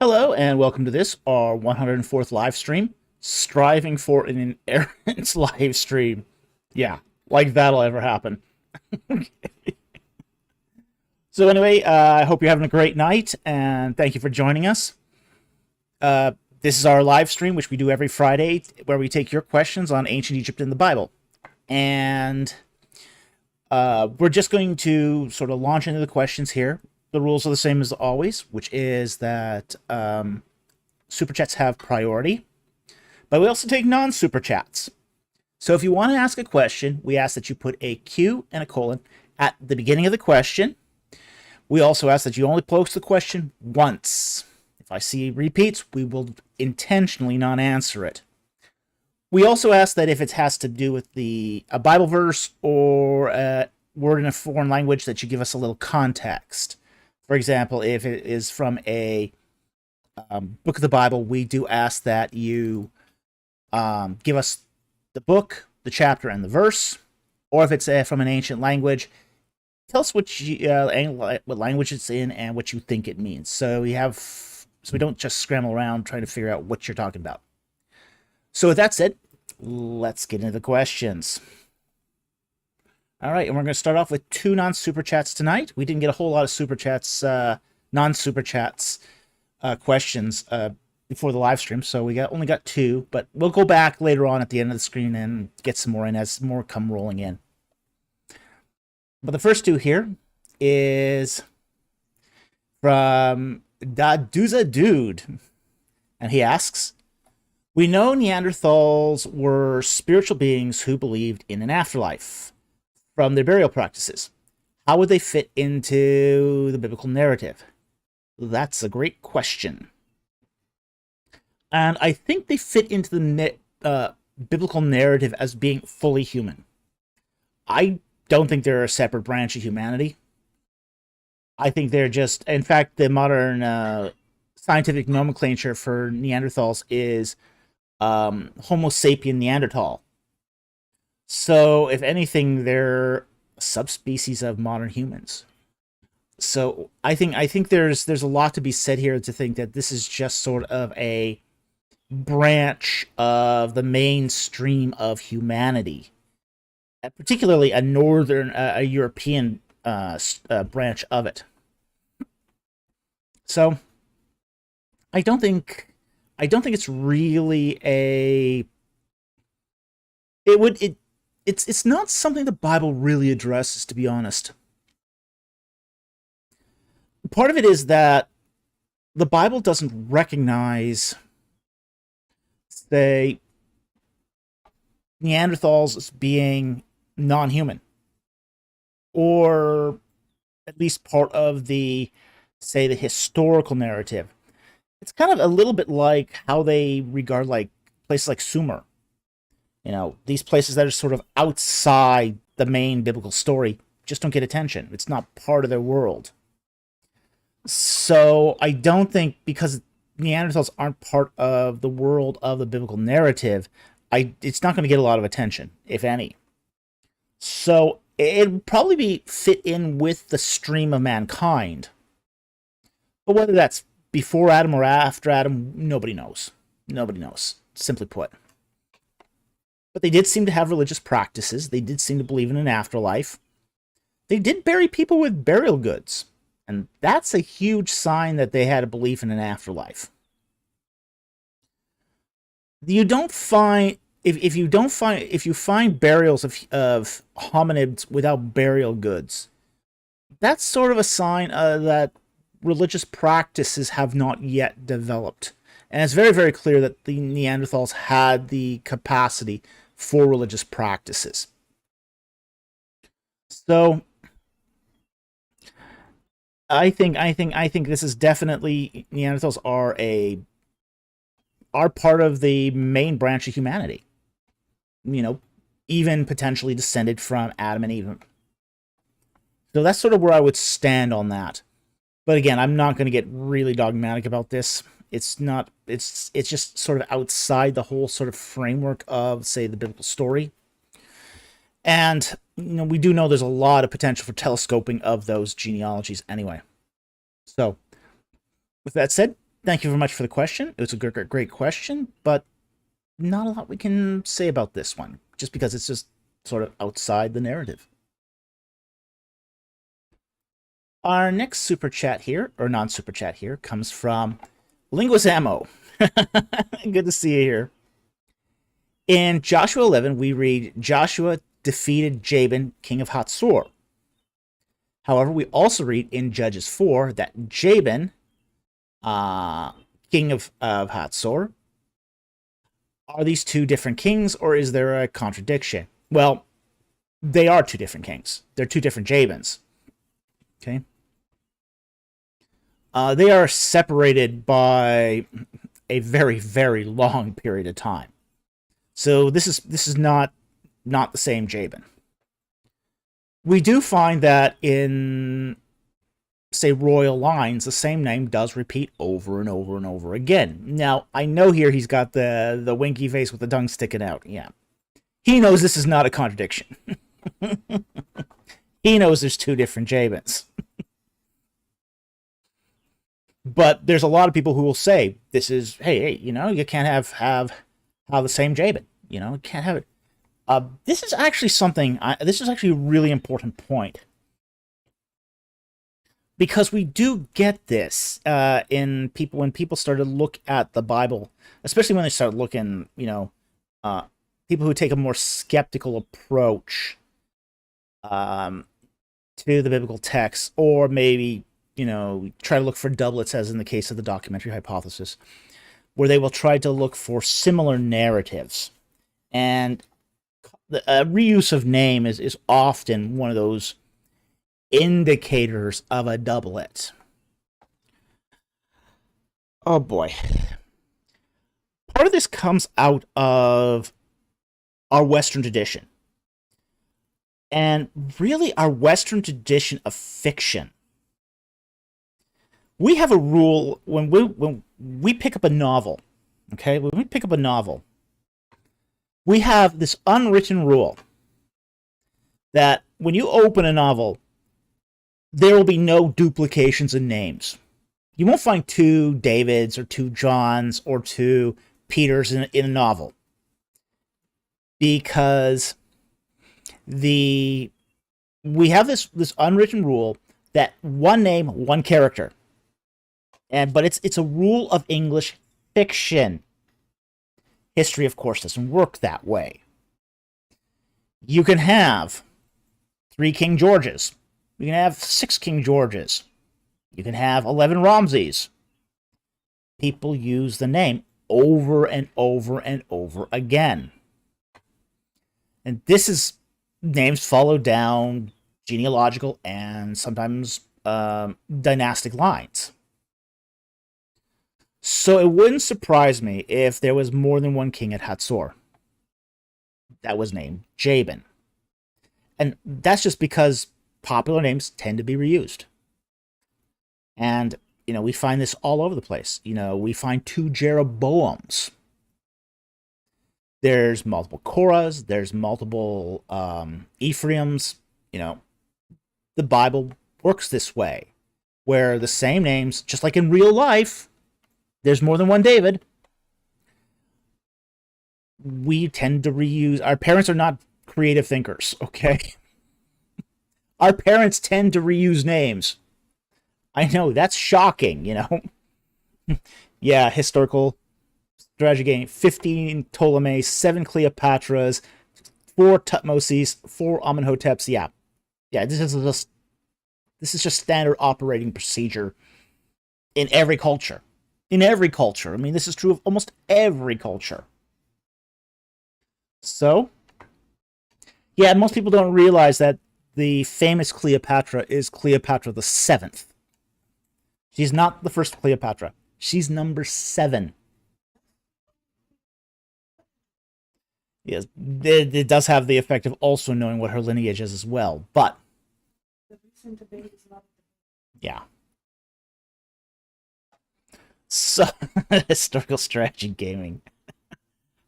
Hello and welcome to this, our 104th live stream, striving for an inerrant live stream. Yeah, like that'll ever happen. So anyway, I hope you're having a great night, and thank you for joining us. This is our live stream, which we do every Friday, where we take your questions on ancient Egypt and the Bible. And we're just going to sort of launch into the questions here. The rules are the same as always, which is that super chats have priority, but we also take non-super chats. So if you want to ask a question, we ask that you put a Q and a colon at the beginning of the question. We also ask that you only post the question once. If I see repeats, we will intentionally not answer it. We also ask that if it has to do with a Bible verse or a word in a foreign language, that you give us a little context. For example, if it is from a book of the Bible, we do ask that you give us the book, the chapter, and the verse. Or if it's from an ancient language, tell us what language it's in and what you think it means. So we don't just scramble around trying to figure out what you're talking about. So with that said, let's get into the questions. All right, and we're going to start off with two non-super chats tonight. We didn't get a whole lot of super chats, non-super chats questions before the live stream, so we only got two, but we'll go back later on at the end of the screen and get some more in as more come rolling in. But the first two here is from Daduza Dude, and he asks, we know Neanderthals were spiritual beings who believed in an afterlife from their burial practices. How would they fit into the biblical narrative? That's a great question. And I think they fit into the biblical narrative as being fully human. I don't think they're a separate branch of humanity. I think they're just, in fact, the modern scientific nomenclature for Neanderthals is Homo sapien Neanderthal. So, if anything, they're a subspecies of modern humans. So, I think there's a lot to be said here to think that this is just sort of a branch of the mainstream of humanity, particularly a northern, a European branch of it. So, I don't think it's really it's not something the Bible really addresses, to be honest. Part of it is that the Bible doesn't recognize, say, Neanderthals as being non-human, or at least part of the historical narrative. It's kind of a little bit like how they regard like places like Sumer. You know, these places that are sort of outside the main biblical story just don't get attention. It's not part of their world. So I don't think, because Neanderthals aren't part of the world of the biblical narrative, it's not going to get a lot of attention, if any. So it'd probably be fit in with the stream of mankind. But whether that's before Adam or after Adam, nobody knows. Nobody knows, simply put. But they did seem to have religious practices. They did seem to believe in an afterlife. They did bury people with burial goods. And that's a huge sign that they had a belief in an afterlife. You don't find, if you find burials of hominids without burial goods, that's sort of a sign that religious practices have not yet developed. And it's very, very clear that the Neanderthals had the capacity for religious practices. So I think this is definitely, Neanderthals are part of the main branch of humanity. You know, even potentially descended from Adam and Eve. So that's sort of where I would stand on that. But again, I'm not going to get really dogmatic about this. It's just sort of outside the whole sort of framework of, say, the biblical story. And, you know, we do know there's a lot of potential for telescoping of those genealogies anyway. So, with that said, thank you very much for the question. It was a great question, but not a lot we can say about this one, just because it's just sort of outside the narrative. Our next super chat here, or non-super chat here, comes from Linguist Ammo. Good to see you here. In Joshua 11, we read, Joshua defeated Jabin, king of Hatzor. However, we also read in Judges 4 that Jabin, king of Hatzor, are these two different kings, or is there a contradiction? Well, they are two different kings. They're two different Jabins. Okay. They are separated by a very, very long period of time. So this is not the same Jabin. We do find that in, say, royal lines, the same name does repeat over and over and over again. Now, I know here he's got the winky face with the tongue sticking out. Yeah. He knows this is not a contradiction. He knows there's two different Jabins. But there's a lot of people who will say, this is, hey, you know, you can't have the same Jabin. You know, you can't have it. This is actually something, this is actually a really important point. Because we do get this in people, when people started to look at the Bible, especially when they start looking, you know, people who take a more skeptical approach to the biblical text, or maybe, you know, try to look for doublets, as in the case of the documentary hypothesis, where they will try to look for similar narratives. And the reuse of name is often one of those indicators of a doublet. Oh boy. Part of this comes out of our Western tradition. And really our Western tradition of fiction. We have a rule when we pick up a novel, okay? When we pick up a novel, we have this unwritten rule that when you open a novel, there will be no duplications in names. You won't find two Davids or two Johns or two Peters in a novel. Because we have this unwritten rule that one name, one character. But it's a rule of English fiction. History, of course, doesn't work that way. You can have 3 King Georges. You can have 6 King Georges. You can have 11 Ramses. People use the name over and over and over again. And this is names followed down genealogical and sometimes dynastic lines. So it wouldn't surprise me if there was more than one king at Hatzor that was named Jabin. And that's just because popular names tend to be reused. And, you know, we find this all over the place. You know, we find 2 Jeroboams. There's multiple Korahs. There's multiple Ephraims. You know, the Bible works this way, where the same names, just like in real life, there's more than one David. We tend to reuse. Our parents are not creative thinkers, okay? Our parents tend to reuse names. I know, that's shocking, you know? Yeah, historical strategy game. 15 Ptolemies, 7 Cleopatras, 4 Tutmosis, 4 Amenhoteps. Yeah, this is just standard operating procedure in every culture. In every culture. I mean, this is true of almost every culture. So, yeah, most people don't realize that the famous Cleopatra is Cleopatra the 7th. She's not the first Cleopatra. She's number 7. Yes, it does have the effect of also knowing what her lineage is as well, but yeah. So, historical strategy gaming.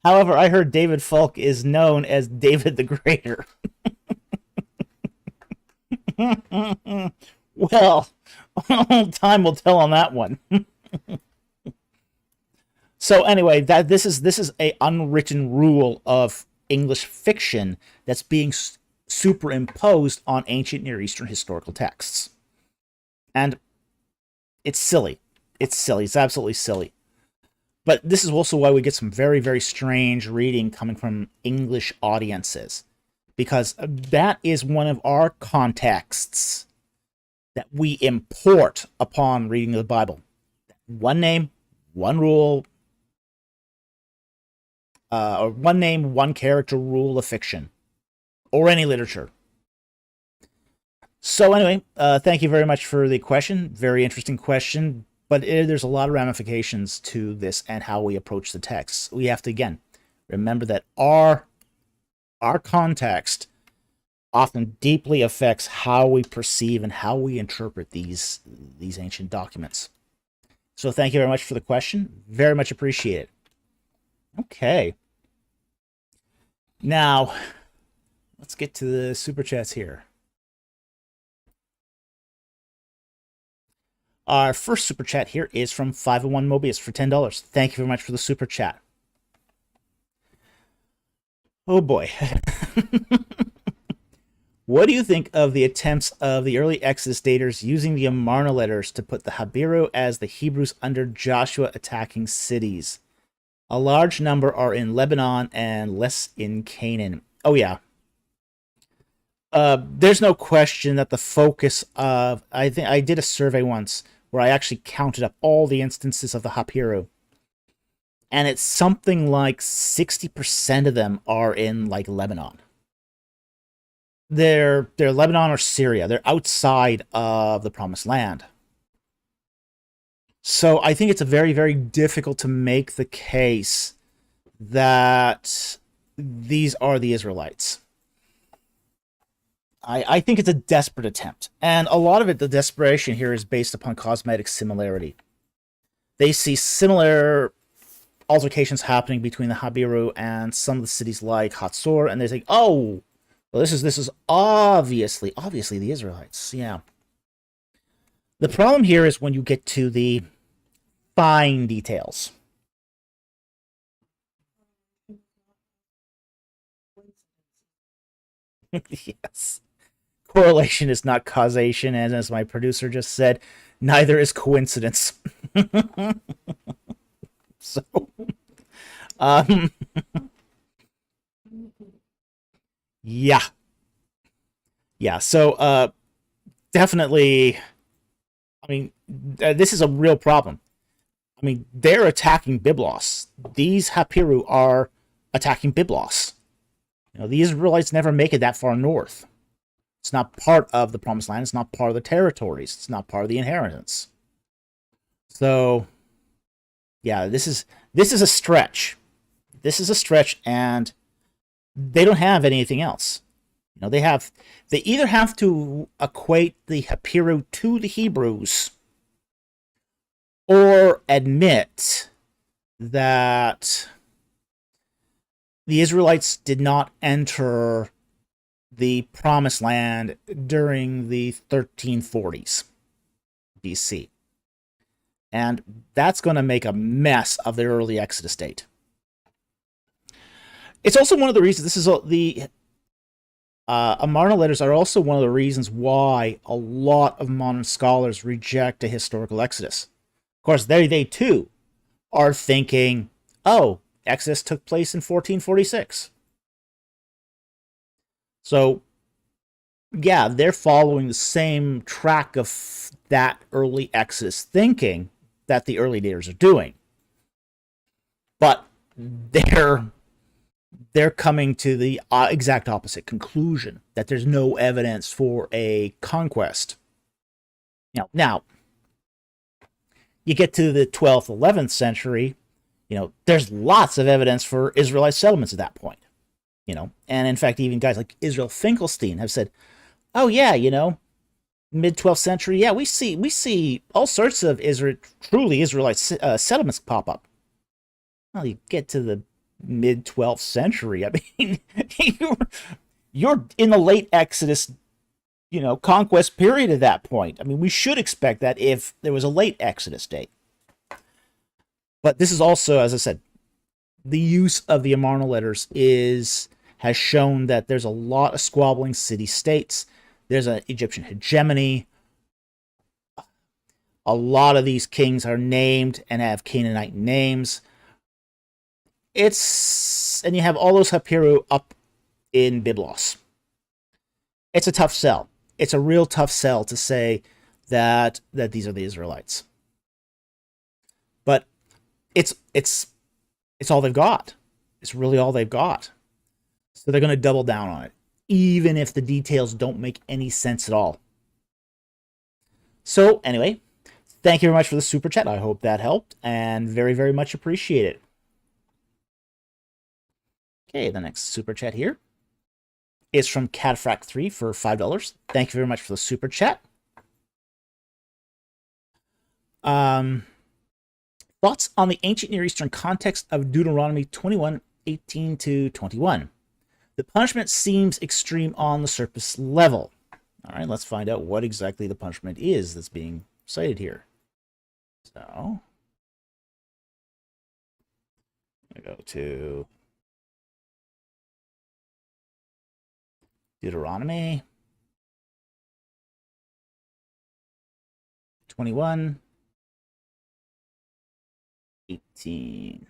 However, I heard David Falk is known as David the Greater. Well, time will tell on that one. So anyway, that this is a unwritten rule of English fiction that's being superimposed on ancient Near Eastern historical texts, and it's silly. It's silly. It's absolutely silly. But this is also why we get some very, very strange reading coming from English audiences, because that is one of our contexts that we import upon reading the Bible. One name, one rule, or one name, one character rule of fiction, or any literature. So anyway, thank you very much for the question. Very interesting question. But there's a lot of ramifications to this and how we approach the text. We have to, again, remember that our context often deeply affects how we perceive and how we interpret these ancient documents. So thank you very much for the question. Very much appreciated. Okay. Now, let's get to the super chats here. Our first super chat here is from 501 Mobius for $10. Thank you very much for the super chat. Oh boy. What do you think of the attempts of the early Exodus daters using the Amarna letters to put the Habiru as the Hebrews under Joshua attacking cities? A large number are in Lebanon and less in Canaan. Oh yeah. There's no question that the focus of... I think I did a survey once where I actually counted up all the instances of the Habiru. And it's something like 60% of them are in, like, Lebanon. They're Lebanon or Syria. They're outside of the Promised Land. So I think it's a very, very difficult to make the case that these are the Israelites. I think it's a desperate attempt. And a lot of it, the desperation here is based upon cosmetic similarity. They see similar altercations happening between the Habiru and some of the cities like Hatzor, and they think, oh, well, this is obviously the Israelites. Yeah. The problem here is when you get to the fine details. Yes. Correlation is not causation, and as my producer just said, neither is coincidence. So, yeah. Yeah, so, definitely, I mean, this is a real problem. I mean, they're attacking Byblos. These Habiru are attacking Byblos. You know, the Israelites never make it that far north. It's not part of the Promised Land. It's not part of the territories. It's not part of the inheritance. So, yeah, this is a stretch. This is a stretch, and they don't have anything else. You know, they either have to equate the Habiru to the Hebrews, or admit that the Israelites did not enter the Promised Land during the 1340s BC. And that's going to make a mess of the early Exodus date. It's also one of the reasons, this is the Amarna letters are also one of the reasons why a lot of modern scholars reject a historical Exodus. Of course, they too are thinking, oh, Exodus took place in 1446. So, yeah, they're following the same track of that early Exodus thinking that the early daters are doing. But they're coming to the exact opposite conclusion, that there's no evidence for a conquest. Now, you get to the 12th, 11th century, you know, there's lots of evidence for Israelite settlements at that point. You know, and in fact, even guys like Israel Finkelstein have said, oh yeah, you know, mid-12th century, yeah, we see all sorts of truly Israelite settlements pop up. Well, you get to the mid-12th century, I mean, you're in the late Exodus, you know, conquest period at that point. I mean, we should expect that if there was a late Exodus date. But this is also, as I said, the use of the Amarna letters has shown that there's a lot of squabbling city-states. There's an Egyptian hegemony. A lot of these kings are named and have Canaanite names. And you have all those Habiru up in Byblos. It's a tough sell. It's a real tough sell to say that these are the Israelites. But it's all they've got. It's really all they've got. So they're going to double down on it, even if the details don't make any sense at all. So anyway, thank you very much for the super chat. I hope that helped, and very, very much appreciate it. Okay, the next super chat here is from Catfrack3 for $5. Thank you very much for the super chat. Thoughts on the ancient Near Eastern context of Deuteronomy 21:18-21. The punishment seems extreme on the surface level. All right, let's find out what exactly the punishment is that's being cited here. So, I go to Deuteronomy 21:18.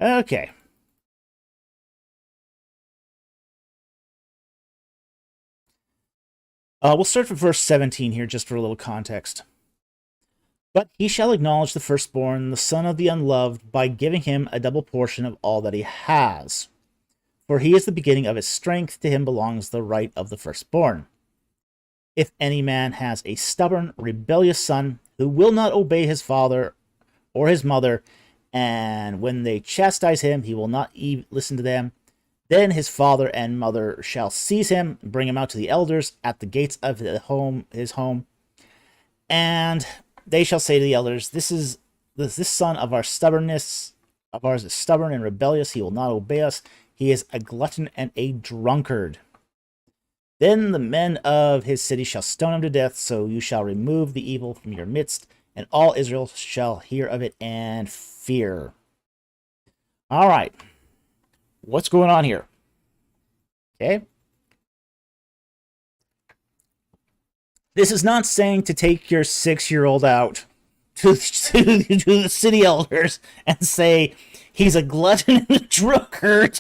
Okay. We'll start from verse 17 here, just for a little context. But he shall acknowledge the firstborn, the son of the unloved, by giving him a double portion of all that he has. For he is the beginning of his strength, to him belongs the right of the firstborn. If any man has a stubborn, rebellious son, who will not obey his father or his mother, and when they chastise him, he will not listen to them, then his father and mother shall seize him, and bring him out to the elders at the gates of his home, and they shall say to the elders, this son of ours is stubborn and rebellious. He will not obey us. He is a glutton and a drunkard. Then the men of his city shall stone him to death, so you shall remove the evil from your midst, and all Israel shall hear of it and fear. All right. What's going on here? Okay. This is not saying to take your 6-year-old out to the city elders and say he's a glutton and a drunkard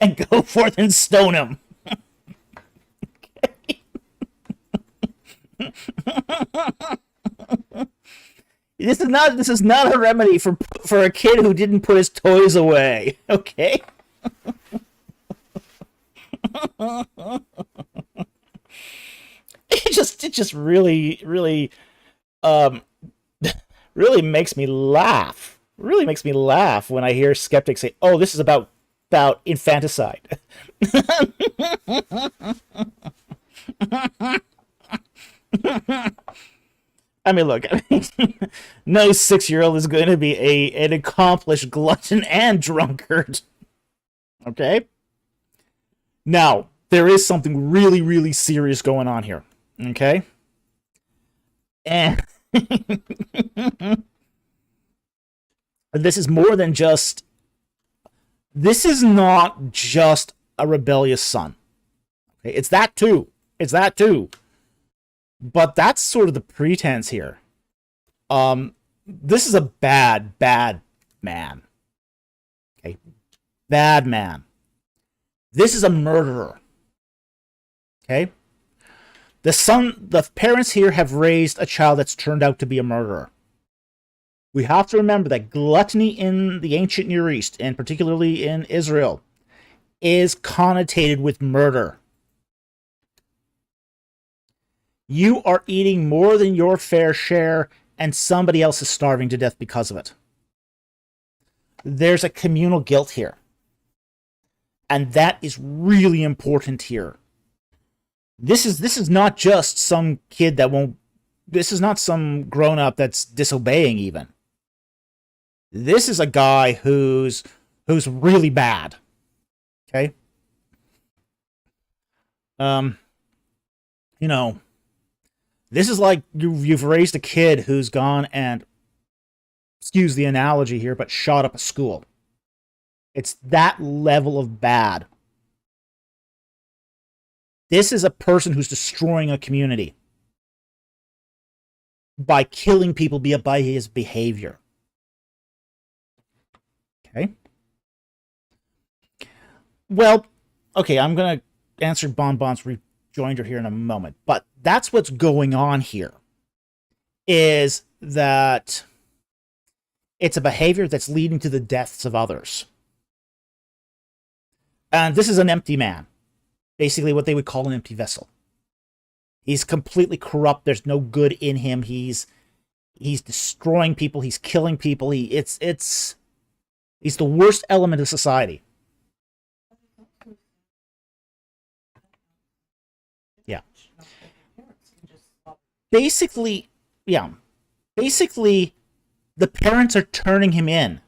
and go forth and stone him. This is not a remedy for a kid who didn't put his toys away. Okay. It just really really makes me laugh. Really makes me laugh when I hear skeptics say, "Oh, this is about infanticide." I mean, look, no 6-year-old is going to be an accomplished glutton and drunkard. Okay? Now, there is something really, really serious going on here. Okay? And this is more than just... This is not just a rebellious son. Okay? It's that too. It's that too. But that's sort of the pretense here. This is a bad man. Okay? Bad man. This is a murderer. Okay? The parents here have raised a child that's turned out to be a murderer. We have to remember that gluttony in the ancient Near East, and particularly in Israel, is connotated with murder. You are eating more than your fair share, and somebody else is starving to death because of it. There's a communal guilt here. And that is really important here. This is not just some kid that won't... This is not some grown-up that's disobeying even. This is a guy who's really bad. Okay? You know... This is like you've raised a kid who's gone and, excuse the analogy here, but shot up a school. It's that level of bad. This is a person who's destroying a community by killing people by his behavior. Okay. Well, okay, I'm going to answer Bonbon's rejoinder here in a moment, but that's what's going on here, is that it's a behavior that's leading to the deaths of others. And this is an empty man. Basically what they would call an empty vessel. He's completely corrupt. There's no good in him. He's destroying people. He's killing people. He's the worst element of society. Yeah. Basically, yeah. Basically, the parents are turning him in.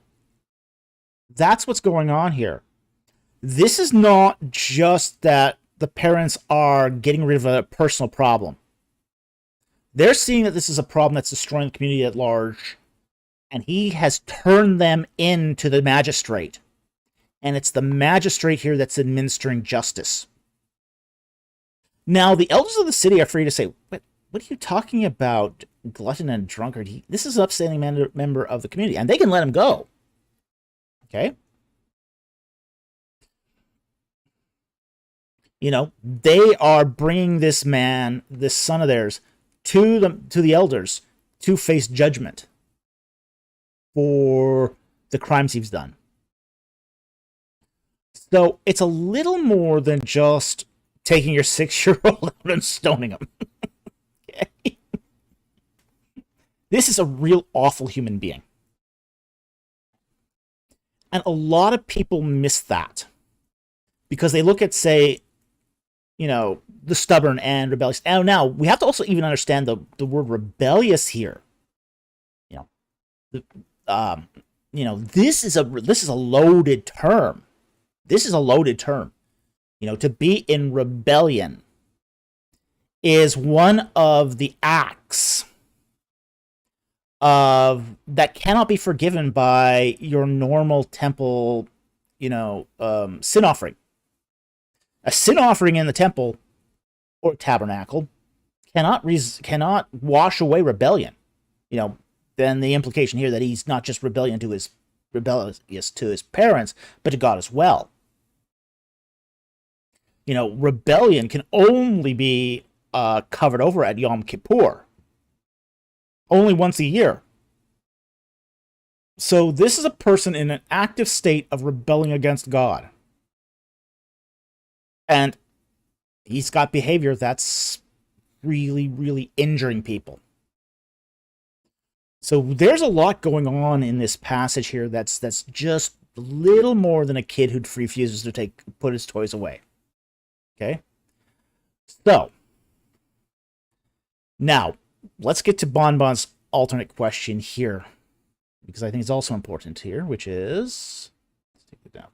That's what's going on here. This is not just that the parents are getting rid of a personal problem. They're seeing that this is a problem that's destroying the community at large, and he has turned them into the magistrate. And it's the magistrate here that's administering justice. Now, the elders of the city are free to say, what are you talking about, glutton and drunkard? This is an upstanding member of the community, and they can let him go. Okay? You know, they are bringing this man, this son of theirs, to the elders to face judgment for the crimes he's done. So it's a little more than just taking your 6-year-old out and stoning him. Okay? This is a real awful human being. And a lot of people miss that because they look at, say, you know, the stubborn and rebellious. And now we have to also even understand the word rebellious here. You know, this is a loaded term. This is a loaded term. You know, to be in rebellion is one of the acts that cannot be forgiven by your normal temple, you know, sin offering. A sin offering in the temple or tabernacle cannot wash away rebellion. You know, then the implication here that he's not just rebellious to his parents, but to God as well. You know, rebellion can only be covered over at Yom Kippur. Only once a year. So this is a person in an active state of rebelling against God. And he's got behavior that's really, really injuring people. So there's a lot going on in this passage here that's just a little more than a kid who refuses to put his toys away. Okay? So, now, let's get to Bonbon's alternate question here, because I think it's also important here, which is, let's take it down.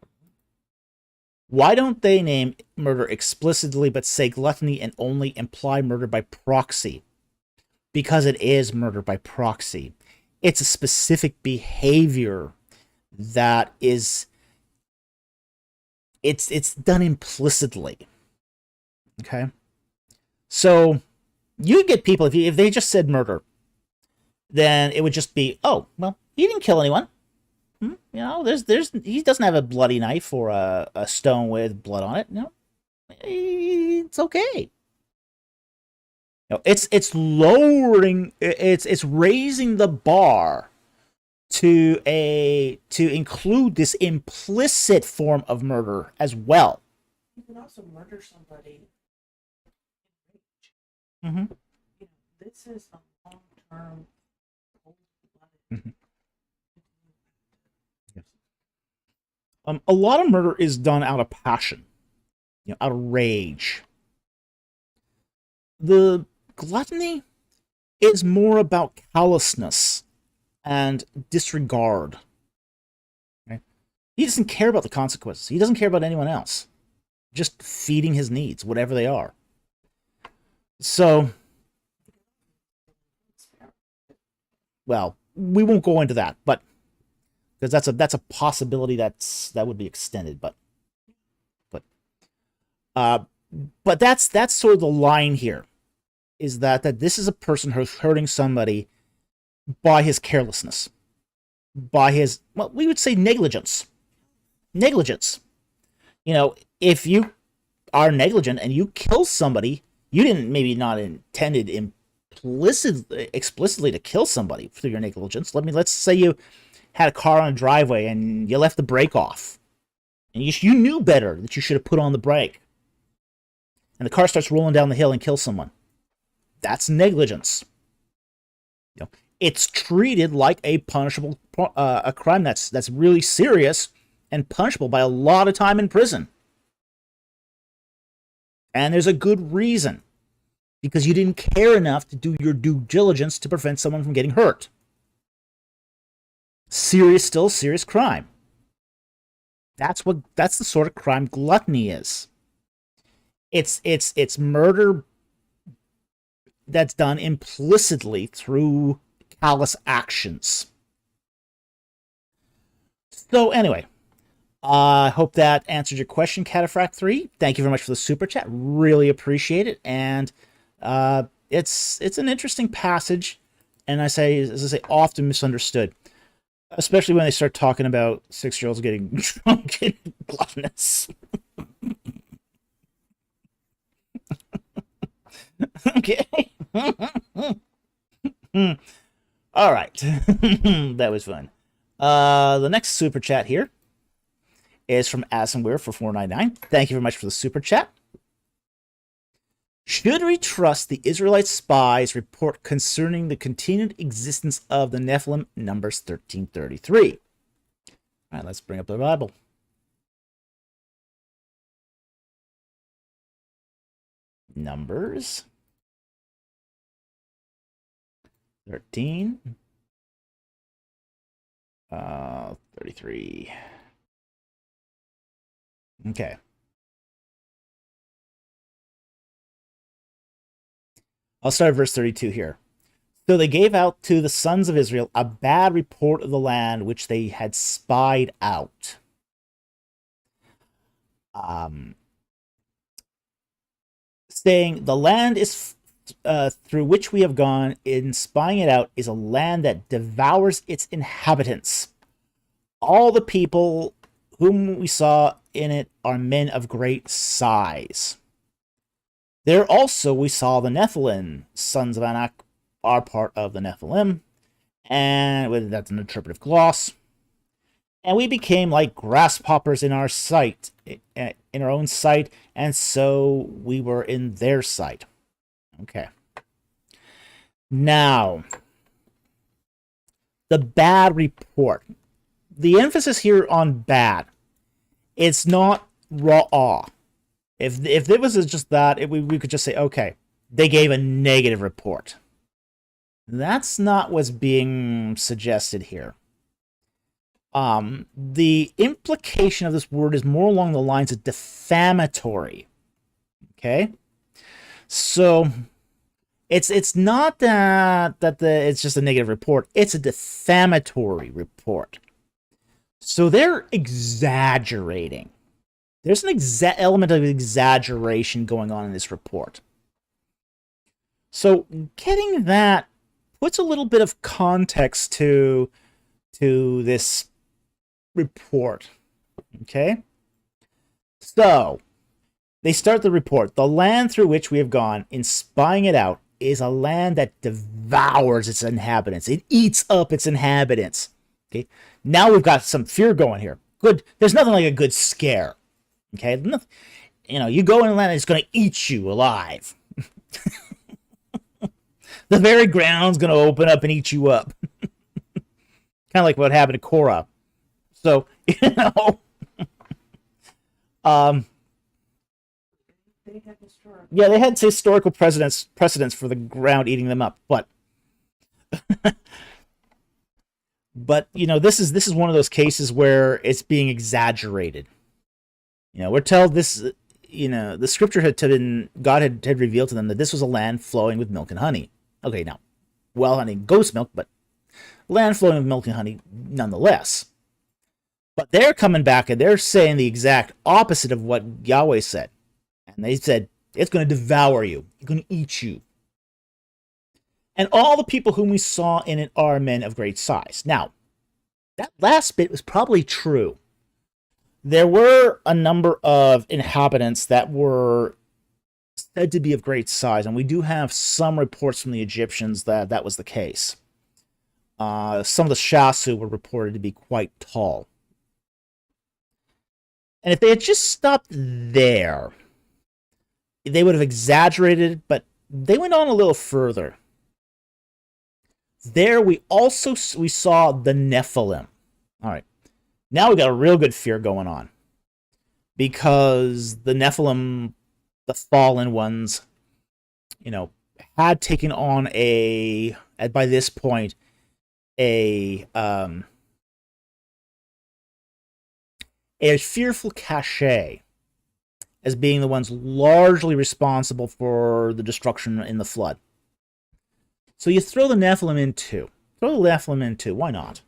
Why don't they name murder explicitly but say gluttony and only imply murder by proxy? Because it is murder by proxy. It's a specific behavior that is, it's done implicitly. Okay? So, you get people, if they just said murder, then it would just be, oh, well, he didn't kill anyone. You know, he doesn't have a bloody knife or a stone with blood on it. No, it's okay. You know, it's lowering, it's raising the bar to include this implicit form of murder as well. You can also murder somebody. Mm-hmm. You know, this is a long-term, cold-blooded. Mm-hmm. A lot of murder is done out of passion, you know, out of rage. The gluttony is more about callousness and disregard. Okay? He doesn't care about the consequences. He doesn't care about anyone else. Just feeding his needs, whatever they are. So, well, we won't go into that, but because that's a possibility that would be extended, but uh, but that's sort of the line here, is that this is a person who's hurting somebody by his carelessness, by his, well, we would say negligence. Negligence. If you are negligent and you kill somebody, you didn't, maybe not intended explicitly to kill somebody through your negligence. Let's say you had a car on a driveway and you left the brake off, and you knew better that you should have put on the brake, and the car starts rolling down the hill and kills someone. That's negligence. It's treated like a punishable a crime that's really serious and punishable by a lot of time in prison. And there's a good reason, because you didn't care enough to do your due diligence to prevent someone from getting hurt. Still serious crime. That's the sort of crime gluttony is. It's murder that's done implicitly through callous actions. So anyway, I hope that answered your question, Cataphract 3. Thank you very much for the super chat. Really appreciate it. And it's an interesting passage, and as I say, often misunderstood, especially when they start talking about 6-year-olds getting drunk and gluttonous. Okay. All right. That was fun. The next super chat here is from Asimweir for $4.99. Thank you very much for the super chat. Should we trust the Israelite spies' report concerning the continued existence of the Nephilim? Numbers 13:33. All right, let's bring up the Bible. Numbers 13, 33. Okay. I'll start at verse 32 here. So they gave out to the sons of Israel a bad report of the land which they had spied out. Saying, the land is through which we have gone in spying it out is a land that devours its inhabitants. All the people whom we saw in it are men of great size. There also we saw the Nephilim, sons of Anak, are part of the Nephilim, and that's an interpretive gloss. And we became like grasshoppers in our sight, in our own sight, and so we were in their sight. Okay. Now, the bad report. The emphasis here on bad. It's not raw. If it was just that, we could just say, okay, they gave a negative report. That's not what's being suggested here. The implication of this word is more along the lines of defamatory. Okay? So it's not that it's just a negative report. It's a defamatory report. So they're exaggerating. There's an element of exaggeration going on in this report. So getting that puts a little bit of context to this report. Okay? So they start the report. The land through which we have gone in spying it out is a land that devours its inhabitants. It eats up its inhabitants. Okay? Now we've got some fear going here. Good. There's nothing like a good scare. Okay? You go in a land and it's going to eat you alive. The very ground's going to open up and eat you up. Kind of like what happened to Korah. So, They have historical. yeah, they had historical precedents for the ground eating them up, but this is one of those cases where it's being exaggerated. We're told this, the scripture God had revealed to them that this was a land flowing with milk and honey. Okay, now, well, honey, goat's milk, but Land flowing with milk and honey nonetheless. But they're coming back and they're saying the exact opposite of what Yahweh said. And they said, it's going to devour you. It's going to eat you. And all the people whom we saw in it are men of great size. Now, that last bit was probably true. There were a number of inhabitants that were said to be of great size, and we do have some reports from the Egyptians that that was the case. Some of the Shasu were reported to be quite tall. And if they had just stopped there, they would have exaggerated, but they went on a little further. There we saw the Nephilim. All right. Now we got a real good fear going on. Because the Nephilim, the fallen ones, had taken on by this point, a fearful cachet as being the ones largely responsible for the destruction in the flood. So you throw the Nephilim in too. Why not?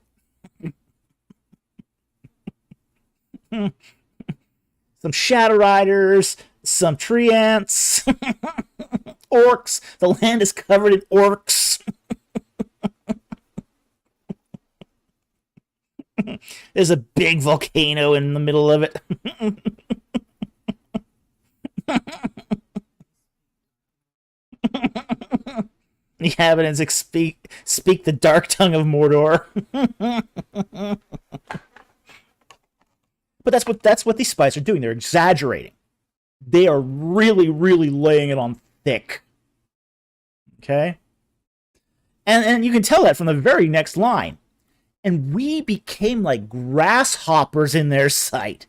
Some Shadow Riders, some tree ants, orcs. The land is covered in orcs. There's a big volcano in the middle of it. The inhabitants speak the dark tongue of Mordor. But that's what these spies are doing. They're exaggerating. They are really, really laying it on thick. Okay? And you can tell that from the very next line. And we became like grasshoppers in their sight.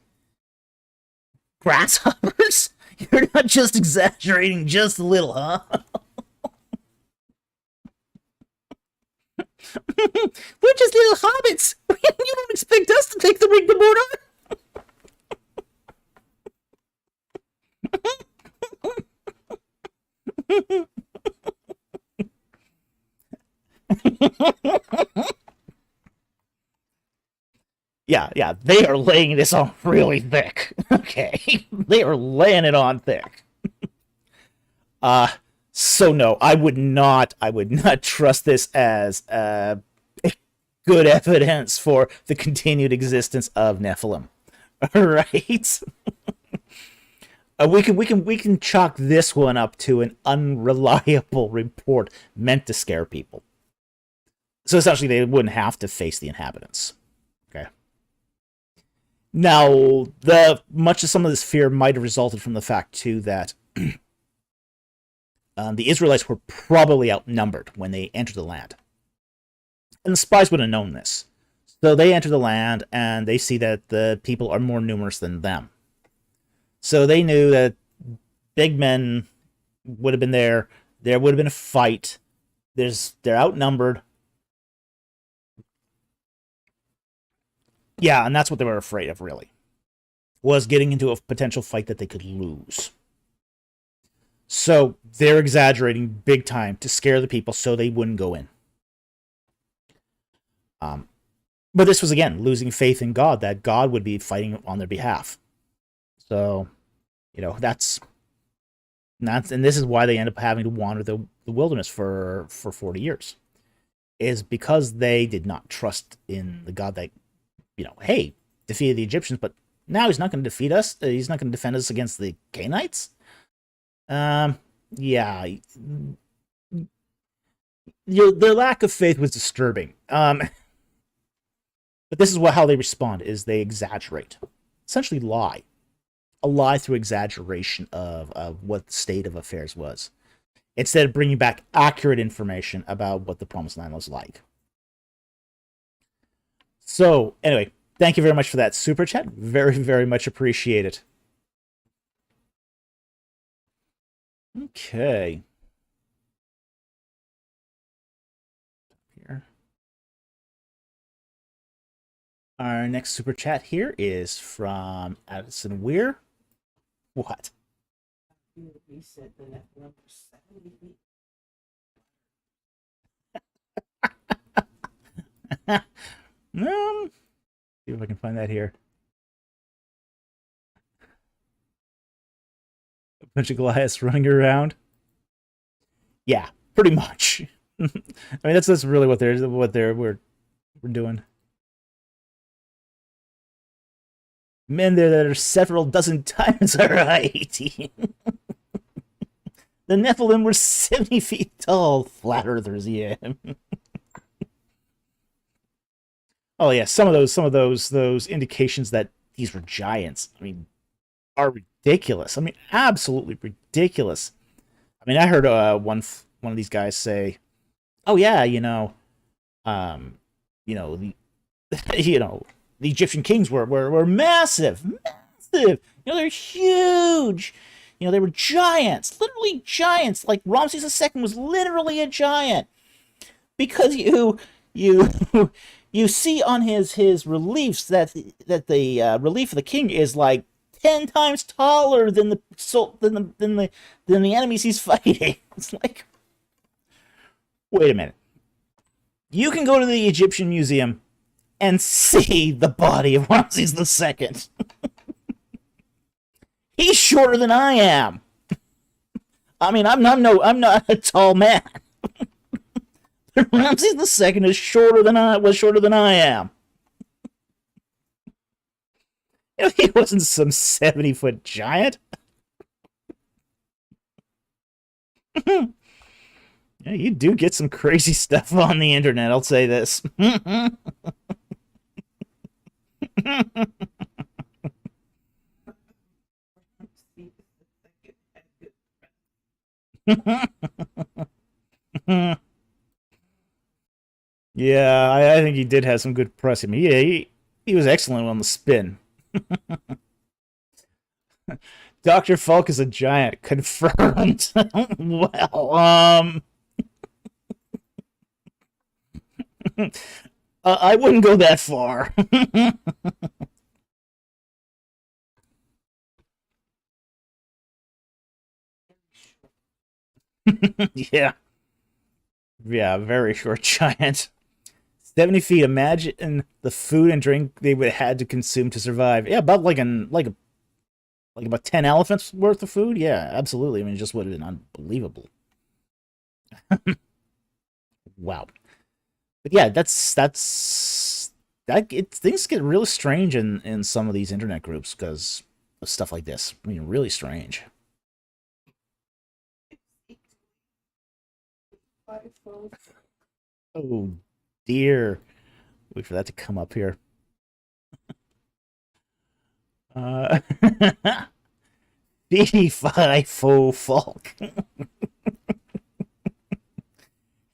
Grasshoppers? You're not just exaggerating just a little, huh? We're just little hobbits. You don't expect us to take the ring to Mordor? Yeah, they are laying this on really thick. Okay, they are laying it on thick. So no, I would not trust this as good evidence for the continued existence of Nephilim. All right. We can chalk this one up to an unreliable report meant to scare people. So essentially, they wouldn't have to face the inhabitants. Okay. Now, much of some of this fear might have resulted from the fact too that the Israelites were probably outnumbered when they entered the land, and the spies would have known this. So they enter the land and they see that the people are more numerous than them. So they knew that big men would have been there. There would have been a fight. They're outnumbered. Yeah, and that's what they were afraid of, really. Was getting into a potential fight that they could lose. So they're exaggerating big time to scare the people so they wouldn't go in. But this was, again, losing faith in God, that God would be fighting on their behalf. So, that's and this is why they end up having to wander the wilderness for 40 years. Is because they did not trust in the God that, hey, defeated the Egyptians, but now he's not going to defeat us. He's not going to defend us against the Canaanites. Yeah. Their lack of faith was disturbing. But this is how they respond, is they exaggerate. Essentially lie. A lie through exaggeration of what the state of affairs was. Instead of bringing back accurate information about what the Promised Land was like. So, anyway, thank you very much for that super chat. Very, very much appreciated. Okay. Here. Our next super chat here is from Addison Weir. What? He said the Nephilim were 70 feet. See if I can find that here. A bunch of Goliaths running around. Yeah, pretty much. I mean, that's really what we're doing. Men there that are several dozen times our height. The Nephilim were 70 feet tall. Flat earthers, yeah. Oh yeah, some of those indications that these were giants, I mean, are ridiculous. I mean, absolutely ridiculous. I mean, I heard one of these guys say, "Oh yeah, um, the the Egyptian kings were massive, massive. They're huge. They were giants, literally giants. Like Ramses II was literally a giant because you you see on his reliefs that the relief of the king is like 10 times taller than the enemies he's fighting. It's like, wait a minute. You can go to the Egyptian Museum and see the body of Ramses II. He's shorter than I am. I mean, I'm not a tall man. Ramses II is shorter than I am. He wasn't some 70-foot giant. Yeah, you do get some crazy stuff on the internet, I'll say this. Yeah, I think he did have some good press. I mean, yeah, he was excellent on the spin. Dr. Falk is a giant. Confirmed. Well, I wouldn't go that far. Yeah. Yeah, very short giant. 70 feet. Imagine the food and drink they would have had to consume to survive. Yeah, about like about 10 elephants worth of food. Yeah, absolutely. I mean, it just would have been unbelievable. Wow. But yeah, things get really strange in some of these internet groups because of stuff like this. I mean, really strange. Oh dear. Wait for that to come up here. 85 faux Falk.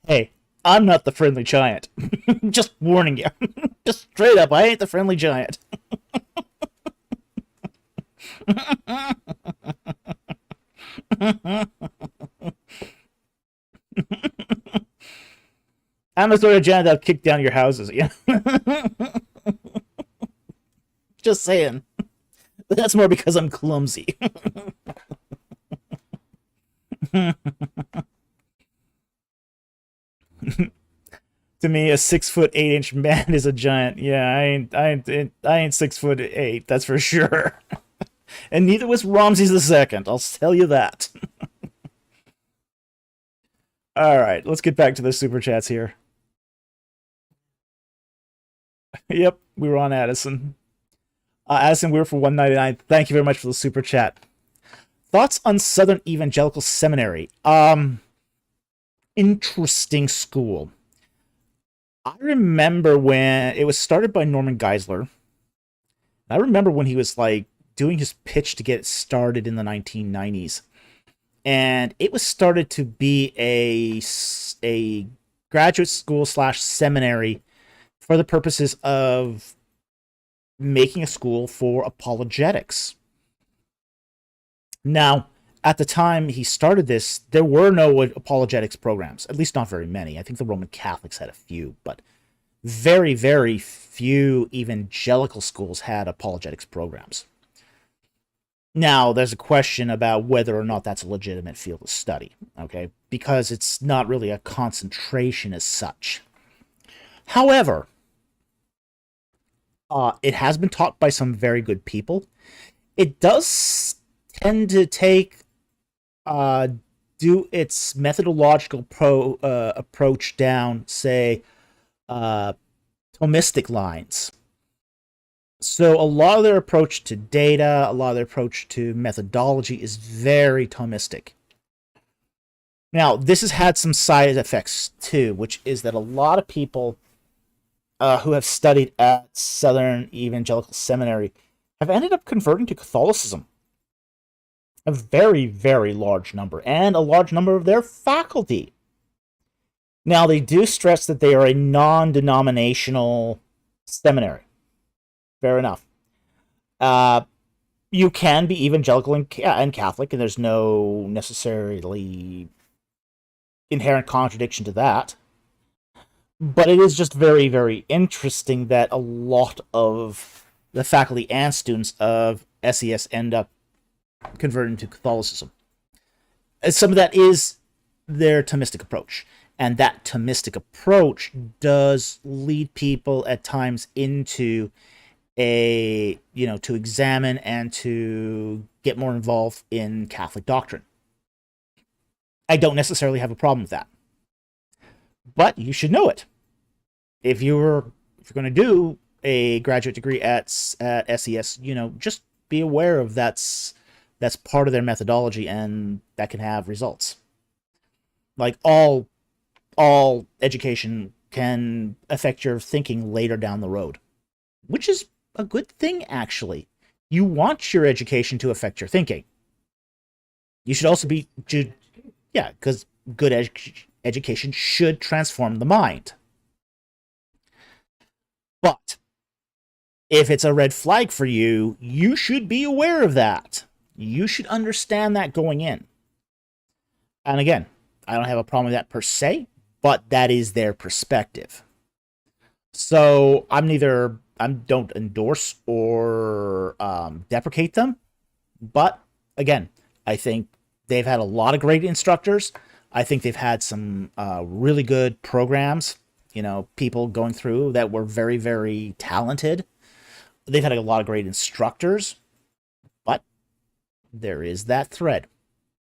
Hey, I'm not the friendly giant. Just warning you. Just straight up, I ain't the friendly giant. I'm the sort of giant that'll kick down your houses. Yeah. Just saying. That's more because I'm clumsy. To me, a 6'8" man is a giant. Yeah, I ain't 6'8". That's for sure. And neither was Ramses II. I'll tell you that. All right, let's get back to the super chats here. Yep, we were on Addison. Addison, we were for 199. Thank you very much for the super chat. Thoughts on Southern Evangelical Seminary? Interesting school. I remember when it was started by Norman Geisler. I remember when he was like doing his pitch to get it started in the 1990s. And it was started to be a graduate school / seminary for the purposes of making a school for apologetics. Now, at the time he started this, there were no apologetics programs, at least not very many. I think the Roman Catholics had a few, but very, very few evangelical schools had apologetics programs. Now, there's a question about whether or not that's a legitimate field of study, okay? Because it's not really a concentration as such. However, It has been taught by some very good people. It does tend to do its methodological approach down, say, Thomistic lines. So a lot of their approach to data, a lot of their approach to methodology is very Thomistic. Now, this has had some side effects too, which is that a lot of people who have studied at Southern Evangelical Seminary have ended up converting to Catholicism. A very, very large number, and a large number of their faculty. Now, they do stress that they are a non-denominational seminary. Fair enough. You can be evangelical and Catholic, and there's no necessarily inherent contradiction to that. But it is just very, very interesting that a lot of the faculty and students of SES end up converting to Catholicism. Some of that is their Thomistic approach. And that Thomistic approach does lead people at times into to examine and to get more involved in Catholic doctrine. I don't necessarily have a problem with that. But you should know it. If you're going to do a graduate degree at SES, just be aware of that's part of their methodology, and that can have results. Like all education can affect your thinking later down the road, which is a good thing, actually. You want your education to affect your thinking. You should also be, because good education should transform the mind. But if it's a red flag for you, you should be aware of that. You should understand that going in. And again, I don't have a problem with that per se, but that is their perspective. So I don't endorse or deprecate them. But again, I think they've had a lot of great instructors. I think they've had some really good programs, people going through that were very, very talented. They've had a lot of great instructors, but there is that thread.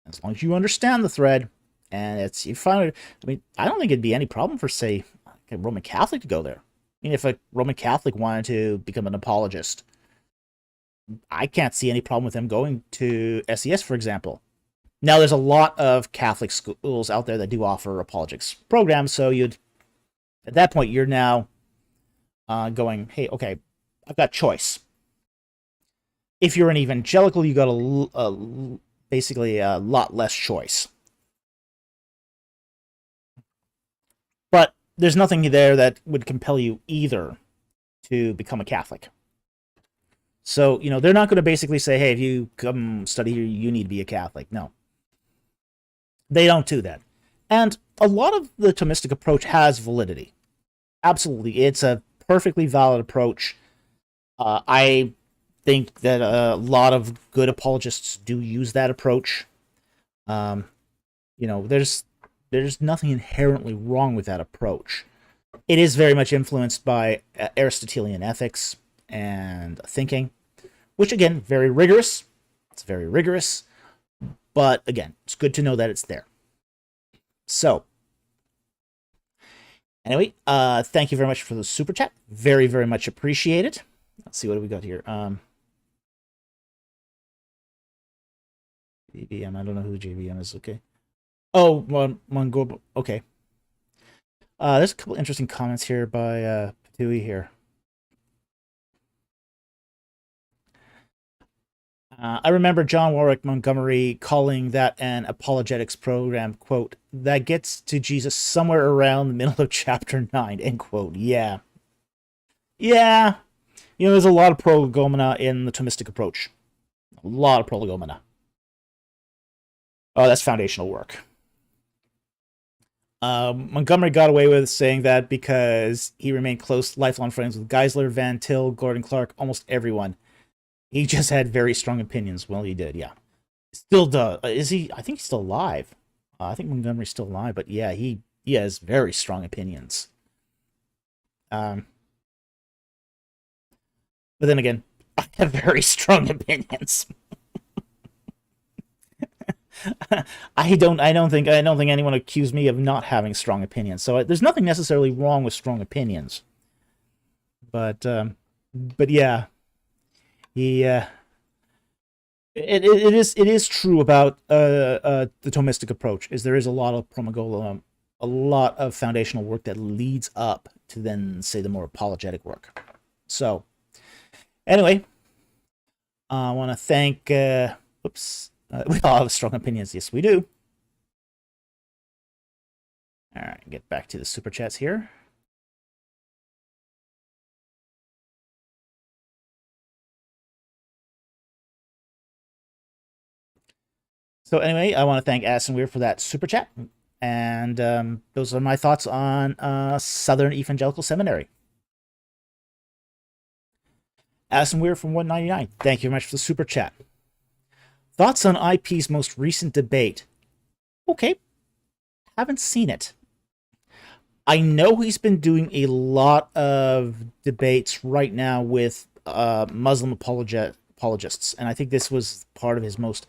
As long as you understand the thread, and you find it, I don't think it'd be any problem for, say, a Roman Catholic to go there. If a Roman Catholic wanted to become an apologist, I can't see any problem with them going to SES, for example. Now, there's a lot of Catholic schools out there that do offer apologetics programs, so at that point, you're now going, hey, okay, I've got choice. If you're an evangelical, you got basically a lot less choice. But there's nothing there that would compel you either to become a Catholic. So, they're not going to basically say, hey, if you come study here, you need to be a Catholic. No. They don't do that. And a lot of the Thomistic approach has validity. Absolutely. It's a perfectly valid approach. I think that a lot of good apologists do use that approach. There's nothing inherently wrong with that approach. It is very much influenced by Aristotelian ethics and thinking, which, again, very rigorous. It's very rigorous. But, again, it's good to know that it's there. So, anyway, thank you very much for the super chat. Very, very much appreciated. Let's see, what do we got here? JVM, I don't know who JVM is, okay. Oh, Mongo, okay. There's a couple interesting comments here by Patui here. I remember John Warwick Montgomery calling that an apologetics program, quote, that gets to Jesus somewhere around the middle of chapter 9, end quote. Yeah. Yeah. There's a lot of prolegomena in the Thomistic approach. A lot of prolegomena. Oh, that's foundational work. Montgomery got away with saying that because he remained close, lifelong friends with Geisler, Van Til, Gordon Clark, almost everyone. He just had very strong opinions. Well, he did, yeah. Still does. Is he? I think he's still alive. I think Montgomery's still alive, but yeah, he has very strong opinions. But then again, I have very strong opinions. I don't think anyone accused me of not having strong opinions. So there's nothing necessarily wrong with strong opinions. But yeah, he it is true about the Thomistic approach. Is there is a lot of promagola, a lot of foundational work that leads up to then say the more apologetic work. So anyway, I want to thank. Whoops, we all have strong opinions. Yes, we do. All right, get back to the super chats here. So anyway, I want to thank Addison Weir for that super chat, and those are my thoughts on Southern Evangelical Seminary. Addison Weir from 199. Thank you very much for the super chat. Thoughts on IP's most recent debate? Okay, haven't seen it. I know he's been doing a lot of debates right now with Muslim apologists, and I think this was part of his most.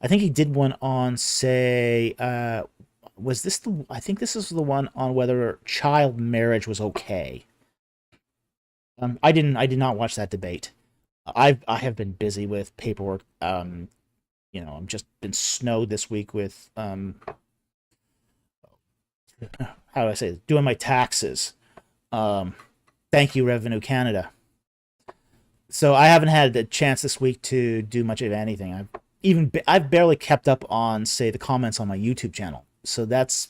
I think he did one on, say, was this the? I think this is the one on whether child marriage was okay. I did not watch that debate. I have been busy with paperwork. I've just been snowed this week with how do I say it? Doing my taxes. Thank you, Revenue Canada. So I haven't had the chance this week to do much of anything. I've barely kept up on, say, the comments on my YouTube channel. So that's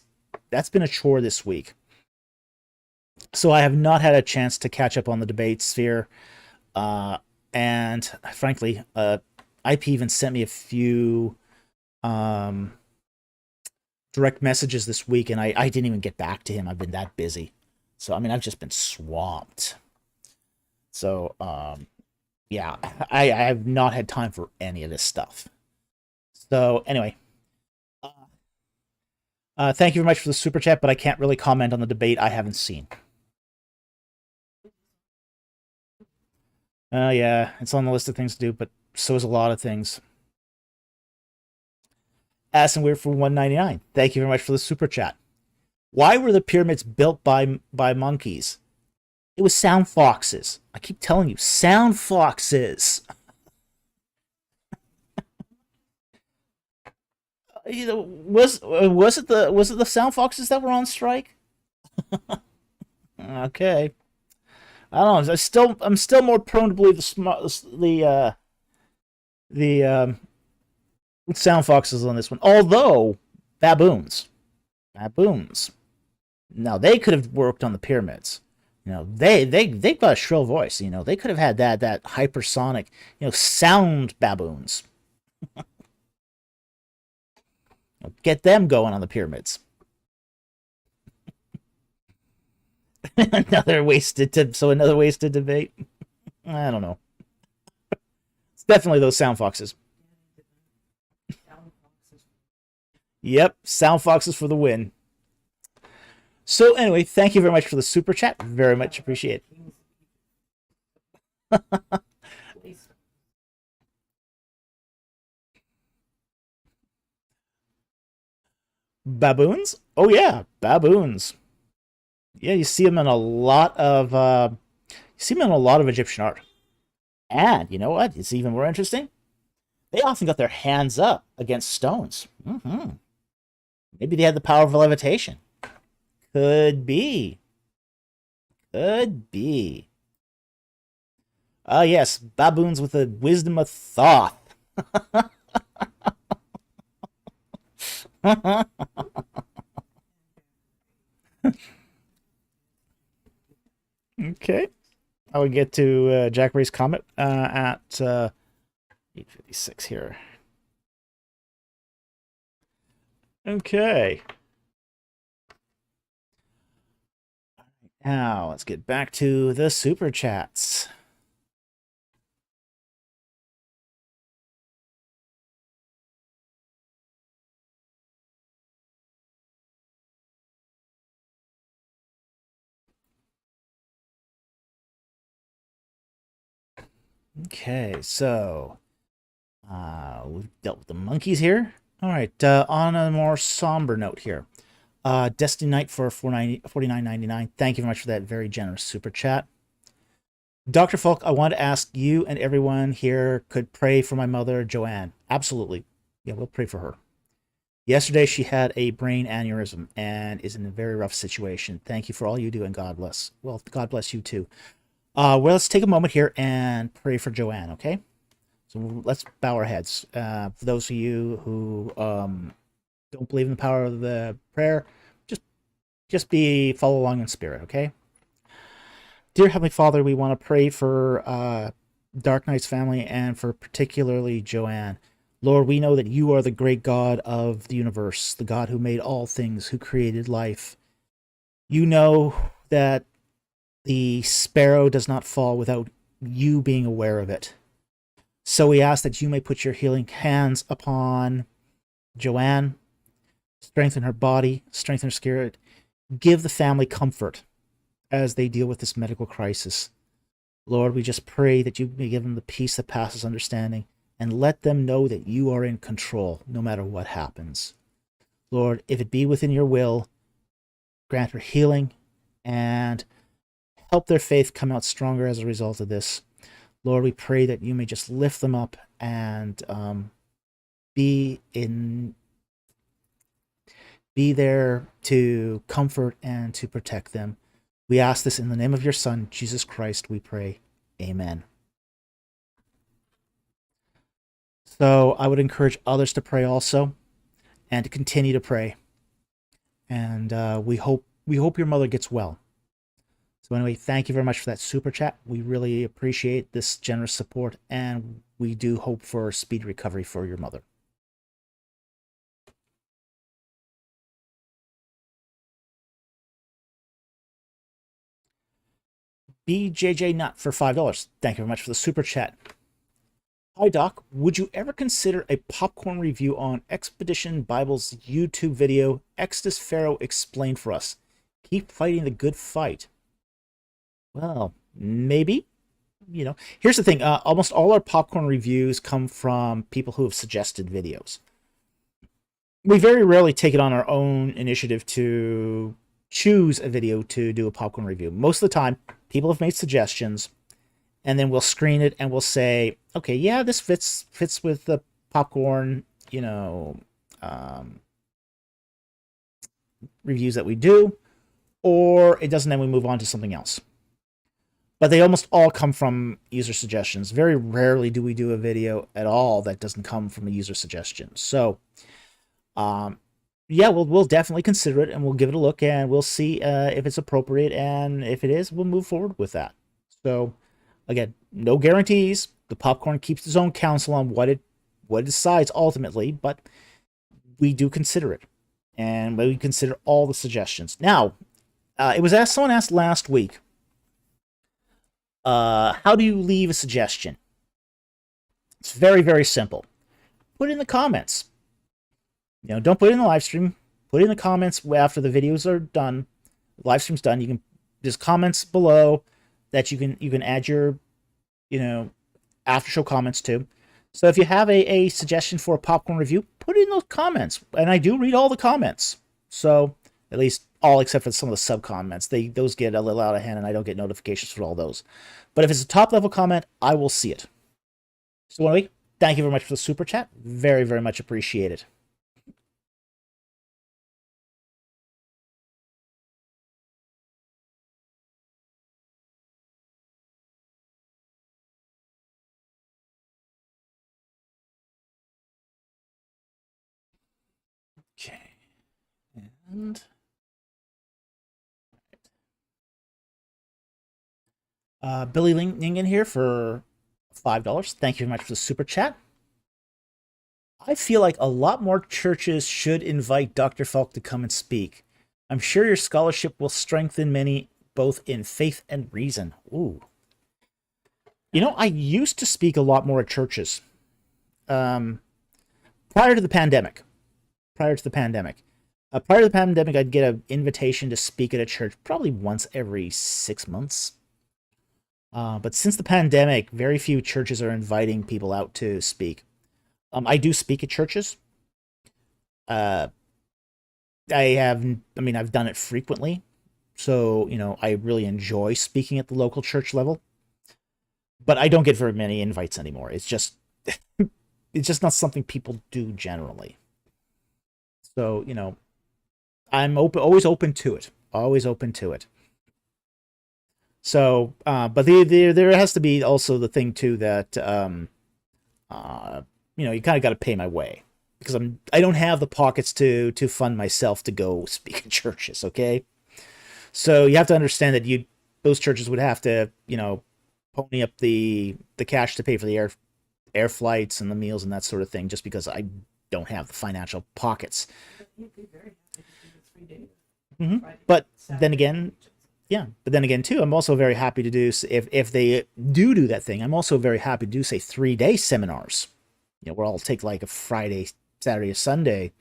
been a chore this week. So I have not had a chance to catch up on the debate sphere. And frankly, IP even sent me a few direct messages this week, and I didn't even get back to him. I've been that busy. So, I mean, I've just been swamped. So, yeah, I have not had time for any of this stuff. So, anyway, thank you very much for the super chat, but I can't really comment on the debate I haven't seen. Yeah, it's on the list of things to do, but so is a lot of things. Ass and Weird for 199. Thank you very much for the super chat. Why were the pyramids built by monkeys? It was sound foxes. I keep telling you, sound foxes. Was it the sound foxes that were on strike? Okay. I don't know. I'm still more prone to believe the sound foxes on this one. Although baboons. Now they could have worked on the pyramids. They've got a shrill voice. They could have had that hypersonic, sound baboons. Get them going on the pyramids. another wasted debate. I don't know. It's definitely those sound foxes. Yep, sound foxes for the win. So anyway, thank you very much for the super chat. Very much appreciate it. Baboons? Oh yeah, baboons. Yeah, you see them in a lot of Egyptian art. And you know what? It's even more interesting. They often got their hands up against stones. Maybe they had the power of levitation. Could be. Yes, baboons with the wisdom of Thoth. Okay. I would get to Jack Ray's comment at 8:56 here. Okay. Now, let's get back to the super chats. Okay, so we've dealt with the monkeys here. All right, on a more somber note here. Destiny Knight for $49.99. Thank you very much for that very generous super chat. Dr. Falk, I want to ask you and everyone here could pray for my mother, Joanne. Absolutely. Yeah, we'll pray for her. Yesterday, she had a brain aneurysm and is in a very rough situation. Thank you for all you do, and God bless. Well, God bless you too. Well, let's take a moment here and pray for Joanne, okay? So let's bow our heads. For those of you who don't believe in the power of the prayer, just follow along in spirit, okay? Dear Heavenly Father, we want to pray for Dark Knight's family and for particularly Joanne. Lord, we know that you are the great God of the universe, the God who made all things, who created life. You know that the sparrow does not fall without you being aware of it. So we ask that you may put your healing hands upon Joanne, strengthen her body, strengthen her spirit, give the family comfort as they deal with this medical crisis. Lord, we just pray that you may give them the peace that passes understanding and let them know that you are in control no matter what happens. Lord, if it be within your will, grant her healing and help their faith come out stronger as a result of this. Lord, we pray that you may just lift them up and be there to comfort and to protect them. We ask this in the name of your Son, Jesus Christ, we pray. Amen. So I would encourage others to pray also and to continue to pray. And we hope your mother gets well. So anyway, thank you very much for that super chat. We really appreciate this generous support, and we do hope for speedy recovery for your mother. BJJ Nut for $5. Thank you very much for the super chat. Hi, Doc. Would you ever consider a popcorn review on Expedition Bible's YouTube video, Exodus Pharaoh Explained for Us? Keep fighting the good fight. Well, maybe. You know, here's the thing. Almost all our popcorn reviews come from people who have suggested videos. We very rarely take it on our own initiative to choose a video to do a popcorn review. Most of the time, people have made suggestions, and then we'll screen it and we'll say, okay, yeah, this fits with the popcorn, reviews that we do, or it doesn't, and we move on to something else. But they almost all come from user suggestions. Very rarely do we do a video at all that doesn't come from a user suggestion. So, yeah, we'll definitely consider it, and we'll give it a look, and we'll see if it's appropriate, and if it is, we'll move forward with that. So, again, no guarantees. The popcorn keeps its own counsel on what it decides ultimately, but we do consider it, and we consider all the suggestions. Now, someone asked last week, how do you leave a suggestion? It's very, very simple. Put it in the comments. Don't put it in the live stream. Put it in the comments after the videos are done. The live stream's done. There's comments below that you can add your, after show comments to. So if you have a suggestion for a popcorn review, put it in those comments. And I do read all the comments. So at least all except for some of the sub comments. Those get a little out of hand, and I don't get notifications for all those. But if it's a top level comment, I will see it. So anyway, thank you very much for the super chat. Very, very much appreciated. Okay. And Billy Ningen here for $5. Thank you very much for the super chat. I feel like a lot more churches should invite Dr. Falk to come and speak. I'm sure your scholarship will strengthen many, both in faith and reason. Ooh. I used to speak a lot more at churches. Prior to the pandemic. Prior to the pandemic, I'd get an invitation to speak at a church probably once every 6 months. But since the pandemic, very few churches are inviting people out to speak. I do speak at churches. Uh, I've done it frequently. So, I really enjoy speaking at the local church level. But I don't get very many invites anymore. It's just not something people do generally. So, I'm always open to it. Always open to it. So, but there has to be also the thing too that you kind of got to pay my way because I don't have the pockets to fund myself to go speak in churches. Okay, so you have to understand that those churches would have to pony up the cash to pay for the air flights and the meals and that sort of thing, just because I don't have the financial pockets. You'd be very happy to do the 3 days. But then again, yeah, but then again too, I'm also very happy to do if they do that thing. I'm also very happy to do say 3-day seminars. Where I'll take like a Friday, Saturday, or Sunday,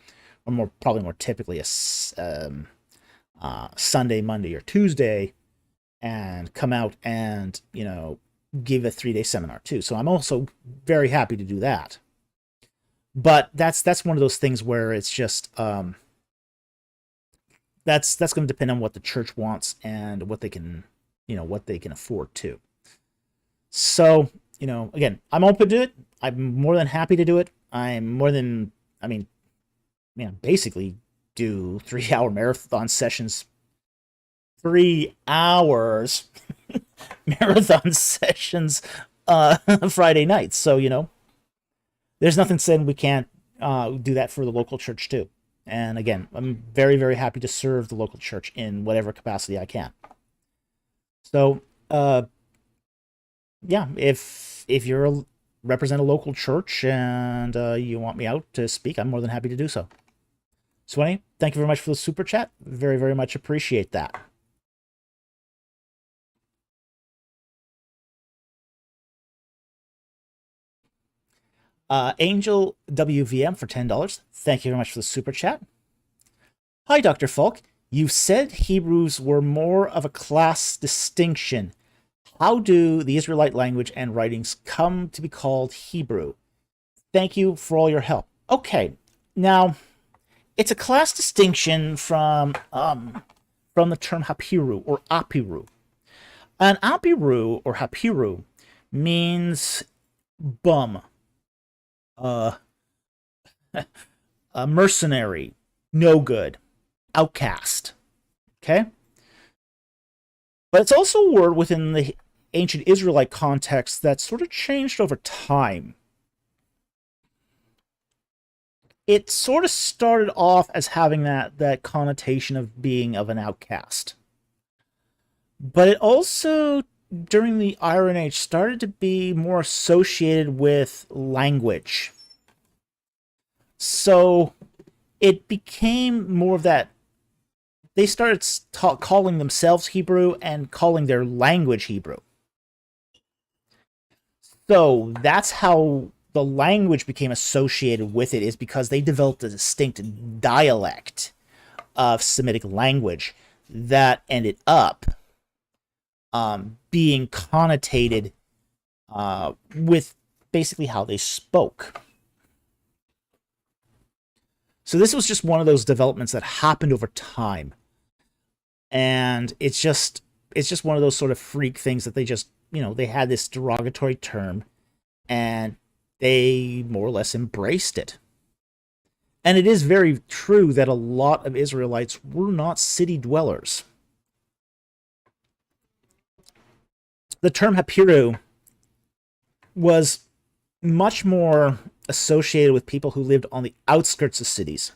or probably more typically a Sunday, Monday, or Tuesday, and come out and give a 3-day seminar too. So I'm also very happy to do that. But that's one of those things where it's just that's going to depend on what the church wants and what they can afford to. So again, I'm open to it. I'm more than happy to do it. Basically do 3-hour marathon sessions, 3 hours marathon sessions Friday nights. So there's nothing saying we can't do that for the local church too. And again, I'm very, very happy to serve the local church in whatever capacity I can. So, yeah, if you represent a local church and you want me out to speak, I'm more than happy to do so. Swanee, thank you very much for the super chat. Very, very much appreciate that. Angel WVM for $10. Thank you very much for the super chat. Hi, Dr. Falk. You said Hebrews were more of a class distinction. How do the Israelite language and writings come to be called Hebrew? Thank you for all your help. Okay, now it's a class distinction from the term Habiru or Apiru. An Apiru or Habiru means bum, a mercenary, no good, outcast. Okay? But it's also a word within the ancient Israelite context that sort of changed over time. It sort of started off as having that connotation of being of an outcast. But it also, during the Iron Age, started to be more associated with language. So it became more of that. They started calling themselves Hebrew and calling their language Hebrew. So that's how the language became associated with it, is because they developed a distinct dialect of Semitic language that ended up being connotated with basically how they spoke. So this was just one of those developments that happened over time. And it's just one of those sort of freak things that they just, they had this derogatory term and they more or less embraced it. And it is very true that a lot of Israelites were not city dwellers. The term Habiru was much more associated with people who lived on the outskirts of cities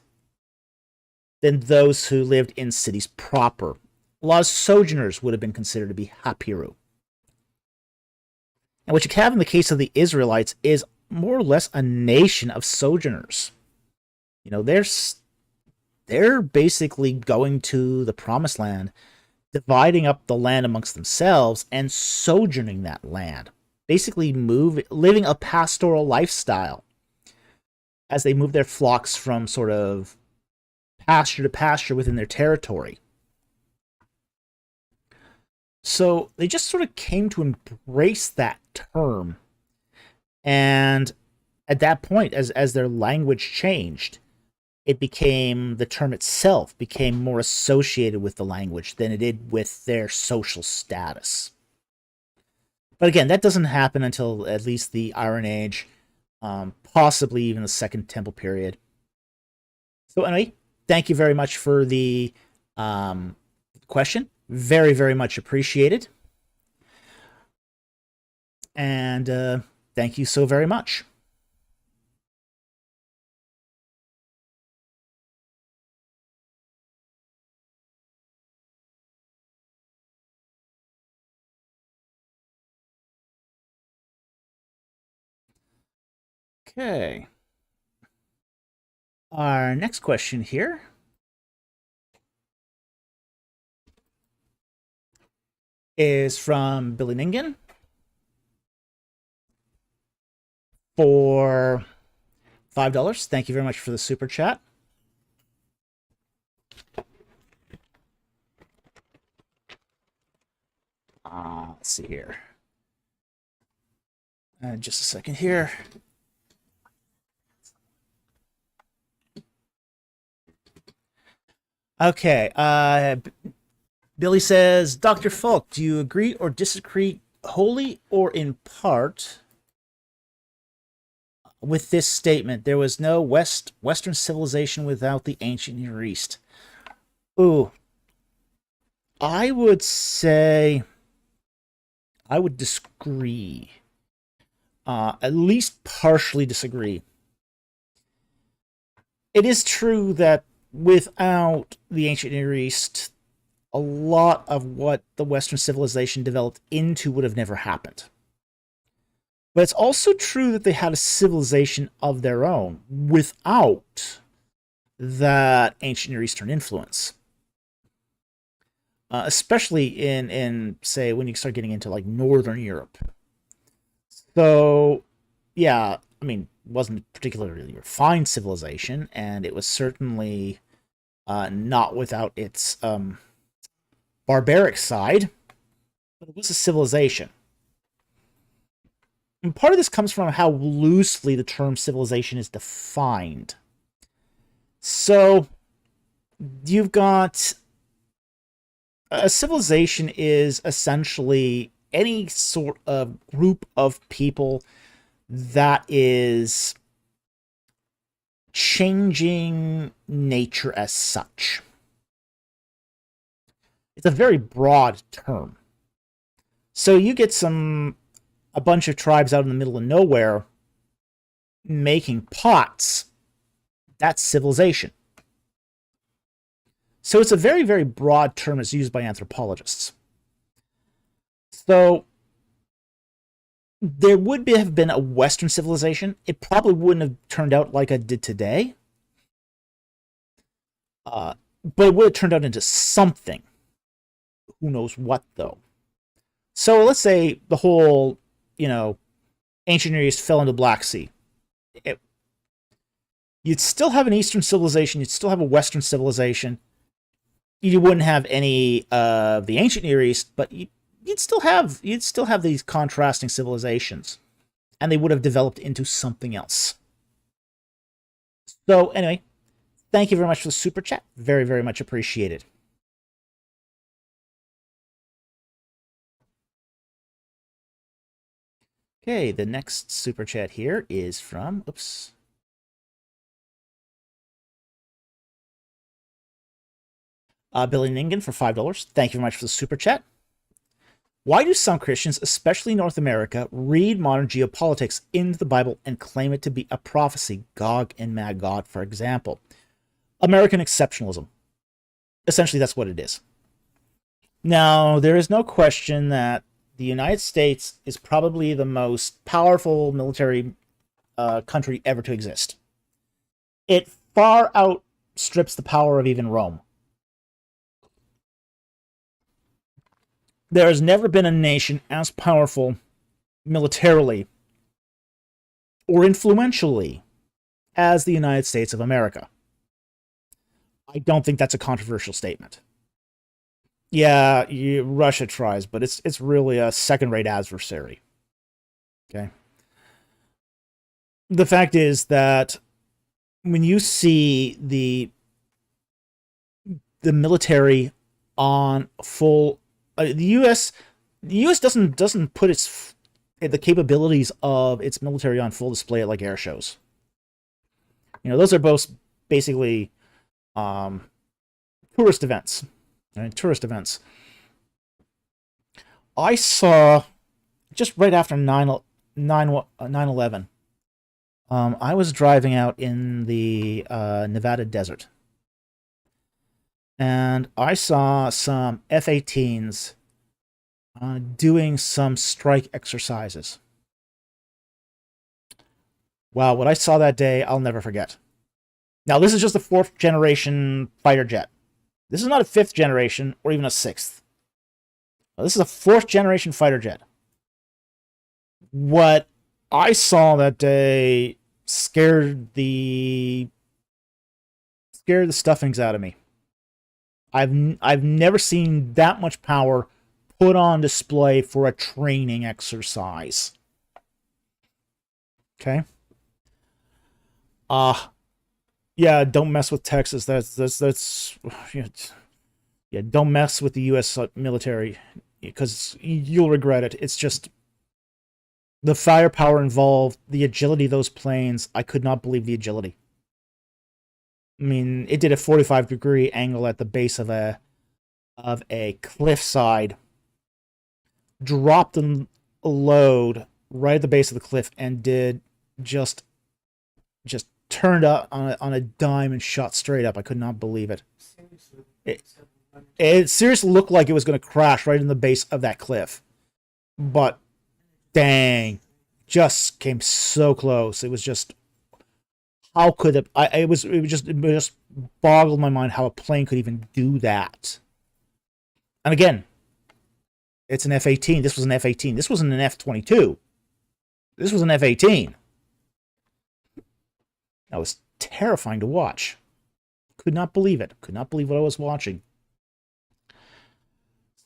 than those who lived in cities proper. A lot of sojourners would have been considered to be Habiru. And what you have in the case of the Israelites is more or less a nation of sojourners. They're basically going to the promised land, dividing up the land amongst themselves and sojourning that land. Basically living a pastoral lifestyle as they move their flocks from sort of pasture to pasture within their territory. So they just sort of came to embrace that term. And at that point, as their language changed, it became, the term itself became more associated with the language than it did with their social status. But again, that doesn't happen until at least the Iron Age, possibly even the Second Temple period. So anyway, thank you very much for the question. Very, very much appreciated. And thank you so very much. Okay. Our next question here is from Billy Ningen for $5. Thank you very much for the super chat. Let's see here. Just a second here. Okay. Billy says, Dr. Falk, do you agree or disagree wholly or in part with this statement? There was no Western civilization without the ancient Near East. Ooh. I would say I would disagree. At least partially disagree. It is true that without the ancient Near East, a lot of what the Western civilization developed into would have never happened. But it's also true that they had a civilization of their own without that ancient Near Eastern influence. Especially in, say, when you start getting into, like, Northern Europe. So, yeah, I mean, it wasn't a particularly refined civilization, and it was certainly not without its barbaric side, but it was a civilization. And part of this comes from how loosely the term civilization is defined. So, you've got a civilization is essentially any sort of group of people that is changing nature as such. It's a very broad term. So you get a bunch of tribes out in the middle of nowhere making pots. That's civilization. So it's a very, very broad term as used by anthropologists. So there would have been a Western civilization. It probably wouldn't have turned out like it did today. But it would have turned out into something. Who knows what, though. So let's say the whole, ancient Near East fell into the Black Sea. You'd still have an Eastern civilization. You'd still have a Western civilization. You wouldn't have any of the ancient Near East, but you'd still have these contrasting civilizations, and they would have developed into something else. So anyway, thank you very much for the super chat. Very, very much appreciated. Okay, the next super chat here is from, Billy Ningen for $5. Thank you very much for the super chat. Why do some Christians, especially North America, read modern geopolitics into the Bible and claim it to be a prophecy? Gog and Magog, for example. American exceptionalism. Essentially, that's what it is. Now, there is no question that the United States is probably the most powerful military country ever to exist. It far outstrips the power of even Rome. There has never been a nation as powerful militarily or influentially as the United States of America. I don't think that's a controversial statement. Yeah, Russia tries, but it's really a second-rate adversary. Okay. The fact is that when you see the military on full, the U.S. doesn't put the capabilities of its military on full display at like air shows. Those are both basically um, tourist events. Right? Tourist events. I saw just right after 9/11. I was driving out in the Nevada desert, and I saw some F-18s doing some strike exercises. Wow, what I saw that day, I'll never forget. Now, this is just a fourth generation fighter jet. This is not a fifth generation or even a sixth. This is a fourth generation fighter jet. What I saw that day scared the stuffings out of me. I've never seen that much power put on display for a training exercise. Okay. Yeah, don't mess with Texas. That's yeah, don't mess with the U.S. military because you'll regret it. It's just the firepower involved, the agility of those planes. I could not believe the agility. I mean, it did a 45-degree angle at the base of a cliffside, dropped a load right at the base of the cliff, and did just turned up on a dime and shot straight up. I could not believe it. It seriously looked like it was going to crash right in the base of that cliff. But dang, just came so close. It was just, how could it? It just boggled my mind how a plane could even do that. And again, it's an F-18. This was an F-18. This wasn't an F-22. This was an F-18. That was terrifying to watch. Could not believe it. Could not believe what I was watching.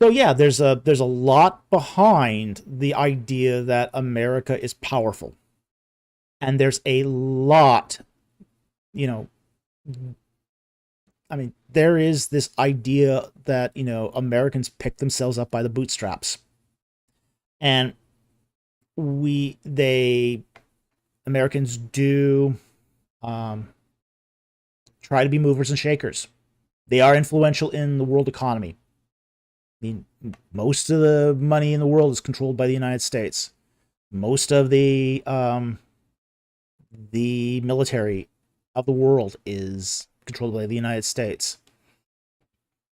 So yeah, there's a lot behind the idea that America is powerful. And there's a lot, I mean, there is this idea that, Americans pick themselves up by the bootstraps. And Americans do try to be movers and shakers. They are influential in the world economy. I mean, most of the money in the world is controlled by the United States. Most of the military of the world is controlled by the United States.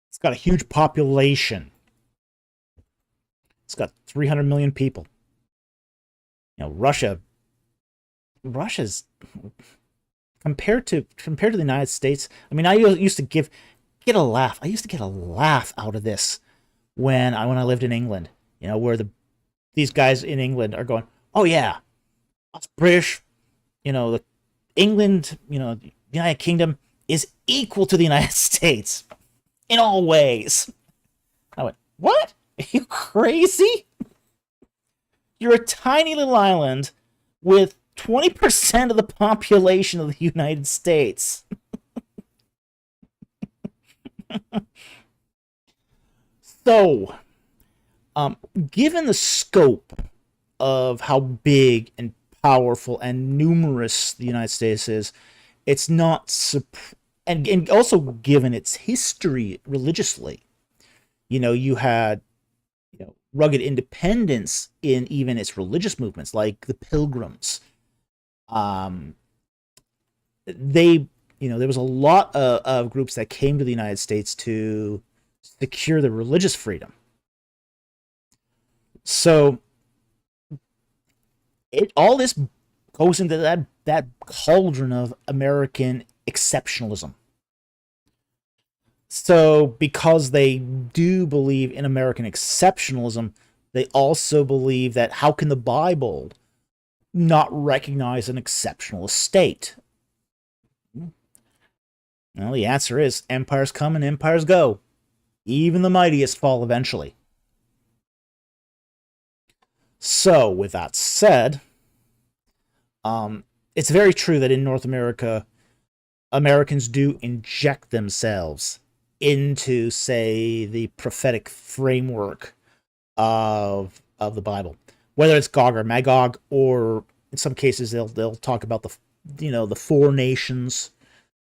It's got a huge population. It's got 300 million people. Russia's compared to the United States. I mean, I used to get a laugh. I used to get a laugh out of this when I lived in England. Where these guys in England are going, "Oh yeah, us British, the England, the United Kingdom is equal to the United States in all ways." I went, "What? Are you crazy? You're a tiny little island with 20% of the population of the United States." So, given the scope of how big and powerful and numerous the United States is, it's not and also given its history religiously. You had rugged independence in even its religious movements, like the Pilgrims. There was a lot of groups that came to the United States to secure their religious freedom. So all this goes into that cauldron of American exceptionalism. So because they do believe in American exceptionalism, they also believe that how can the Bible not recognize an exceptional state? Well, the answer is empires come and empires go. Even the mightiest fall eventually. So, with that said, it's very true that in North America, Americans do inject themselves into, say, the prophetic framework of the Bible, whether it's Gog or Magog, or in some cases they'll talk about the four nations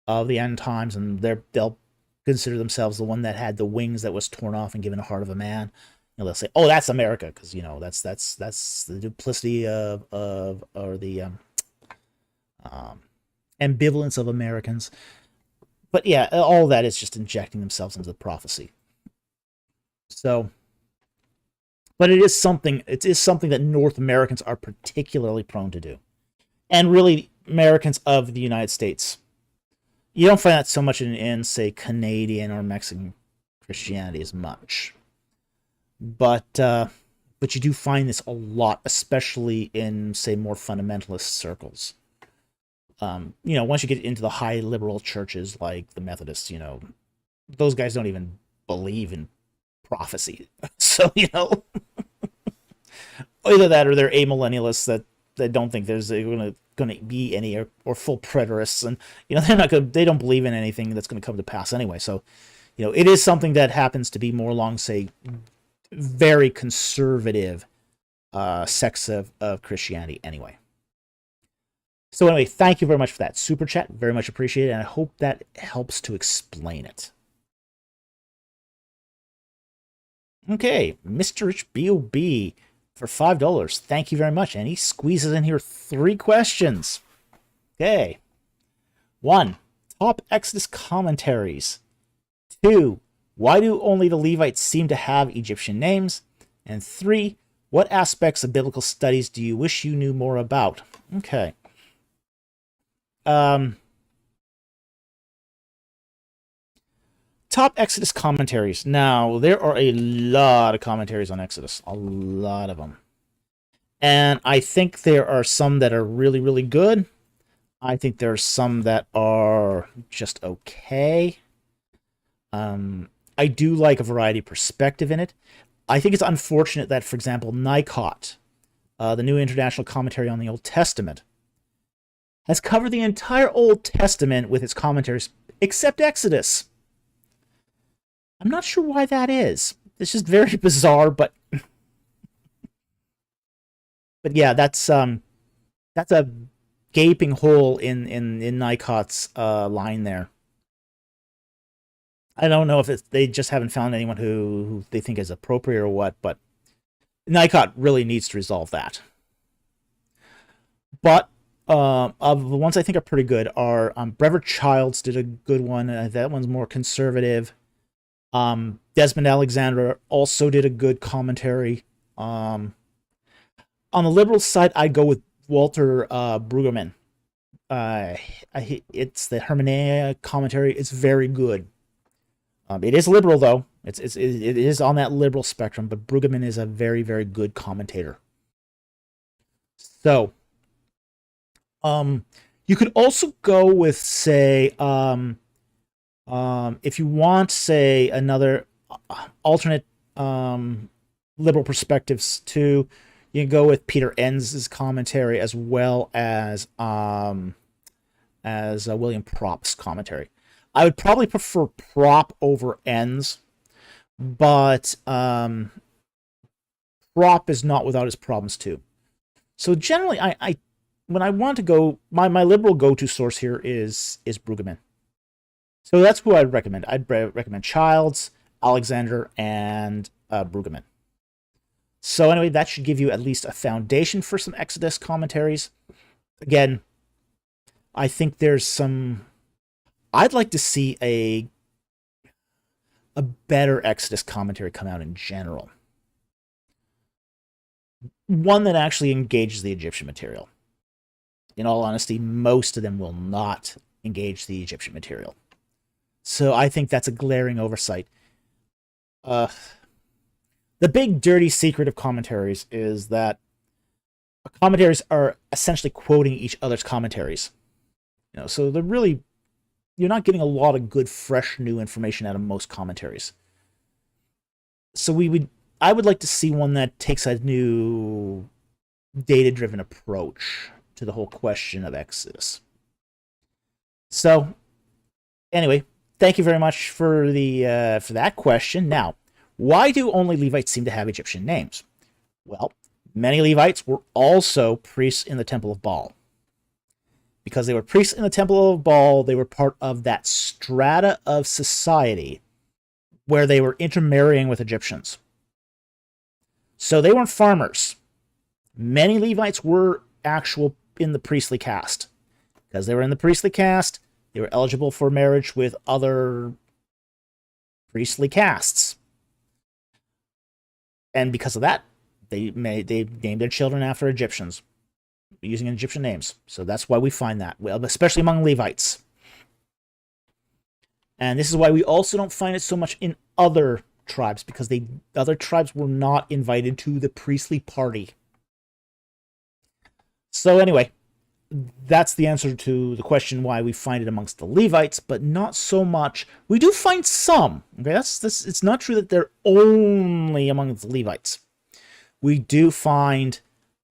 of the end times, and they'll consider themselves the one that had the wings that was torn off and given a heart of a man. They'll say, "Oh, that's America," because that's the duplicity or the ambivalence of Americans. But yeah, all that is just injecting themselves into the prophecy. So, but it is something that North Americans are particularly prone to do, and really Americans of the United States. You don't find that so much in say, Canadian or Mexican Christianity as much. But you do find this a lot, especially in, say, more fundamentalist circles. Once you get into the high liberal churches like the Methodists, those guys don't even believe in prophecy. So, either that or they're amillennialists that don't think there's going to be any or full preterists, and they don't believe in anything that's going to come to pass anyway. So, it is something that happens to be more along, say, very conservative sects of Christianity anyway. So anyway, thank you very much for that super chat. Very much appreciated, and I hope that helps to explain it. Okay, Mr. Rich B.O.B. for $5. Thank you very much. And he squeezes in here 3 questions. Okay. 1. Top Exodus commentaries. 2. Why do only the Levites seem to have Egyptian names? And 3. What aspects of biblical studies do you wish you knew more about? Okay. Top Exodus commentaries. Now, there are a lot of commentaries on Exodus. A lot of them. And I think there are some that are really, really good. I think there are some that are just okay. I do like a variety of perspective in it. I think it's unfortunate that, for example, Nikot, the New International Commentary on the Old Testament, has covered the entire Old Testament with its commentaries, except Exodus. I'm not sure why that is. It's just very bizarre, but yeah, that's a gaping hole in Nikot's line there. I don't know if they just haven't found anyone who they think is appropriate or what, but Nikot really needs to resolve that. But of the ones I think are pretty good are Brever Childs did a good one. That one's more conservative. Desmond Alexander also did a good commentary. On the liberal side, I'd go with Walter Brueggemann. It's the Hermeneia commentary. It's very good. It is liberal, though. It is on that liberal spectrum, but Brueggemann is a very, very good commentator. So, you could also go with, say, if you want, say, another alternate liberal perspectives too, you can go with Peter Enns' commentary as well as William Prop's commentary. I would probably prefer Prop over Enns, but Prop is not without his problems too. So generally, I when I want to go, my liberal go-to source here is Brueggemann. So that's who I'd recommend. I'd recommend Childs, Alexander, and Brueggemann. So anyway, that should give you at least a foundation for some Exodus commentaries. Again, I think there's some... I'd like to see a better Exodus commentary come out in general. One that actually engages the Egyptian material. In all honesty, most of them will not engage the Egyptian material. So I think that's a glaring oversight. The big dirty secret of commentaries is that commentaries are essentially quoting each other's commentaries. So they're really... You're not getting a lot of good, fresh, new information out of most commentaries. So I would like to see one that takes a new data-driven approach to the whole question of Exodus. So, anyway, thank you very much for that question. Now, why do only Levites seem to have Egyptian names? Well, many Levites were also priests in the Temple of Baal. Because they were priests in the Temple of Baal, they were part of that strata of society where they were intermarrying with Egyptians. So they weren't farmers. Many Levites were actual in the priestly caste. Because they were in the priestly caste, they were eligible for marriage with other priestly castes. And because of that, they named their children after Egyptians, using Egyptian names. So that's why we find that, well, especially among Levites. And this is why we also don't find it so much in other tribes, because other tribes were not invited to the priestly party. So anyway, that's the answer to the question why we find it amongst the Levites, but not so much. We do find some. Okay, it's not true that they're only among the Levites. We do find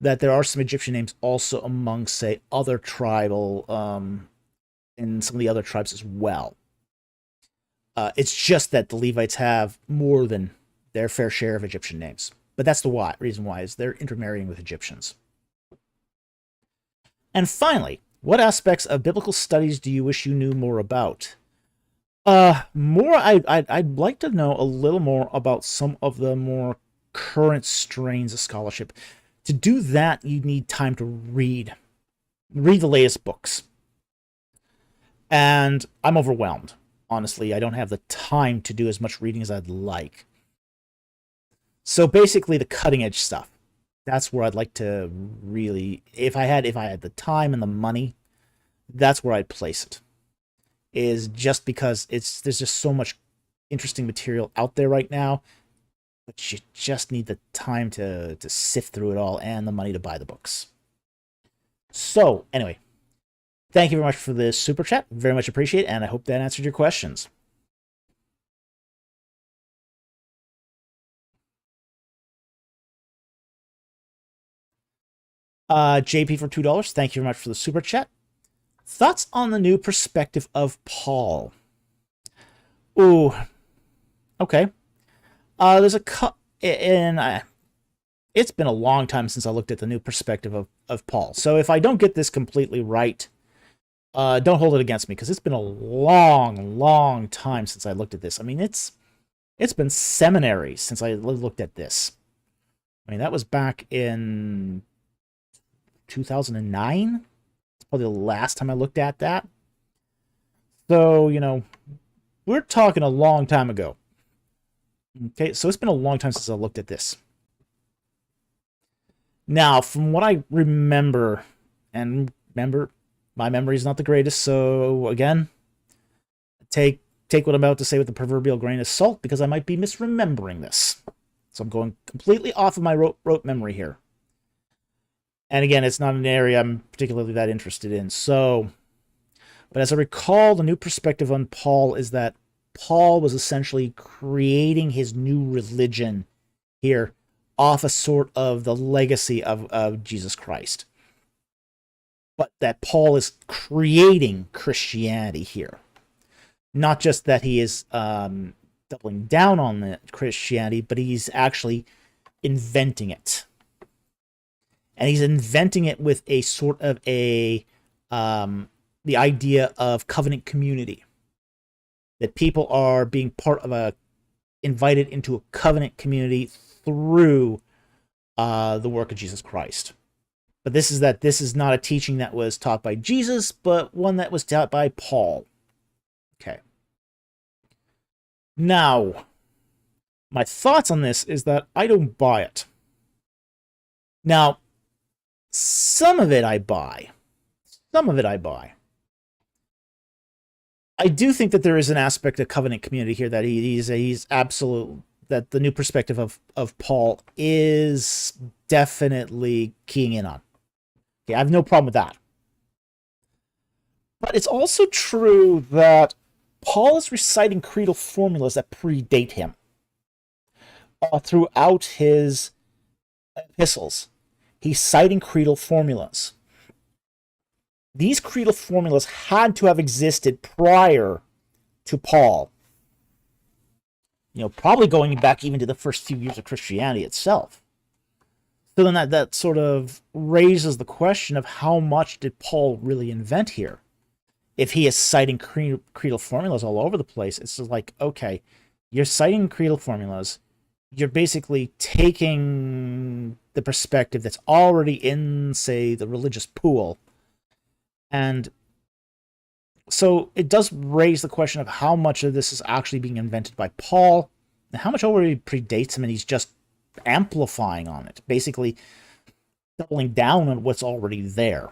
that there are some Egyptian names also among, say, other tribal, in some of the other tribes as well. It's just that the Levites have more than their fair share of Egyptian names. But that's the reason why, is they're intermarrying with Egyptians. And finally, what aspects of biblical studies do you wish you knew more about? I'd like to know a little more about some of the more current strains of scholarship. To do that, you need time to read the latest books. And I'm overwhelmed. Honestly, I don't have the time to do as much reading as I'd like. So basically, the cutting edge stuff. That's where I'd like to really, if I had the time and the money, that's where I'd place it. Is just because there's just so much interesting material out there right now, but you just need the time to sift through it all and the money to buy the books. So anyway, thank you very much for this super chat. Very much appreciate it, and I hope that answered your questions. JP for $2. Thank you very much for the super chat. Thoughts on the new perspective of Paul? Ooh, okay. There's it's been a long time since I looked at the new perspective of Paul. So if I don't get this completely right, don't hold it against me, because it's been a long time since I looked at this. I mean, it's been seminary since I looked at this. I mean, that was back in 2009. It's probably the last time I looked at that. So, we're talking a long time ago. Okay, so it's been a long time since I looked at this. Now, from what I remember, my memory is not the greatest, so again, take what I'm about to say with the proverbial grain of salt, because I might be misremembering this. So I'm going completely off of my rote memory here. And again, it's not an area I'm particularly that interested in. So, but as I recall, the new perspective on Paul is that Paul was essentially creating his new religion here off a sort of the legacy of Jesus Christ. But that Paul is creating Christianity here. Not just that he is doubling down on the Christianity, but he's actually inventing it. And he's inventing it with a sort of the idea of covenant community. That people are being part of invited into a covenant community through the work of Jesus Christ. But this is not a teaching that was taught by Jesus, but one that was taught by Paul. Okay. Now, my thoughts on this is that I don't buy it. Now, some of it I buy. I do think that there is an aspect of covenant community here that he's absolute, that the new perspective of Paul is definitely keying in on. Okay, I have no problem with that. But it's also true that Paul is reciting creedal formulas that predate him, throughout his epistles, he's citing creedal formulas. These creedal formulas had to have existed prior to Paul. Probably going back even to the first few years of Christianity itself. So then that sort of raises the question of how much did Paul really invent here? If he is citing creedal formulas all over the place, it's just like, okay, you're citing creedal formulas, you're basically taking the perspective that's already in, say, the religious pool. And so it does raise the question of how much of this is actually being invented by Paul, and how much already predates him, and he's just amplifying on it, basically doubling down on what's already there.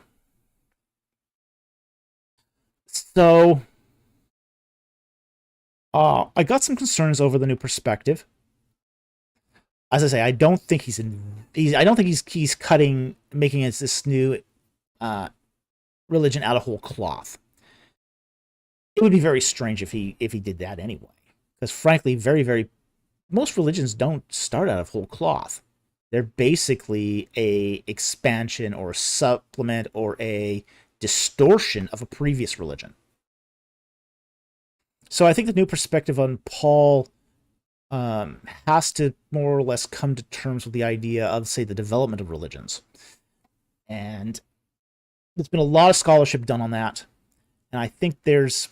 So, I got some concerns over the new perspective. As I say, I don't think he's making it this new religion out of whole cloth. It would be very strange if he did that anyway, because frankly, most religions don't start out of whole cloth. They're basically a expansion or a supplement or a distortion of a previous religion. So I think the new perspective on Paul has to more or less come to terms with the idea of, say, the development of religions. And there's been a lot of scholarship done on that. And I think there's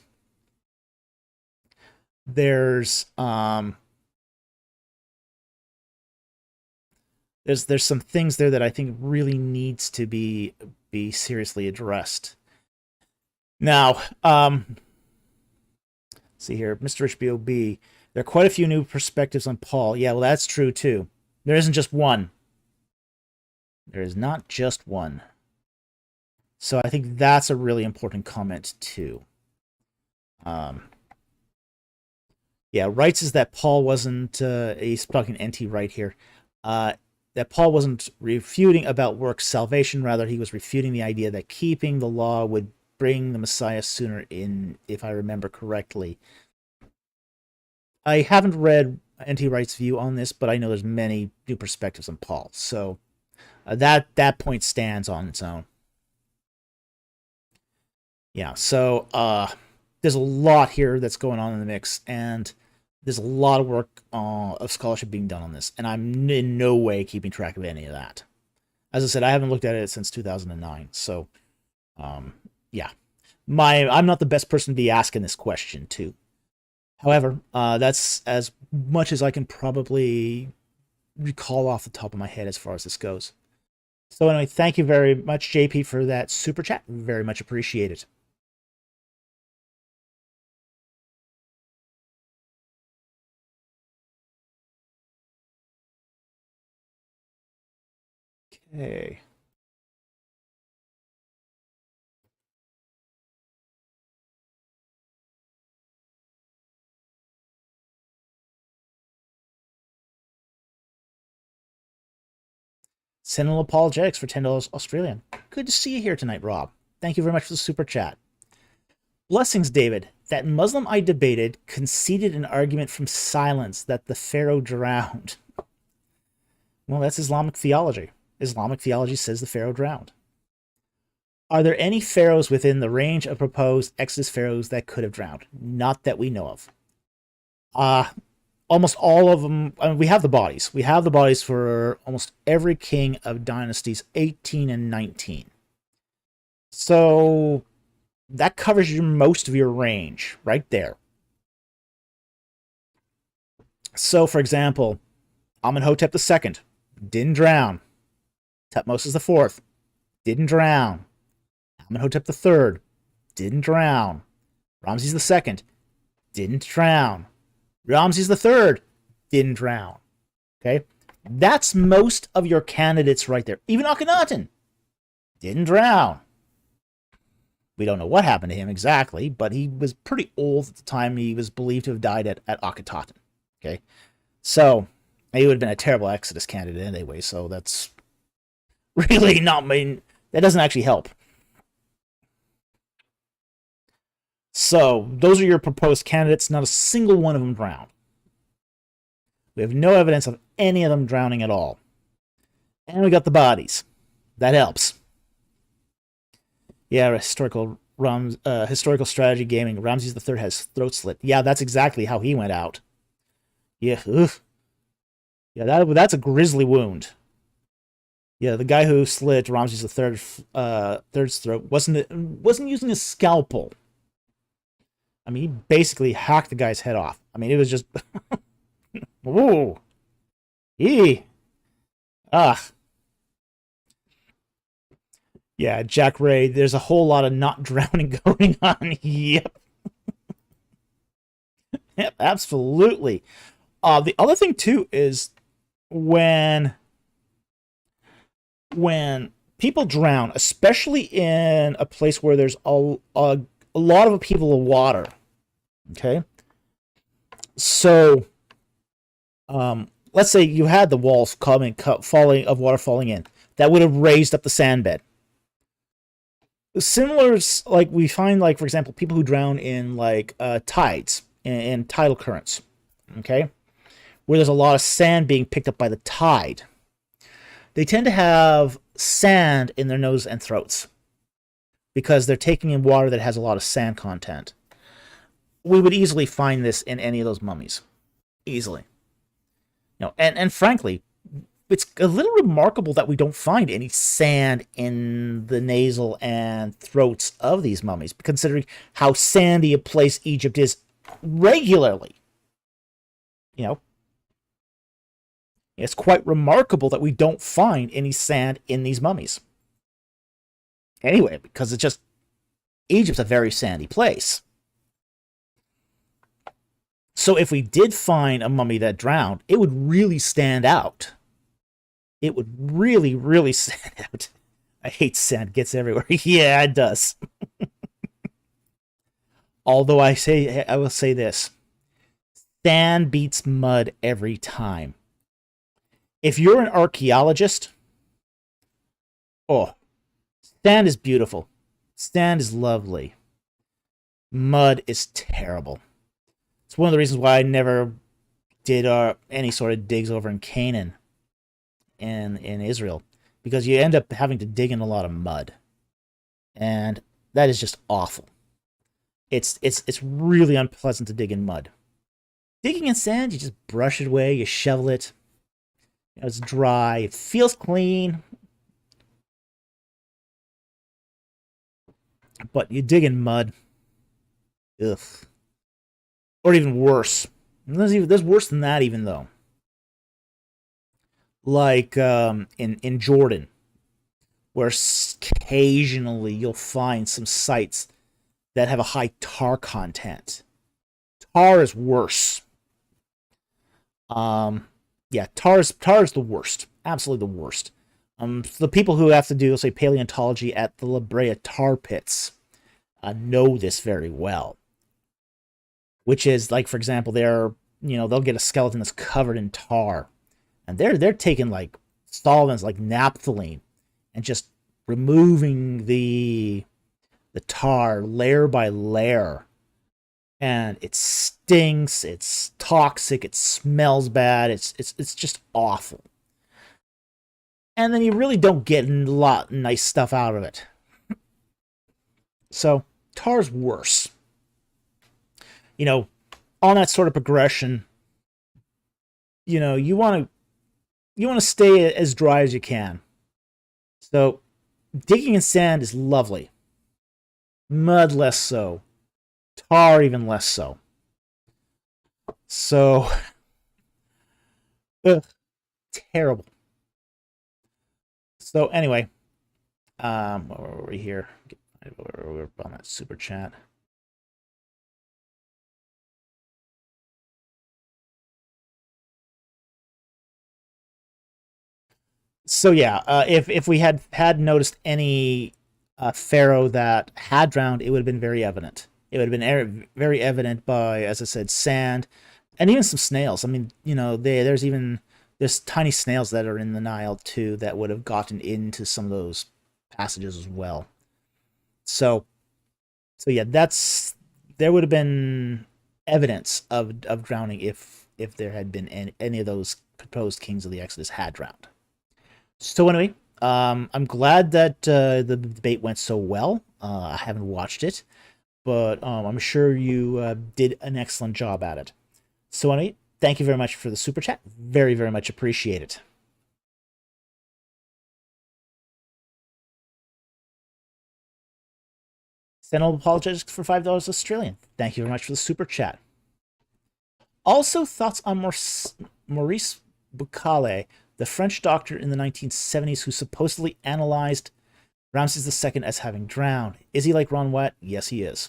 some things there that I think really needs to be seriously addressed. Now, see here, Mr. Rich B.O.B., there are quite a few new perspectives on Paul. Yeah, well, that's true, too. There isn't just one. There is not just one. So I think that's a really important comment, too. Yeah, Wright says that Paul wasn't, he's talking NT Wright here, that Paul wasn't refuting about works salvation, rather he was refuting the idea that keeping the law would bring the Messiah sooner in, if I remember correctly. I haven't read N.T. Wright's view on this, but I know there's many new perspectives on Paul, so that point stands on its own. Yeah, so there's a lot here that's going on in the mix, and there's a lot of work of scholarship being done on this, and I'm in no way keeping track of any of that. As I said, I haven't looked at it since 2009, so yeah. I'm not the best person to be asking this question to. However, that's as much as I can probably recall off the top of my head as far as this goes. So anyway, thank you very much, JP, for that super chat. Very much appreciated. Okay. Sentinel Apologetics for $10 Australian. Good to see you here tonight, Rob. Thank you very much for the super chat. Blessings, David. That Muslim I debated conceded an argument from silence that the Pharaoh drowned. Well, that's Islamic theology. Islamic theology says the Pharaoh drowned. Are there any pharaohs within the range of proposed Exodus pharaohs that could have drowned? Not that we know of. Almost all of them, I mean, we have the bodies. We have the bodies for almost every king of dynasties 18 and 19. So that covers most of your range right there. So, for example, Amenhotep II didn't drown. Tutmosis IV didn't drown. Amenhotep III didn't drown. Ramses II didn't drown. Ramses III didn't drown. Okay? That's most of your candidates right there. Even Akhenaten didn't drown. We don't know what happened to him exactly, but he was pretty old at the time he was believed to have died at Akhenaten. Okay? So, he would have been a terrible Exodus candidate anyway, so that's really not, that doesn't actually help. So, those are your proposed candidates. Not a single one of them drowned. We have no evidence of any of them drowning at all. And we got the bodies. That helps. Yeah, historical strategy gaming. Ramses III has throat slit. Yeah, that's exactly how he went out. Yeah, ugh. Yeah, that's a grisly wound. Yeah, the guy who slit Ramses III's throat wasn't using a scalpel. I mean, he basically hacked the guy's head off. I mean, it was just, ooh, ah, yeah, Jack Ray. There's a whole lot of not drowning going on. Yep, yep, absolutely. The other thing too is when people drown, especially in a place where there's a lot of upheaval of water. Okay, so let's say you had the walls falling of water falling in, that would have raised up the sand bed. Similar, like we find, like for example, people who drown in like tides and tidal currents. Okay, where there's a lot of sand being picked up by the tide. They tend to have sand in their nose and throats because they're taking in water that has a lot of sand content. We would easily find this in any of those mummies. Easily. You know, and frankly, it's a little remarkable that we don't find any sand in the nasal and throats of these mummies, considering how sandy a place Egypt is regularly. You know, it's quite remarkable that we don't find any sand in these mummies. Anyway, because it's just, Egypt's a very sandy place. So if we did find a mummy that drowned, it would really stand out. It would really, really stand out. I hate sand. It gets everywhere. Yeah, it does. Although I will say this. Sand beats mud every time. If you're an archaeologist, oh, sand is beautiful. Sand is lovely. Mud is terrible. It's one of the reasons why I never did any sort of digs over in Canaan and in Israel, because you end up having to dig in a lot of mud, and that is just awful. It's really unpleasant to dig in mud. Digging in sand, you just brush it away, you shovel it. You know, it's dry, it feels clean. But you dig in mud, ugh. Or even worse. There's worse than that, even though. Like in Jordan, where occasionally you'll find some sites that have a high tar content. Tar is worse. Yeah, tar is the worst. Absolutely the worst. The people who have to do, say, paleontology at the La Brea tar pits know this very well. Which is, like, for example, they'll get a skeleton that's covered in tar, and they're taking like solvents like naphthalene and just removing the tar layer by layer, and it stinks, it's toxic, it smells bad, it's just awful. And then you really don't get a lot of nice stuff out of it. So tar's worse. You know, on that sort of progression, you know, you want to stay as dry as you can. So digging in sand is lovely. Mud less so. Tar even less so. So terrible. So anyway, what were we here? We're on that super chat. So yeah, if we had noticed any pharaoh that had drowned, it would have been very evident. It would have been very evident by, as I said, sand, and even some snails. I mean, you know, there's tiny snails that are in the Nile too that would have gotten into some of those passages as well. So yeah, there would have been evidence of drowning if there had been any of those proposed kings of the Exodus had drowned. So anyway, I'm glad that the debate went so well. I haven't watched it, but I'm sure you did an excellent job at it. So anyway, thank you very much for the super chat. Very, very much appreciate it. Send all Apologetics for $5 Australian. Thank you very much for the super chat. Also, thoughts on Maurice Bucale, the French doctor in the 1970s who supposedly analyzed Ramses II as having drowned. Is he like Ron Wyatt? Yes, he is.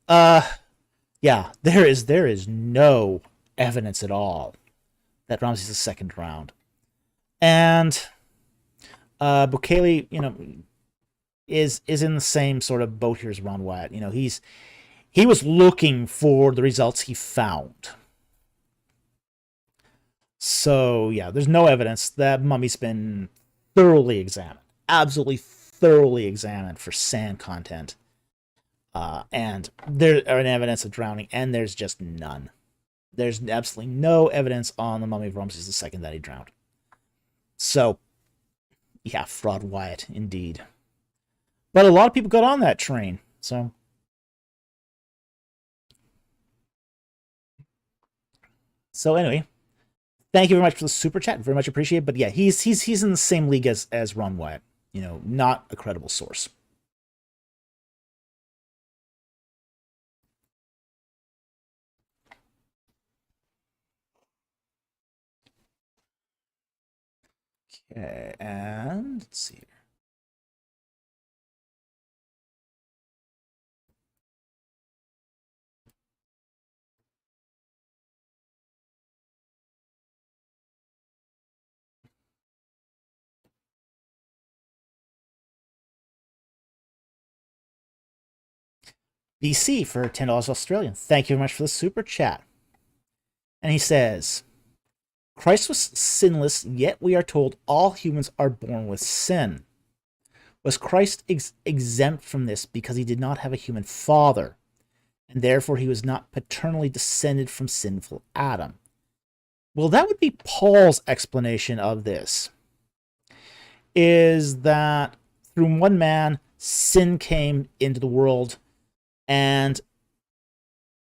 Yeah, there is no evidence at all that Ramses II drowned. And Bucale, is in the same sort of boat here as Ron Wyatt. He was looking for the results he found. So yeah, there's no evidence. That mummy's been thoroughly examined, absolutely thoroughly examined for sand content, and there are evidence of drowning, and there's just none. There's absolutely no evidence on the mummy of Ramses II that he drowned. So yeah, fraud Wyatt indeed. But a lot of people got on that train, so. So anyway, thank you very much for the super chat. Very much appreciated. But yeah, he's in the same league as Ron Wyatt. Not a credible source. Okay, and let's see here. BC for $10 Australian. Thank you very much for the super chat. And he says, Christ was sinless, yet we are told all humans are born with sin. Was Christ exempt from this because he did not have a human father, and therefore he was not paternally descended from sinful Adam? Well, that would be Paul's explanation of this, is that through one man, sin came into the world, and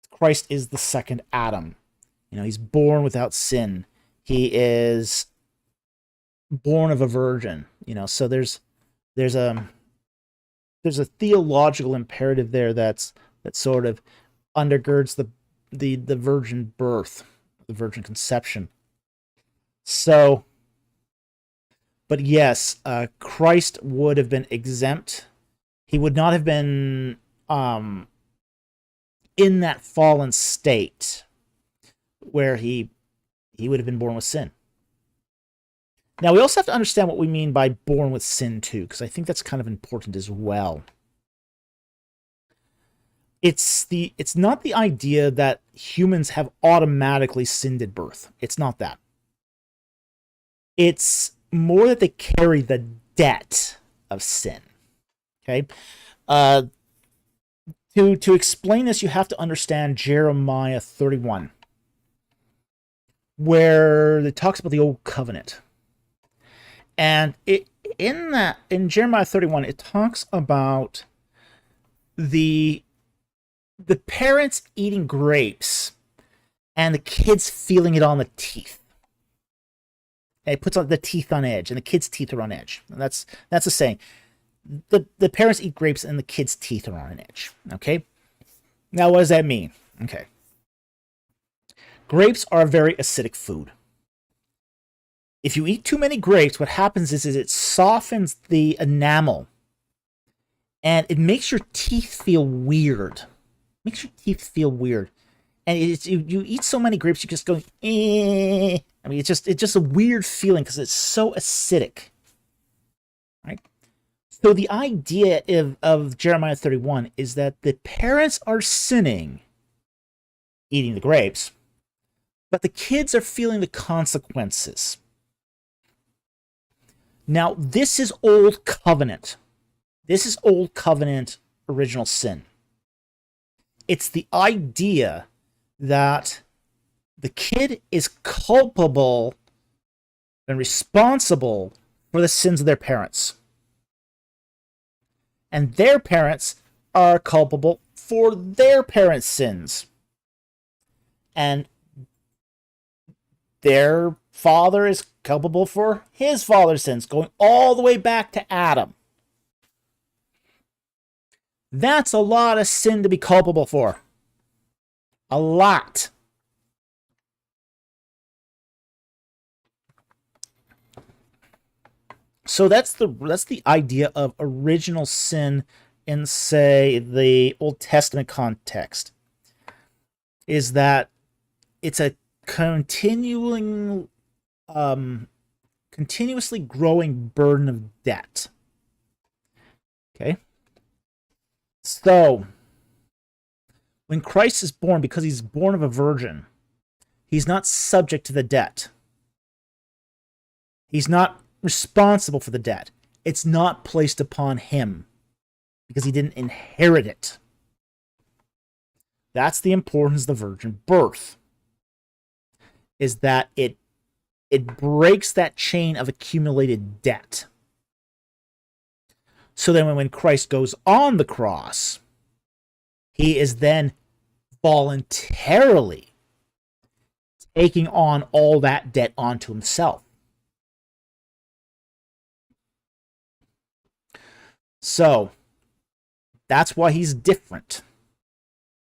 Christ is the second Adam. He's born without sin. He is born of a virgin. So there's a theological imperative there that sort of undergirds the virgin birth, the virgin conception. So, but yes, Christ would have been exempt. He would not have been in that fallen state where he would have been born with sin. Now, we also have to understand what we mean by born with sin, too, because I think that's kind of important as well. It's not the idea that humans have automatically sinned at birth. It's not that. It's more that they carry the debt of sin. Okay? To explain this, you have to understand Jeremiah 31, where it talks about the old covenant. And in Jeremiah 31, it talks about the parents eating grapes and the kids feeling it on the teeth. And it puts the teeth on edge, and the kids' teeth are on edge. And that's the saying. The parents eat grapes and the kids' teeth are on an edge. Okay? Now, what does that mean? Okay. Grapes are a very acidic food. If you eat too many grapes, what happens is it softens the enamel, and it makes your teeth feel weird. And you eat so many grapes, you're just going, eh. I mean, it's just a weird feeling because it's so acidic, right? So the idea of Jeremiah 31 is that the parents are sinning, eating the grapes, but the kids are feeling the consequences. Now, this is Old Covenant. This is Old Covenant original sin. It's the idea that the kid is culpable been responsible for the sins of their parents. And their parents are culpable for their parents' sins. And their father is culpable for his father's sins, going all the way back to Adam. That's a lot of sin to be culpable for. A lot. So that's the idea of original sin in, say, the Old Testament context. Is that it's a continuously growing burden of debt. Okay? So, when Christ is born, because he's born of a virgin, he's not subject to the debt. He's not responsible for the debt. It's not placed upon him because he didn't inherit it. That's the importance of the virgin birth, is that it breaks that chain of accumulated debt. So then when Christ goes on the cross, he is then voluntarily taking on all that debt onto himself. So that's why he's different.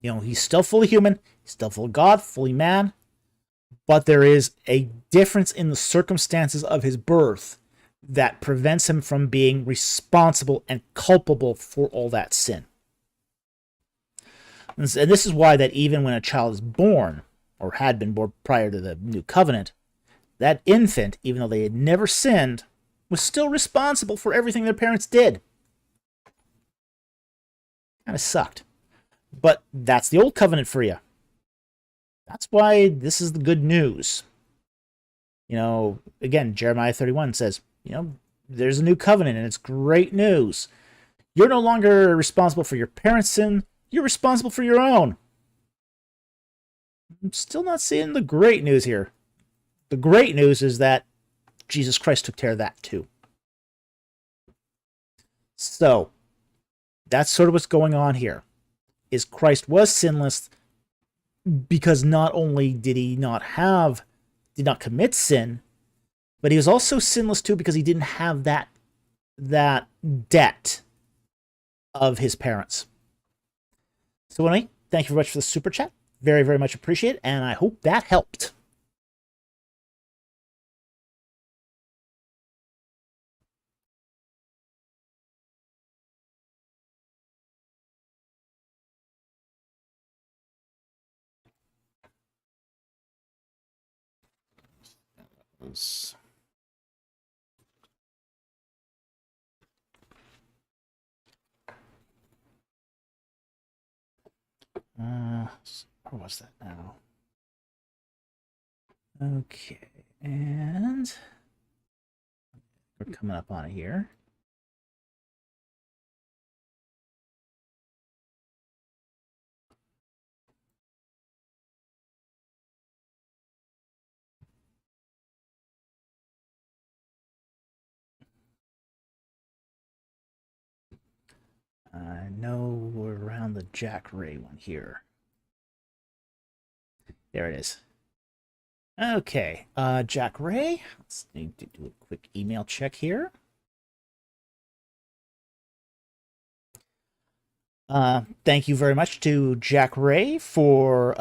You know, he's still fully human, he's still fully God, fully man, but there is a difference in the circumstances of his birth that prevents him from being responsible and culpable for all that sin. And this is why that even when a child is born, or had been born prior to the new covenant, that infant, even though they had never sinned, was still responsible for everything their parents did. Kind of sucked. But that's the old covenant for you. That's why this is the good news. You know, again, Jeremiah 31 says, you know, there's a new covenant and it's great news. You're no longer responsible for your parents' sin. You're responsible for your own. I'm still not seeing the great news here. The great news is that Jesus Christ took care of that too. So, that's sort of what's going on here. Is Christ was sinless because not only did he not commit sin, but he was also sinless too because he didn't have that debt of his parents. So anyway, thank you very much for the super chat. Very, very much appreciate it, and I hope that helped. Where was that now? Okay, and we're coming up on it here. I know we're around the Jack Ray one here. There it is. Okay, Jack Ray. Let's need to do a quick email check here. Thank you very much to Jack Ray for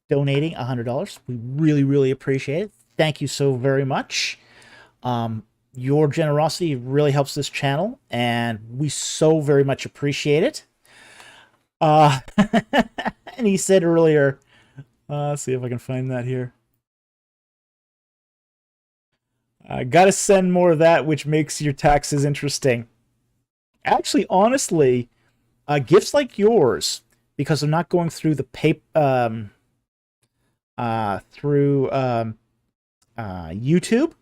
donating $100. We really, really appreciate it. Thank you so very much. Your generosity really helps this channel, and we so very much appreciate it. And he said earlier, let's see if I can find that here. I gotta send more of that, which makes your taxes interesting. Actually, honestly, gifts like yours, because I'm not going through the YouTube.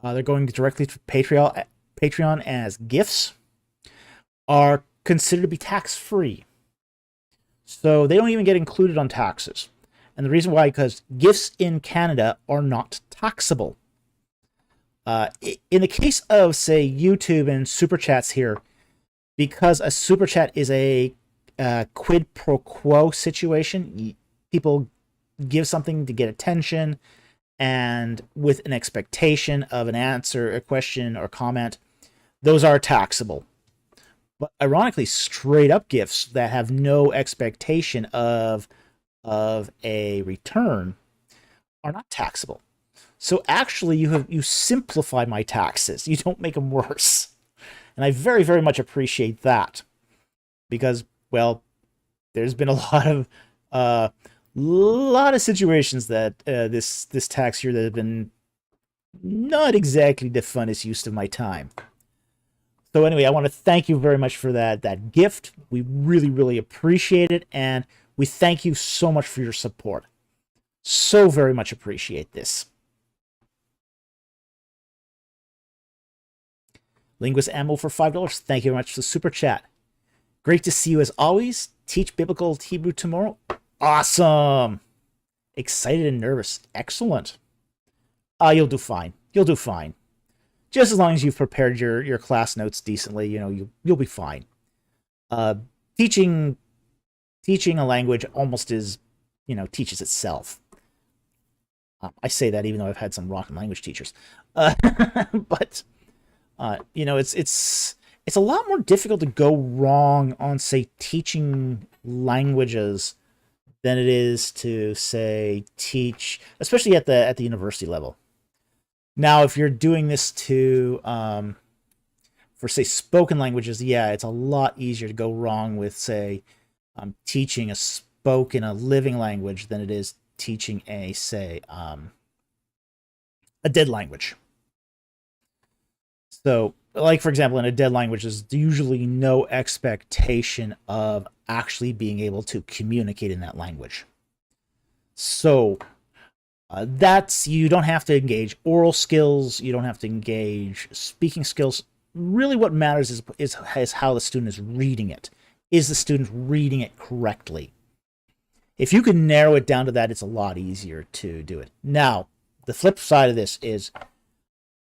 They're going directly to Patreon as gifts, are considered to be tax-free. So they don't even get included on taxes. And the reason why, because gifts in Canada are not taxable. In the case of, say, YouTube and super chats here, because a super chat is a quid pro quo situation, people give something to get attention, and with an expectation of an answer, a question, or comment, those are taxable. But ironically, straight up gifts that have no expectation of a return are not taxable. So actually, you simplify my taxes. You don't make them worse, and I very, very much appreciate that, because, well, there's been a lot of situations that this tax year that have been not exactly the funnest use of my time. So anyway, I want to thank you very much for that gift. We really, really appreciate it, and we thank you so much for your support. So very much appreciate this. Linguist Ammo for $5. Thank you very much for the super chat. Great to see you as always. Teach Biblical Hebrew tomorrow. Awesome. Excited and nervous. Excellent. You'll do fine. You'll do fine. Just as long as you've prepared your class notes decently, you'll be fine. Teaching a language almost teaches itself. I say that even though I've had some rotten language teachers, but it's a lot more difficult to go wrong on, say, teaching languages than it is to, say, teach, especially at the university level. Now, if you're doing this to for, say, spoken languages, yeah, it's a lot easier to go wrong with, say, teaching a living language than it is teaching a dead language. So, like, for example, in a dead language, there's usually no expectation of actually being able to communicate in that language. So, you don't have to engage oral skills, you don't have to engage speaking skills. Really what matters is how the student is reading it. Is the student reading it correctly? If you can narrow it down to that, it's a lot easier to do it. Now, the flip side of this is,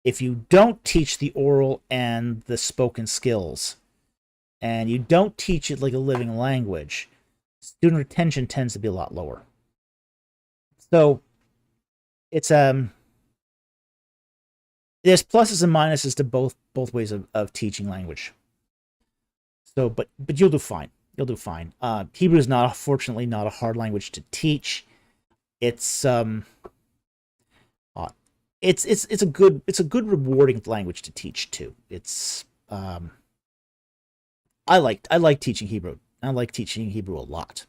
if you don't teach the oral and the spoken skills, and you don't teach it like a living language, student retention tends to be a lot lower. So, there's pluses and minuses to both ways of teaching language. So, but you'll do fine. You'll do fine. Hebrew is fortunately not a hard language to teach. It's a good rewarding language to teach too. I like teaching Hebrew. I like teaching Hebrew a lot.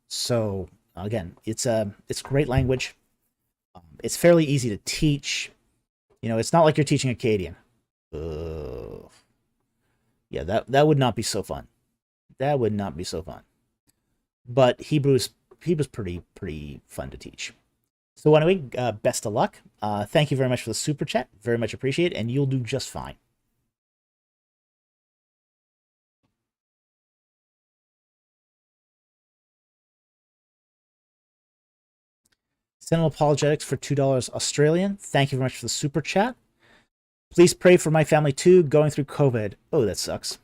So again, it's a great language. It's fairly easy to teach. It's not like you're teaching Akkadian. Yeah, that would not be so fun. That would not be so fun. But Hebrew's pretty fun to teach. So anyway, best of luck. Thank you very much for the super chat. Very much appreciate it, and you'll do just fine. Send Apologetics for $2 Australian. Thank you very much for the super chat. Please pray for my family too, going through COVID. Oh, that sucks.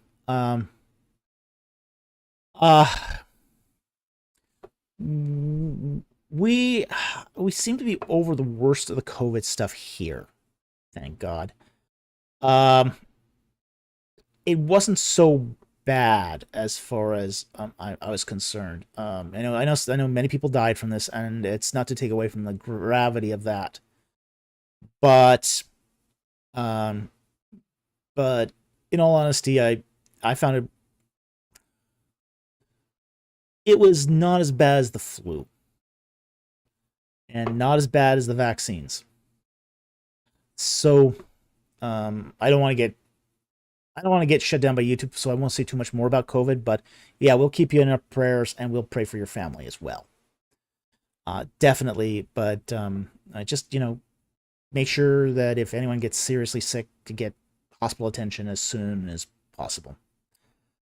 We seem to be over the worst of the COVID stuff here. Thank God. It wasn't so bad as far as I was concerned. I know many people died from this, and it's not to take away from the gravity of that. But in all honesty, I found it was not as bad as the flu, and not as bad as the vaccines. So I don't want to get shut down by YouTube, so I won't say too much more about COVID, but yeah, we'll keep you in our prayers, and we'll pray for your family as well. Definitely, but just, make sure that if anyone gets seriously sick, to get hospital attention as soon as possible.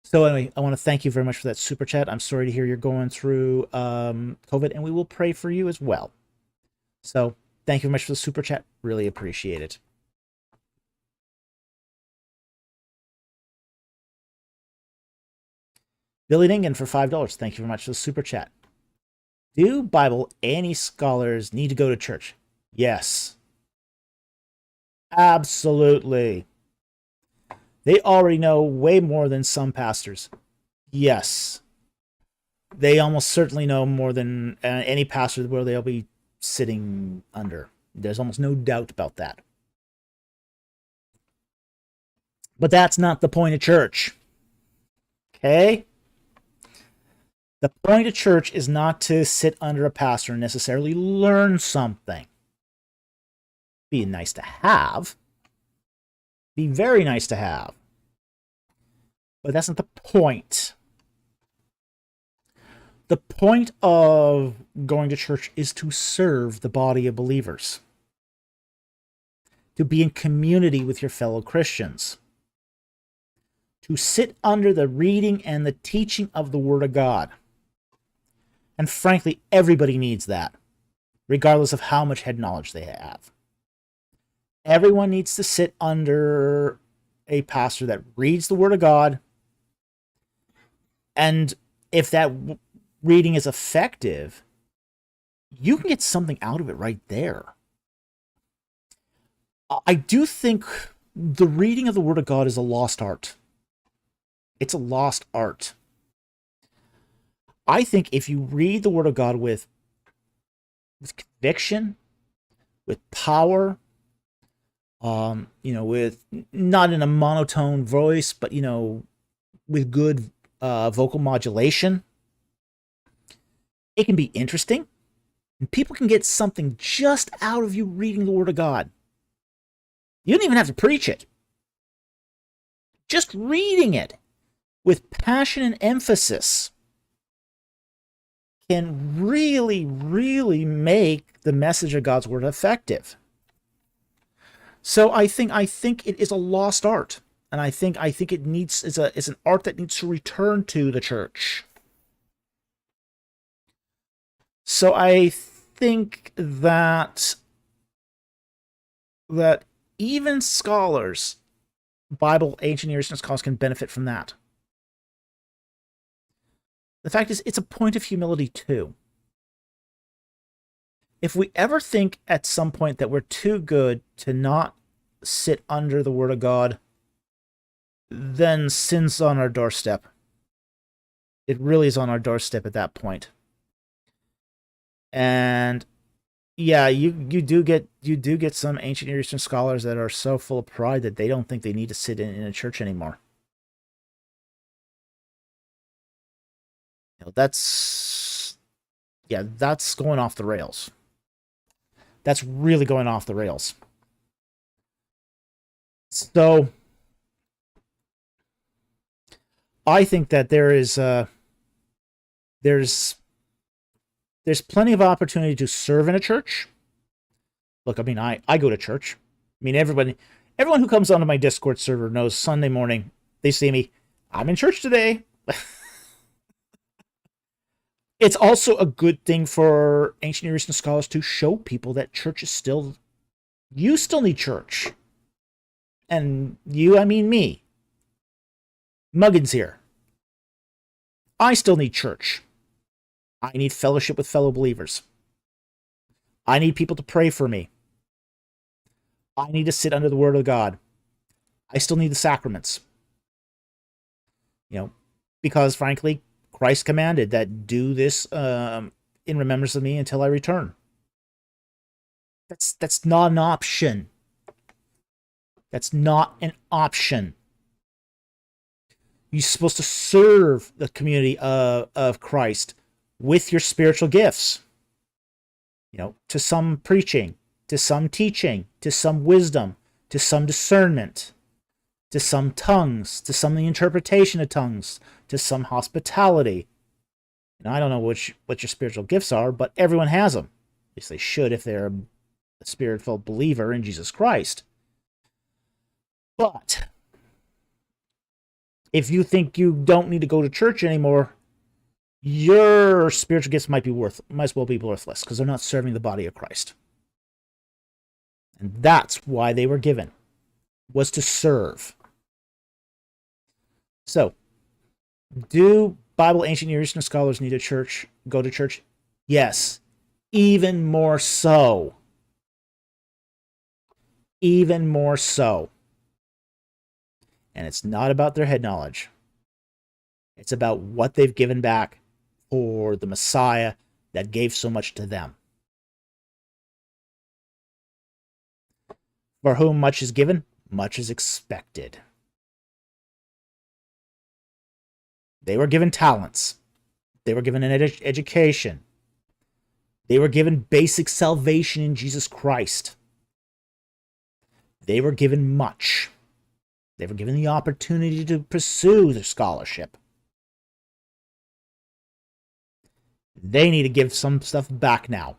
So anyway, I want to thank you very much for that super chat. I'm sorry to hear you're going through COVID, and we will pray for you as well. So thank you very much for the super chat. Really appreciate it. Billy Dingen for $5. Thank you very much for the super chat. Do Bible any scholars need to go to church? Yes. Absolutely. They already know way more than some pastors. Yes. They almost certainly know more than any pastor where they'll be sitting under. There's almost no doubt about that. But that's not the point of church. Okay? The point of church is not to sit under a pastor and necessarily learn something. Be nice to have. Be very nice to have. But that's not the point. The point of going to church is to serve the body of believers. To be in community with your fellow Christians. To sit under the reading and the teaching of the Word of God. And frankly, everybody needs that, regardless of how much head knowledge they have. Everyone needs to sit under a pastor that reads the Word of God. And if that reading is effective, you can get something out of it right there. I do think the reading of the Word of God is a lost art. It's a lost art. I think if you read the Word of God with conviction, with power, with not in a monotone voice, but with good vocal modulation, it can be interesting, and people can get something just out of you reading the Word of God. You don't even have to preach it. Just reading it with passion and emphasis can really, really make the message of God's Word effective. So I think it is a lost art, and I think it needs is an art that needs to return to the church. So I think that even scholars, Bible, ancient Near Eastern scholars, can benefit from that. The fact is, it's a point of humility too. If we ever think at some point that we're too good to not sit under the Word of God, then sin's on our doorstep. It really is on our doorstep at that point. And yeah, you do get some ancient Near Eastern scholars that are so full of pride that they don't think they need to sit in a church anymore. That's going off the rails. That's really going off the rails. So I think that there's plenty of opportunity to serve in a church. Look, I mean, I go to church. I mean, everyone who comes onto my Discord server knows Sunday morning, they see me, I'm in church today. It's also a good thing for ancient Near Eastern scholars to show people that church is still, you still need church. And you, I mean me. Muggins here. I still need church. I need fellowship with fellow believers. I need people to pray for me. I need to sit under the Word of God. I still need the sacraments. Because frankly, Christ commanded that do this in remembrance of me until I return. That's not an option. That's not an option. You're supposed to serve the community of Christ with your spiritual gifts. To some preaching, to some teaching, to some wisdom, to some discernment, to some tongues, to some the interpretation of tongues, to some hospitality. I don't know what your spiritual gifts are, but everyone has them. At least they should if they're a spirit-filled believer in Jesus Christ. But if you think you don't need to go to church anymore, your spiritual gifts might as well be worthless because they're not serving the body of Christ. And that's why they were given, was to serve. So, do Bible ancient Near Eastern scholars need a church, go to church? Yes. Even more so. Even more so. And it's not about their head knowledge. It's about what they've given back for the Messiah that gave so much to them. For whom much is given, much is expected. They were given talents. They were given an education. They were given basic salvation in Jesus Christ. They were given much. They were given the opportunity to pursue their scholarship. They need to give some stuff back now.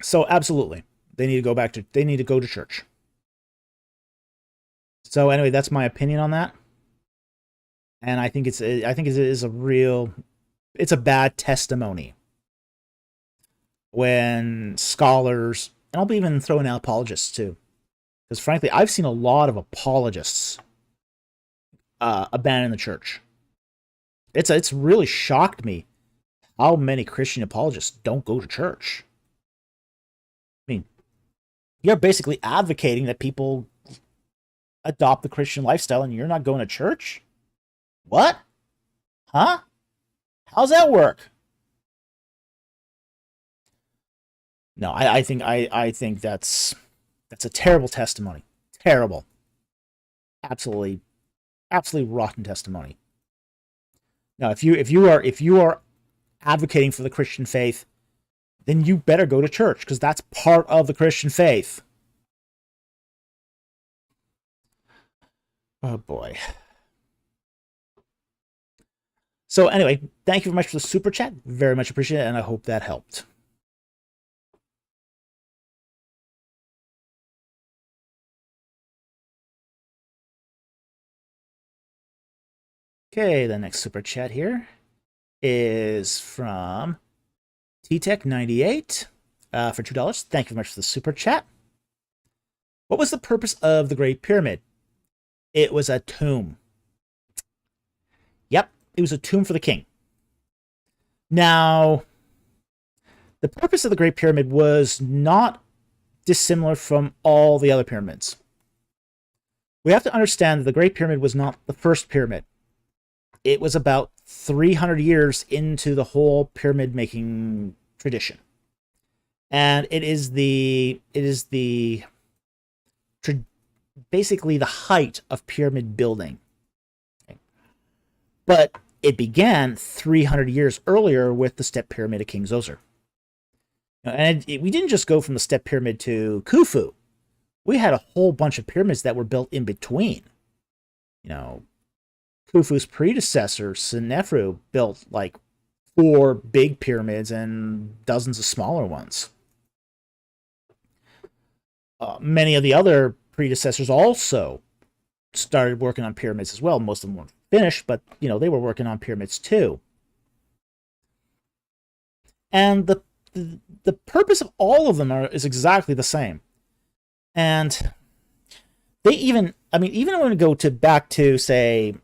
So absolutely, they need to go back to. They need to go to church. So anyway, that's my opinion on that. And I think it is a real. It's a bad testimony when scholars, and I'll even throw in apologists too, because frankly, I've seen a lot of apologists abandon the church. It's really shocked me how many Christian apologists don't go to church. I mean, you're basically advocating that people adopt the Christian lifestyle and you're not going to church? What? Huh? How's that work? No, I think that's a terrible testimony. Terrible. Absolutely rotten testimony. Now, if you are advocating for the Christian faith, then you better go to church, because that's part of the Christian faith. Oh boy. So anyway, thank you very much for the super chat. Very much appreciate it, and I hope that helped. Okay, the next super chat here is from TTech98 for $2. Thank you very much for the super chat. What was the purpose of the Great Pyramid? It was a tomb. Yep, it was a tomb for the king. Now, the purpose of the Great Pyramid was not dissimilar from all the other pyramids. We have to understand that the Great Pyramid was not the first pyramid. It was about 300 years into the whole pyramid making tradition. And it is basically the height of pyramid building. Okay. But it began 300 years earlier with the step pyramid of King Zoser. And we didn't just go from the step pyramid to Khufu. We had a whole bunch of pyramids that were built in between. Khufu's predecessor, Seminary, built like 4 big pyramids and dozens of smaller ones. Many of the other predecessors also started working on pyramids as well. Most of them weren't finished, but they were working on pyramids too. And the purpose of all of them is exactly the same. And they even when we go back to say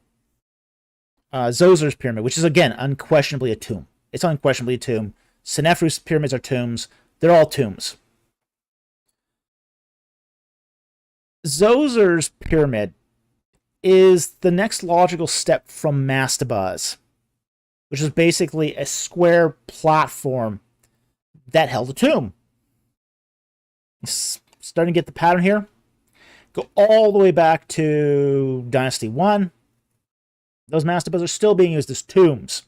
Zoser's pyramid, which is again unquestionably a tomb. It's unquestionably a tomb. Seneferu's pyramids are tombs. They're all tombs. Zoser's pyramid is the next logical step from mastabas, which is basically a square platform that held a tomb. Starting to get the pattern here. Go all the way back to Dynasty 1. Those mastabas are still being used as tombs.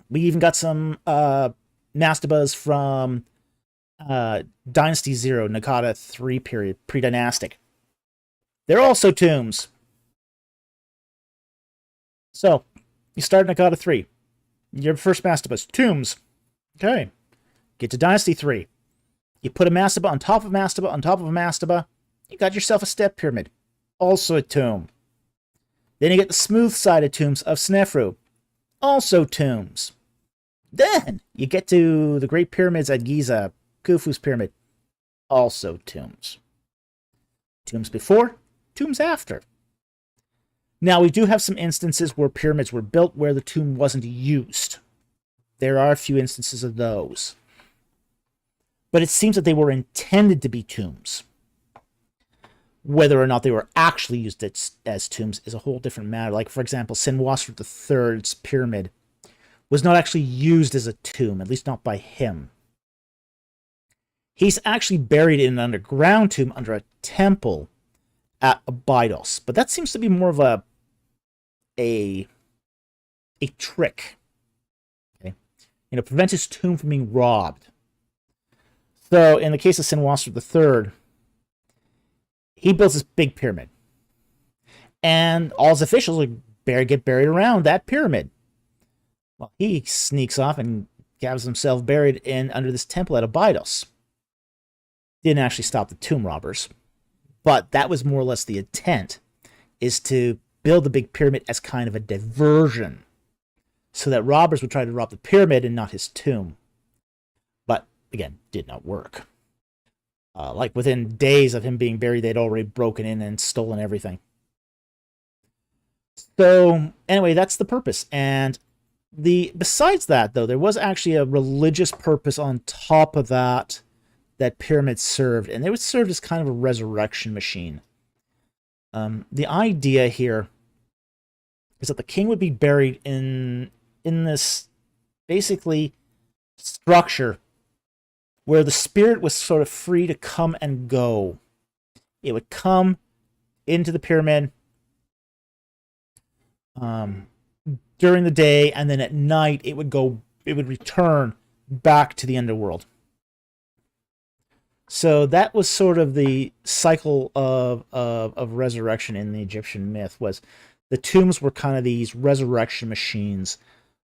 We even got some mastabas from Dynasty 0, Naqada 3 period, pre-dynastic. They're also tombs. So, you start Naqada 3. Your first mastabas, tombs. Okay. Get to Dynasty 3. You put a mastaba on top of mastaba on top of a mastaba. You got yourself a step pyramid. Also a tomb. Then you get the smooth-sided tombs of Snefru. Also tombs. Then you get to the Great Pyramids at Giza, Khufu's pyramid. also tombs. Tombs before, tombs after. Now, we do have some instances where pyramids were built where the tomb wasn't used. There are a few instances of those. But it seems that they were intended to be tombs. Whether or not they were actually used as tombs is a whole different matter. Like, for example, Senwosret III's pyramid was not actually used as a tomb, at least not by him. He's actually buried in an underground tomb under a temple at Abydos. But that seems to be more of a trick. Okay? Prevent his tomb from being robbed. So, in the case of Senwosret III, he builds this big pyramid. And all his officials get buried around that pyramid. Well, he sneaks off and has himself buried under this temple at Abydos. Didn't actually stop the tomb robbers. But that was more or less the intent, is to build the big pyramid as kind of a diversion, so that robbers would try to rob the pyramid and not his tomb. But, again, did not work. Like, within days of him being buried, they'd already broken in and stolen everything. So, anyway, that's the purpose. And besides that, though, there was actually a religious purpose on top of that pyramid served. And it was served as kind of a resurrection machine. The idea here is that the king would be buried in this, basically, structure where the spirit was sort of free to come and go. It would come into the pyramid during the day, and then at night it would return back to the underworld. So that was sort of the cycle of resurrection in the Egyptian myth. Was the tombs were kind of these resurrection machines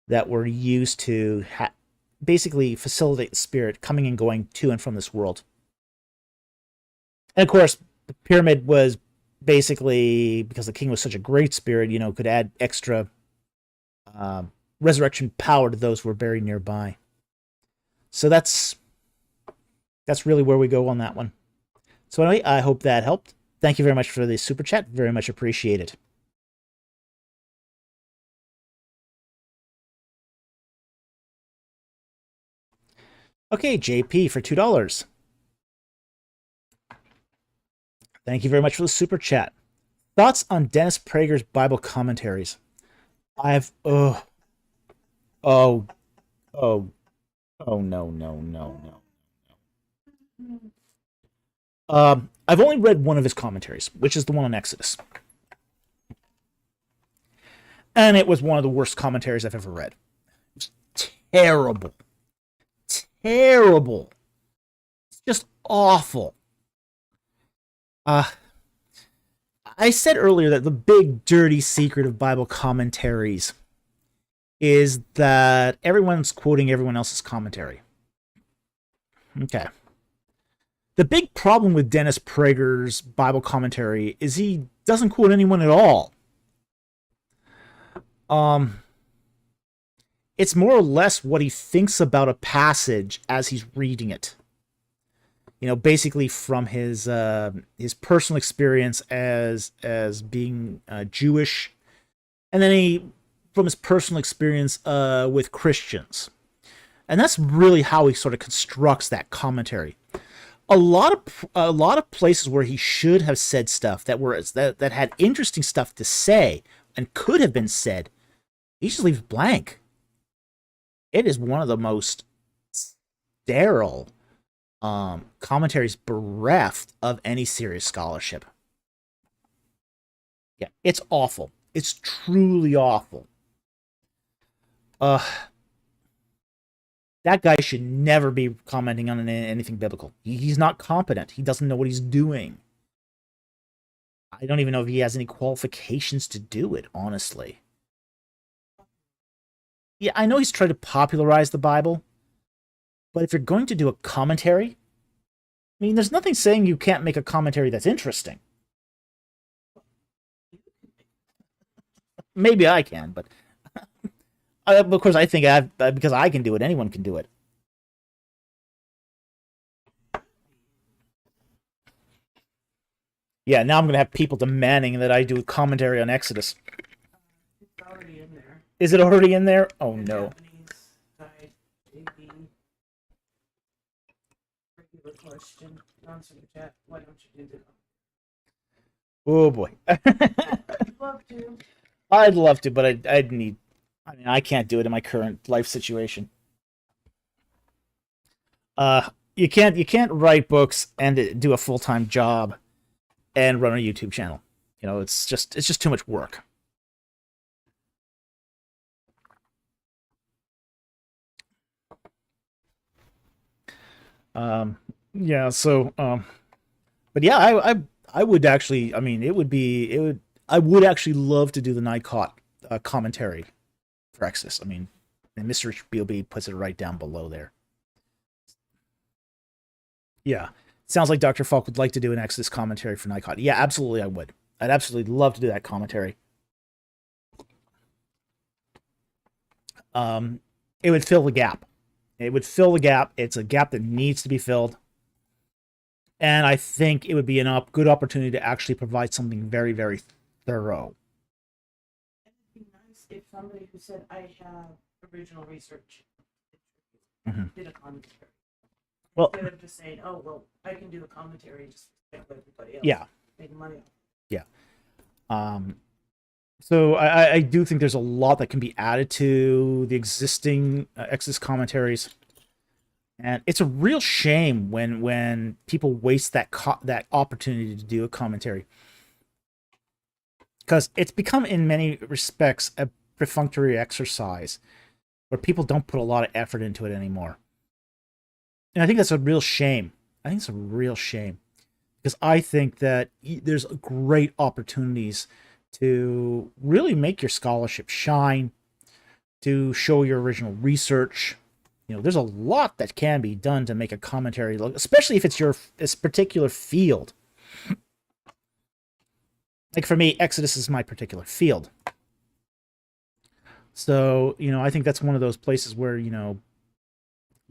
that were used to basically facilitate the spirit coming and going to and from this world. And of course, the pyramid was basically, because the king was such a great spirit, could add extra resurrection power to those who were buried nearby. So that's really where we go on that one. So anyway, I hope that helped. Thank you very much for the super chat. Very much appreciated. Okay, JP for $2. Thank you very much for the super chat. Thoughts on Dennis Prager's Bible commentaries? No. I've only read one of his commentaries, which is the one on Exodus. And it was one of the worst commentaries I've ever read. It was terrible. Terrible. It's just awful. I said earlier that the big dirty secret of Bible commentaries is that everyone's quoting everyone else's commentary. Okay. The big problem with Dennis Prager's Bible commentary is he doesn't quote anyone at all. It's more or less what he thinks about a passage as he's reading it. Basically from his personal experience as being Jewish, and then from his personal experience with Christians, and that's really how he sort of constructs that commentary. A lot of places where he should have said stuff that had interesting stuff to say and could have been said, he just leaves blank. It is one of the most sterile commentaries bereft of any serious scholarship. Yeah, it's awful. It's truly awful. That guy should never be commenting on anything biblical. He's not competent. He doesn't know what he's doing. I don't even know if he has any qualifications to do it, honestly. Yeah, I know he's trying to popularize the Bible, but if you're going to do a commentary, there's nothing saying you can't make a commentary that's interesting. Maybe I can, but of course I think because I can do it, anyone can do it. Yeah, now I'm going to have people demanding that I do a commentary on Exodus. It's already in there. Is it already in there? Oh, no. Japanese guide, JB. Regular question. Non-superchat. Why don't you do the Oh, boy. I'd love to. I'd love to, but I'd need... I mean, I can't do it in my current life situation. You can't write books and do a full-time job and run a YouTube channel. You know, it's just too much work. Yeah, so but yeah, I would actually, I mean, I would actually love to do the Nikot commentary for Exodus. I mean, and Mr. BOB puts it right down below there. Yeah. Sounds like Dr. Falk would like to do an Exodus commentary for Nikot. Yeah, absolutely I would. I'd absolutely love to do that commentary. It would fill the gap. It would fill the gap. It's a gap that needs to be filled. And I think it would be a good opportunity to actually provide something very, very thorough. It'd be nice if somebody who said, I have original research did a commentary. Well, Instead of just saying, oh, well, I can do a commentary and just like everybody else. Yeah. Make money off. Yeah. So I do think there's a lot that can be added to the existing Exodus commentaries. And it's a real shame when people waste that opportunity to do a commentary. Because it's become, in many respects, a perfunctory exercise where people don't put a lot of effort into it anymore. And I think that's a real shame. I think it's a real shame. Because I think that there's great opportunities to really make your scholarship shine, to show your original research. You know, there's a lot that can be done to make a commentary look, especially if it's this particular field. Like for me, Exodus is my particular field. So, you know, I think that's one of those places where, you know,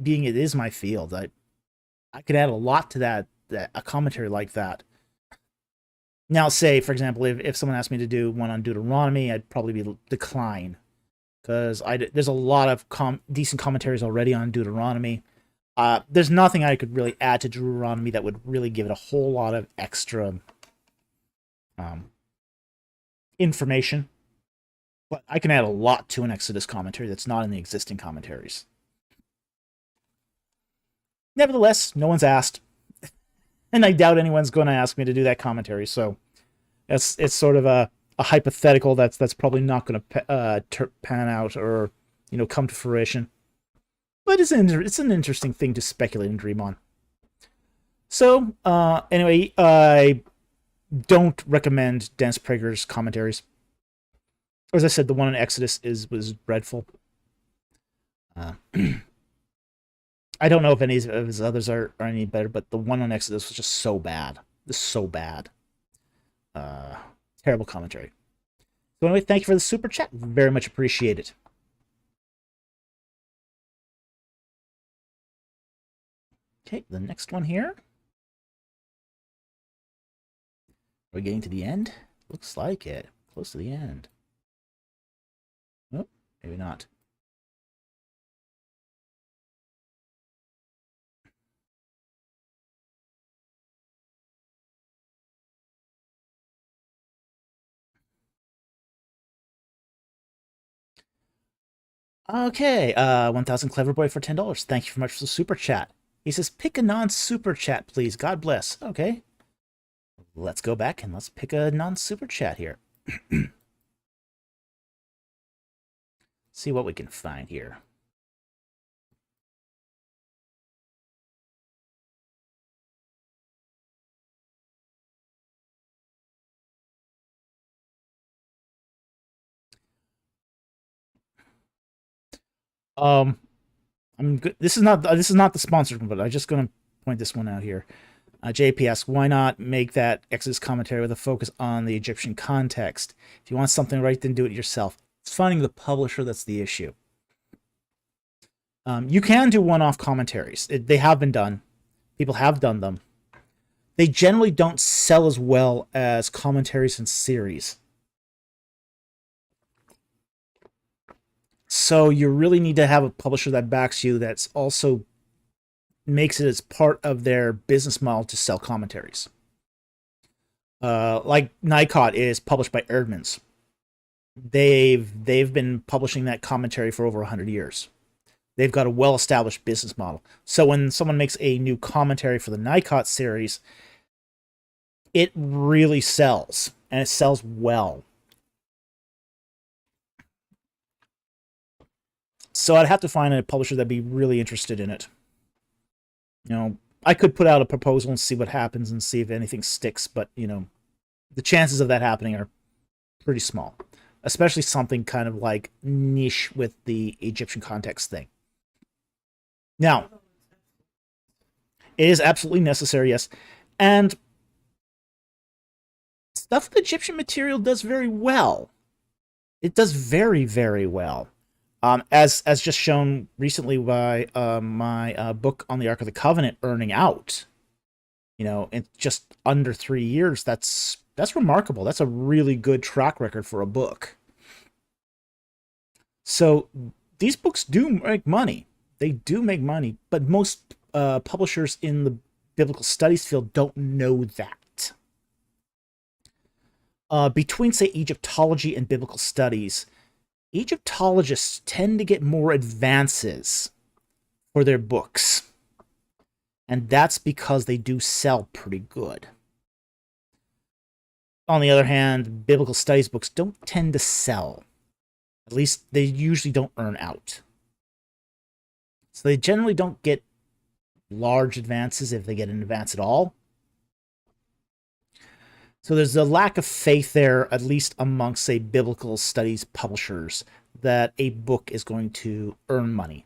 being it is my field, I could add a lot to that a commentary like that. Now, say, for example, if someone asked me to do one on Deuteronomy, I'd probably decline. Because there's a lot of decent commentaries already on Deuteronomy. There's nothing I could really add to Deuteronomy that would really give it a whole lot of extra information. But I can add a lot to an Exodus commentary that's not in the existing commentaries. Nevertheless, no one's asked. And I doubt anyone's going to ask me to do that commentary, so it's sort of a hypothetical that's probably not going to pan out or, you know, come to fruition. But it's an interesting thing to speculate and dream on. So, anyway, I don't recommend Dennis Prager's commentaries. As I said, the one on Exodus was dreadful. I don't know if any of his others are any better, but the one on Exodus was just so bad. Just so bad. Terrible commentary. So anyway, thank you for the super chat. Very much appreciated. Okay, the next one here. Are we getting to the end? Looks like it. Close to the end. Oh, maybe not. Okay, 1,000 Clever Boy for $10. Thank you very much for the super chat. He says, pick a non-super chat, please. God bless. Okay. Let's go back and let's pick a non-super chat here. See what we can find here. I'm good. This is not the sponsored one, but I'm just gonna point this one out here. JPS, why not make that Exodus commentary with a focus on the Egyptian context? If you want something right, then do it yourself. It's finding the publisher that's the issue. You can do one-off commentaries. They have been done. People have done them. they generally don't sell as well as commentaries and series. So you really need to have a publisher that backs you, that's also makes it as part of their business model to sell commentaries. Like Nikot is published by Erdmans. They've been publishing that commentary for over 100 years. They've got a well-established business model. So when someone makes a new commentary for the Nikot series, it really sells, and it sells well. So I'd have to find a publisher that'd be really interested in it. You know, I could put out a proposal and see what happens and see if anything sticks, but, you know, the chances of that happening are pretty small. Especially something kind of like niche with the Egyptian context thing. Now, it is absolutely necessary, yes. And stuff with Egyptian material does very well. It does very, very well. As just shown recently by my book on the Ark of the Covenant earning out. You know, in just under 3 years, that's remarkable. That's a really good track record for a book. So these books do make money. They do make money, but most publishers in the biblical studies field don't know that. Between, say, Egyptology and biblical studies, Egyptologists tend to get more advances for their books. And that's because they do sell pretty good. On the other hand, biblical studies books don't tend to sell. At least they usually don't earn out. So they generally don't get large advances, if they get an advance at all. So there's a lack of faith there, at least amongst, say, biblical studies publishers, that a book is going to earn money.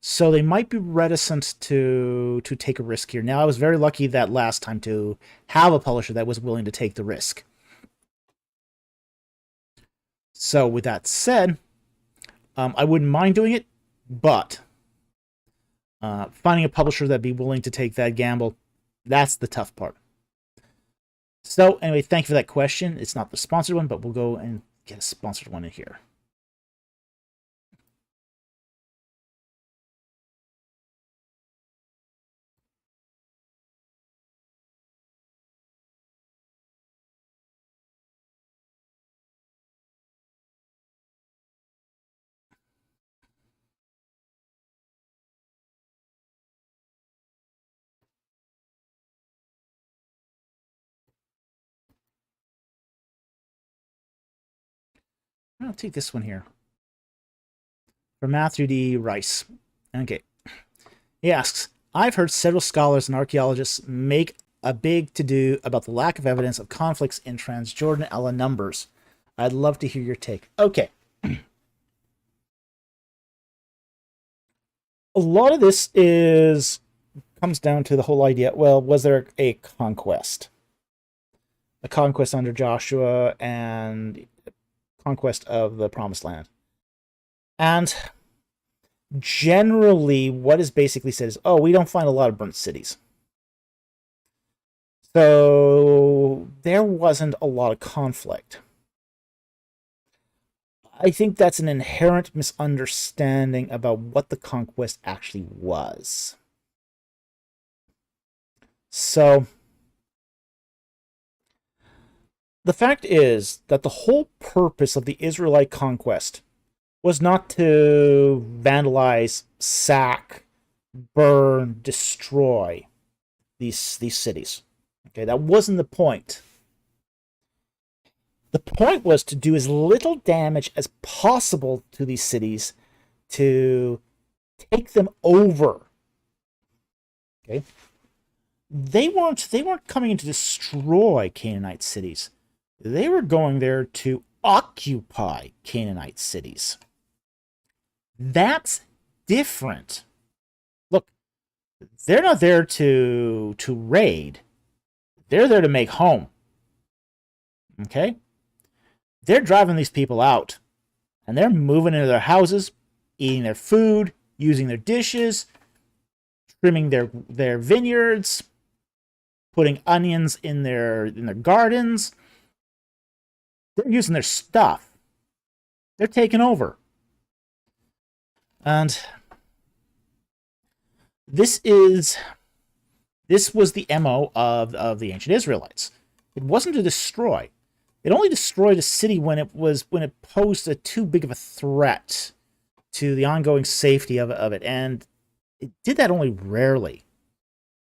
So they might be reticent to take a risk here. Now, I was very lucky that last time to have a publisher that was willing to take the risk. So with that said, I wouldn't mind doing it, but finding a publisher that'd be willing to take that gamble, that's the tough part. So anyway, thank you for that question. It's not the sponsored one, but we'll go and get a sponsored one in here. I'll take this one here. From Matthew D. Rice. Okay. He asks, I've heard several scholars and archaeologists make a big to-do about the lack of evidence of conflicts in Transjordan a la Numbers. I'd love to hear your take. Okay. A lot of this comes down to the whole idea, well, was there a conquest? A conquest under Joshua and conquest of the Promised Land. And generally, what is basically said is, oh, we don't find a lot of burnt cities. So there wasn't a lot of conflict. I think that's an inherent misunderstanding about what the conquest actually was. So the fact is that the whole purpose of the Israelite conquest was not to vandalize, sack, burn, destroy these cities. Okay, that wasn't the point. The point was to do as little damage as possible to these cities, to take them over. Okay? They weren't coming in to destroy Canaanite cities. They were going there to occupy Canaanite cities. That's different. Look, they're not there to raid. They're there to make home. Okay? They're driving these people out. And they're moving into their houses, eating their food, using their dishes, trimming their vineyards, putting onions in their gardens. They're using their stuff. They're taking over. And this was the MO of the ancient Israelites. It wasn't to destroy. It only destroyed a city when it posed a too big of a threat to the ongoing safety of it, and it did that only rarely.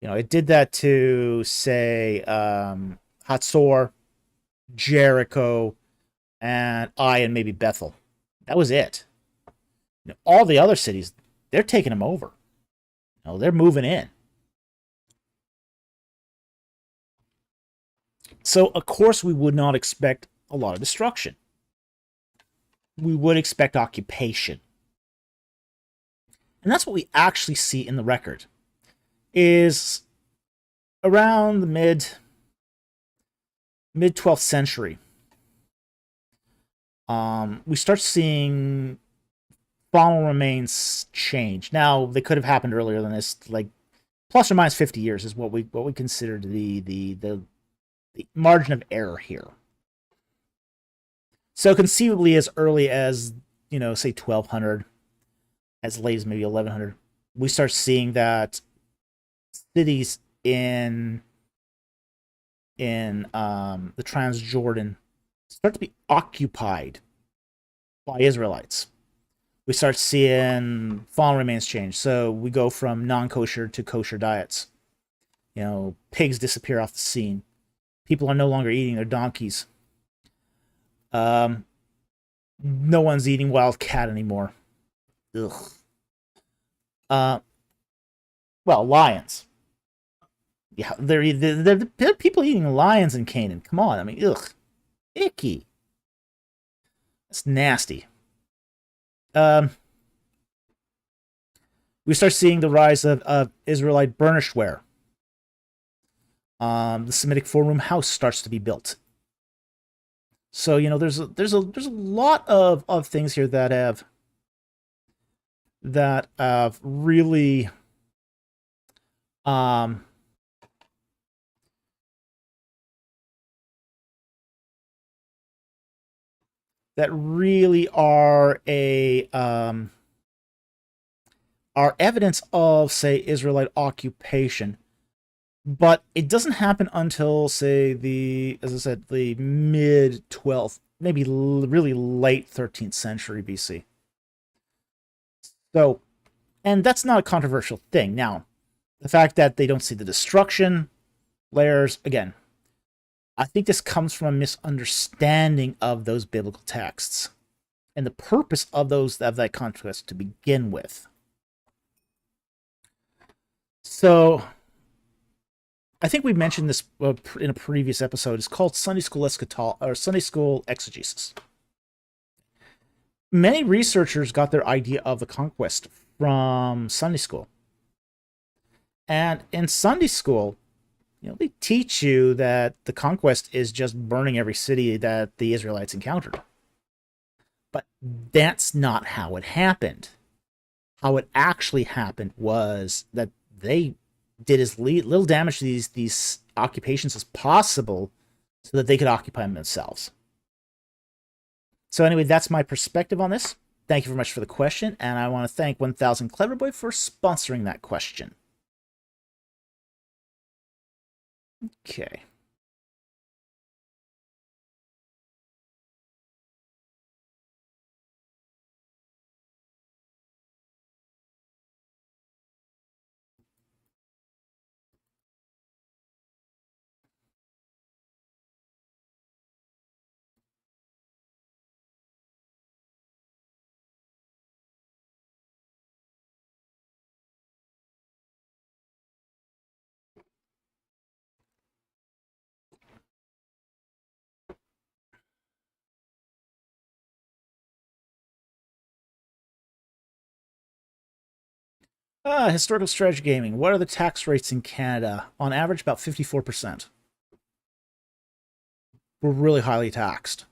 It did that to, say, Hatzor, Jericho, and Ai, and maybe Bethel. That was it. All the other cities, they're taking them over. They're moving in. So, of course, we would not expect a lot of destruction. We would expect occupation. And that's what we actually see in the record. Is around the mid 12th century, we start seeing faunal remains change. Now, they could have happened earlier than this, like plus or minus 50 years is what we consider the margin of error here. So conceivably as early as, say 1200, as late as maybe 1100, we start seeing that cities in the Transjordan start to be occupied by Israelites. We start seeing faunal remains change. So we go from non-kosher to kosher diets. Pigs disappear off the scene. People are no longer eating their donkeys. No one's eating wild cat anymore. Ugh. Well, lions. Yeah, there are people eating lions in Canaan. Come on, I mean, ugh, icky. That's nasty. We start seeing the rise of Israelite burnished ware. The Semitic four-room house starts to be built. So there's a lot of things here that have really that really are evidence of, say, Israelite occupation. But it doesn't happen until, say, as I said, the mid-12th, maybe really late 13th century BC. So, and that's not a controversial thing. Now, the fact that they don't see the destruction layers, again, I think this comes from a misunderstanding of those biblical texts and the purpose of that conquest to begin with. So, I think we mentioned this in a previous episode. It's called Sunday School Exegesis. Many researchers got their idea of the conquest from Sunday school. And in Sunday school, they teach you that the conquest is just burning every city that the Israelites encountered. But that's not how it happened. How it actually happened was that they did as little damage to these occupations as possible so that they could occupy them themselves. So anyway, that's my perspective on this. Thank you very much for the question, and I want to thank 1000 Cleverboy for sponsoring that question. Okay. Historical strategy gaming. What are the tax rates in Canada? On average, about 54%. We're really highly taxed.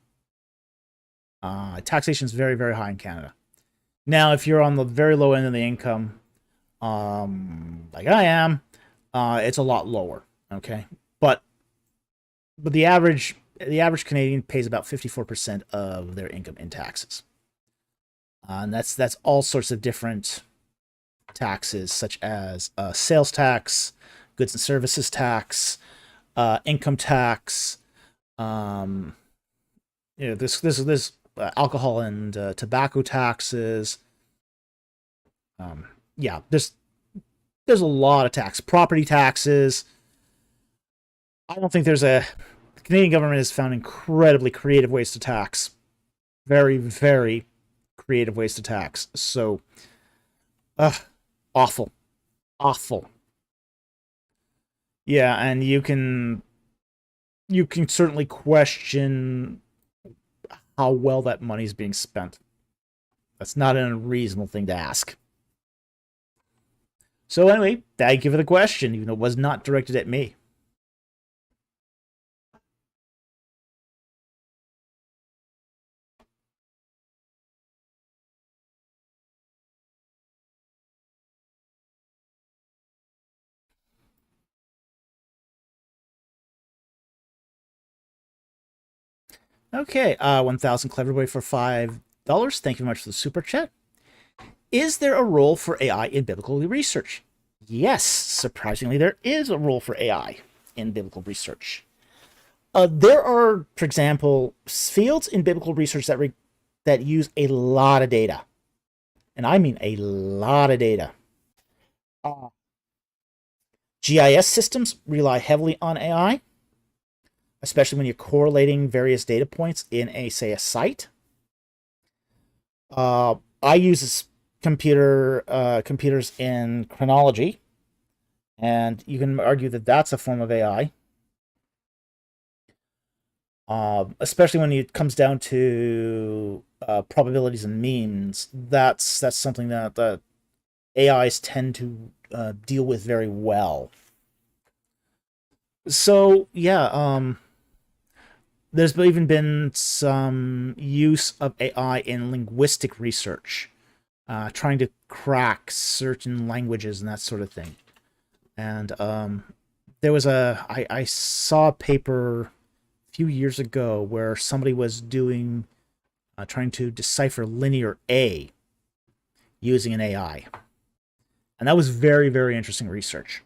Taxation is very, very high in Canada. Now, if you're on the very low end of the income, like I am, it's a lot lower. Okay, but the average Canadian pays about 54% of their income in taxes, and that's all sorts of different taxes, such as sales tax, goods and services tax, income tax. This alcohol and tobacco taxes. Yeah, there's a lot of tax, property taxes. I don't think the Canadian government has found incredibly creative ways to tax, very very creative ways to tax. So, awful, awful. Yeah, and you can certainly question how well that money's being spent. That's not an unreasonable thing to ask. So anyway, thank you for the question, even though it was not directed at me. Okay, 1,000 Clever Boy for $5. Thank you very much for the super chat. Is there a role for AI in biblical research? Yes, surprisingly, there is a role for AI in biblical research. There are, for example, fields in biblical research that use a lot of data, and I mean a lot of data. GIS systems rely heavily on AI, especially when you're correlating various data points in a site. I use computers in chronology, and you can argue that that's a form of AI. Especially when it comes down to probabilities and means, that's something that AIs tend to deal with very well. So yeah, there's even been some use of AI in linguistic research, trying to crack certain languages and that sort of thing. And there was I saw a paper a few years ago where somebody was doing trying to decipher linear A using an AI, and that was very very interesting research.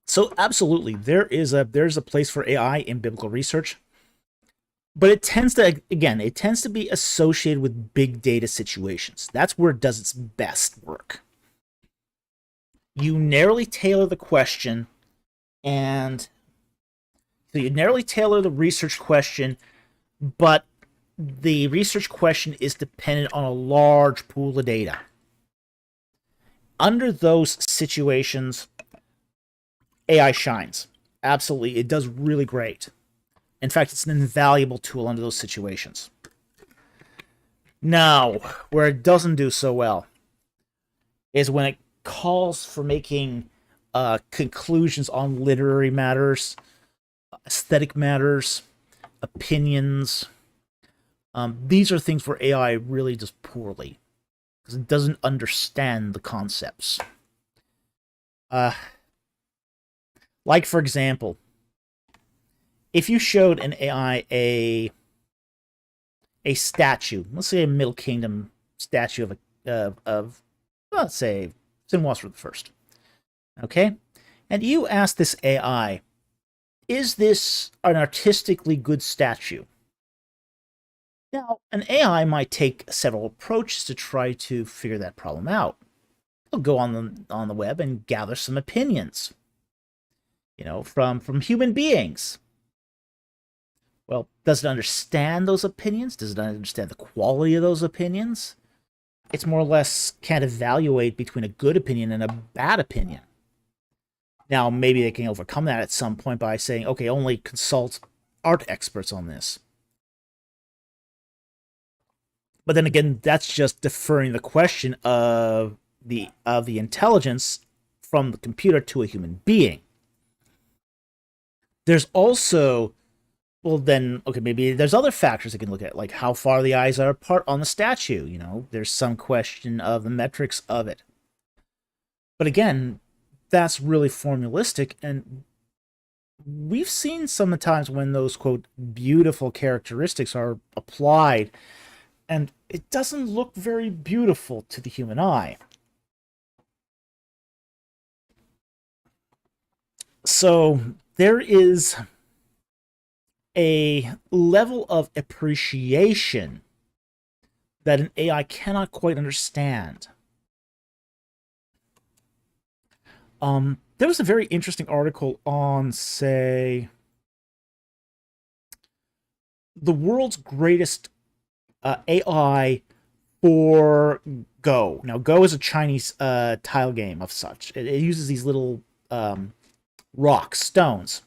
So absolutely, there's a place for AI in biblical research, but it tends to be associated with big data situations. That's where it does its best work. You narrowly tailor the question, and so you narrowly tailor the research question, but the research question is dependent on a large pool of data. Under those situations, AI shines. Absolutely, it does really great. In fact, it's an invaluable tool under those situations. Now, where it doesn't do so well is when it calls for making conclusions on literary matters, aesthetic matters, opinions. These are things where AI really does poorly because it doesn't understand the concepts. Like, for example, if you showed an AI a statue, let's say a Middle Kingdom statue of let's say Senwosser I, okay, and you ask this AI, is this an artistically good statue? Now, an AI might take several approaches to try to figure that problem out. It'll go on the web and gather some opinions, from human beings. Well, does it understand those opinions? Does it understand the quality of those opinions? It's more or less can't evaluate between a good opinion and a bad opinion. Now, maybe they can overcome that at some point by saying, okay, only consult art experts on this. But then again, that's just deferring the question of the intelligence from the computer to a human being. There's also, well then, okay, maybe there's other factors you can look at, like how far the eyes are apart on the statue. There's some question of the metrics of it. But again, that's really formalistic, and we've seen sometimes when those, quote, beautiful characteristics are applied, and it doesn't look very beautiful to the human eye. So there is a level of appreciation that an AI cannot quite understand. There was a very interesting article on, say, the world's greatest AI for Go. Now, Go is a Chinese tile game of such. It uses these little rocks, stones,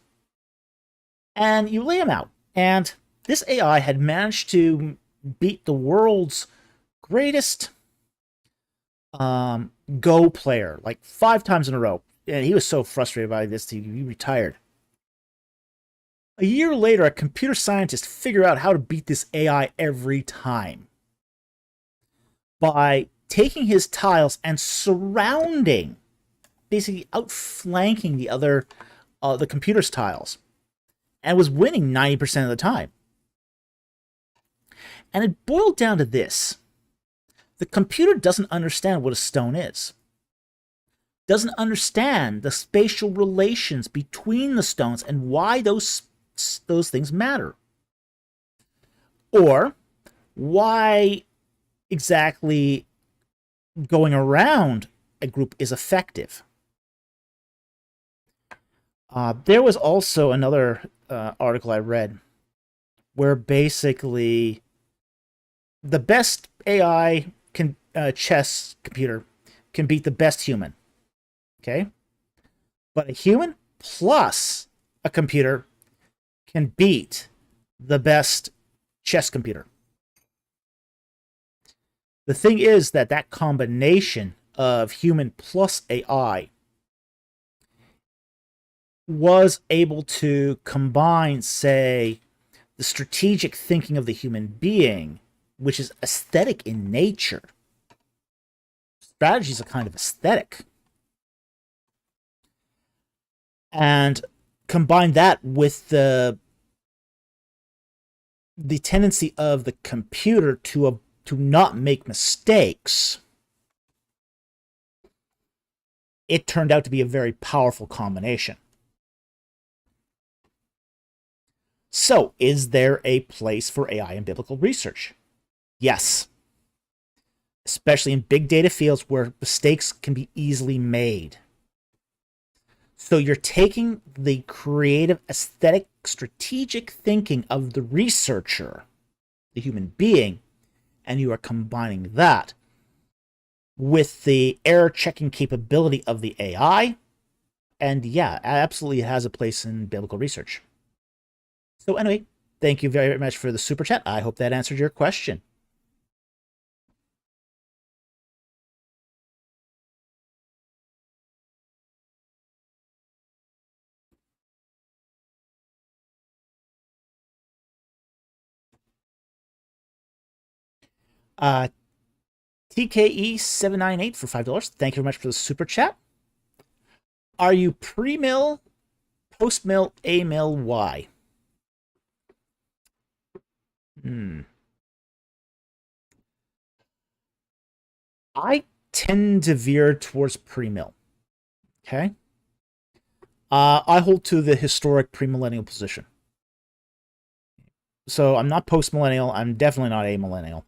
and you lay them out. And this AI had managed to beat the world's greatest Go player like 5 times in a row. And he was so frustrated by this, he retired. A year later, a computer scientist figured out how to beat this AI every time by taking his tiles and surrounding, basically outflanking the other, the computer's tiles, and was winning 90% of the time. And it boiled down to this. The computer doesn't understand what a stone is. Doesn't understand the spatial relations between the stones and why those things matter. Or why exactly going around a group is effective. There was also another article I read where basically the best AI chess computer can beat the best human. Okay? But a human plus a computer can beat the best chess computer. The thing is that that combination of human plus AI was able to combine, say, the strategic thinking of the human being, which is aesthetic in nature. Strategy is a kind of aesthetic. And combine that with the tendency of the computer to not make mistakes. It turned out to be a very powerful combination. So, is there a place for AI in biblical research? Yes. Especially in big data fields where mistakes can be easily made. So you're taking the creative, aesthetic, strategic thinking of the researcher, the human being, and you are combining that with the error-checking capability of the AI, and yeah, absolutely has a place in biblical research. So anyway, thank you very much for the super chat. I hope that answered your question. TKE798 for $5. Thank you very much for the super chat. Are you pre-mill, post-mill, A-mill, Y? I tend to veer towards pre-mill. Okay? I hold to the historic premillennial position. So I'm not post-millennial. I'm definitely not amillennial.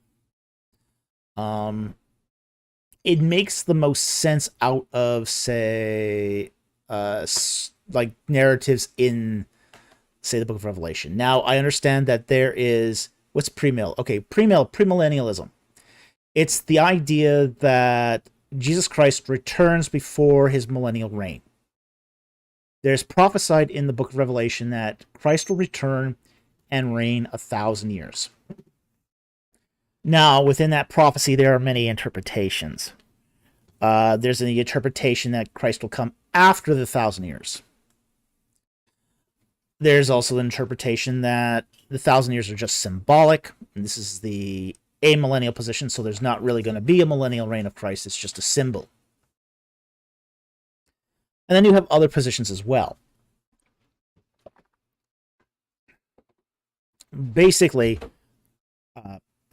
It makes the most sense out of, say, like narratives in, say, the Book of Revelation. Now, I understand that there is, what's premill? Okay, premillennialism. It's the idea that Jesus Christ returns before his millennial reign. There's prophesied in the Book of Revelation that Christ will return and reign 1,000 years. Now, within that prophecy, there are many interpretations. There's the interpretation that Christ will come after the 1,000 years. There's also the interpretation that the 1,000 years are just symbolic, and this is the amillennial position, so there's not really going to be a millennial reign of Christ, it's just a symbol. And then you have other positions as well. Basically,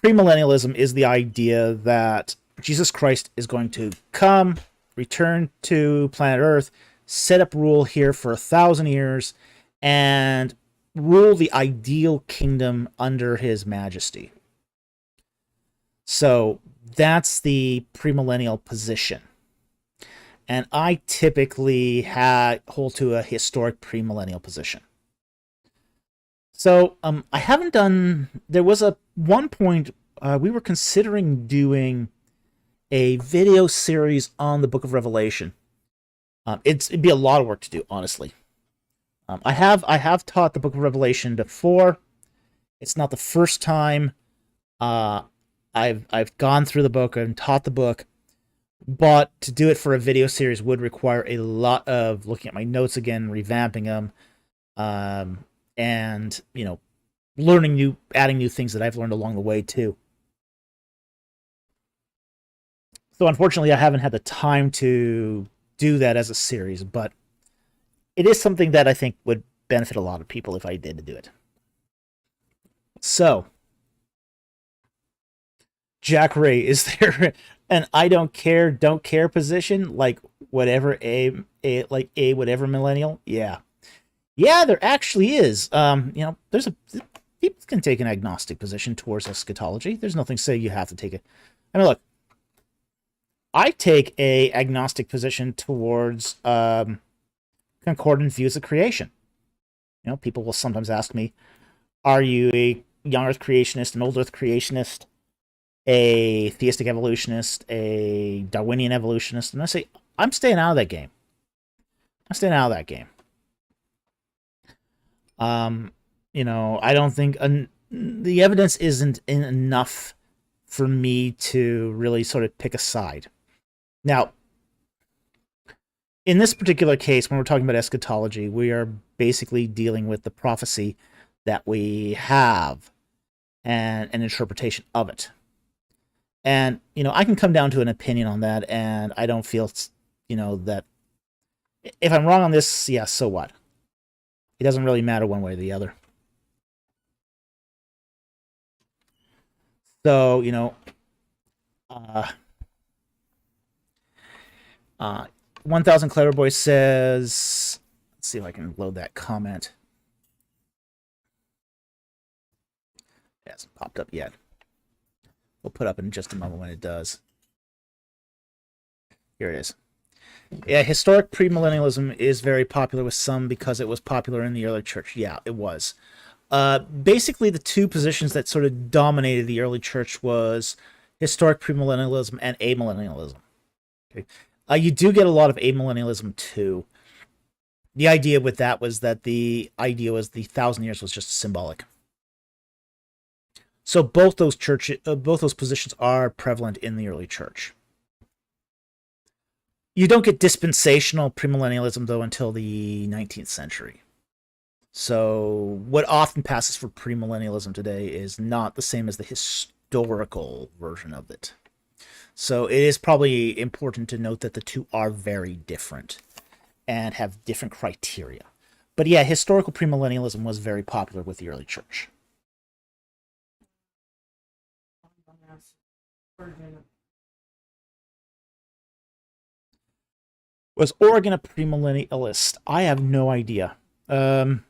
premillennialism is the idea that Jesus Christ is going to come, return to planet Earth, set up rule here for 1,000 years, and rule the ideal kingdom under his majesty. So that's the premillennial position. And I typically hold to a historic premillennial position. So I haven't done. There was one point we were considering doing a video series on the Book of Revelation. It'd be a lot of work to do, honestly. I have taught the Book of Revelation before. It's not the first time I've gone through the book and taught the book, but to do it for a video series would require a lot of looking at my notes again, revamping them, and adding new things that I've learned along the way too. So unfortunately, I haven't had the time to do that as a series, but it is something that I think would benefit a lot of people if I did do it. So, Jack Ray, is there an I don't care position like whatever whatever millennial? Yeah, there actually is. People can take an agnostic position towards eschatology. There's nothing to say you have to take it. I mean, look, I take a agnostic position towards concordant views of creation. People will sometimes ask me, are you a young earth creationist, an old earth creationist, a theistic evolutionist, a Darwinian evolutionist? And I say, I'm staying out of that game. I don't think the evidence isn't enough for me to really sort of pick a side. Now, in this particular case, when we're talking about eschatology, we are basically dealing with the prophecy that we have and an interpretation of it. And, I can come down to an opinion on that, and I don't feel, that if I'm wrong on this, yeah, so what? It doesn't really matter one way or the other. So, 1000 Clever Boy says, let's see if I can load that comment. It hasn't popped up yet. We'll put up in just a moment when it does. Here it is. Yeah, historic premillennialism is very popular with some because it was popular in the early church. Yeah, it was. Basically, the two positions that sort of dominated the early church was historic premillennialism and amillennialism. Okay. You do get a lot of amillennialism too. The idea with that was that the 1,000 years was just symbolic. So both those positions are prevalent in the early church. You don't get dispensational premillennialism though until the 19th century. So what often passes for premillennialism today is not the same as the historical version of it. So it is probably important to note that the two are very different and have different criteria. But yeah, historical premillennialism was very popular with the early church. Was Oregon a premillennialist? I have no idea. I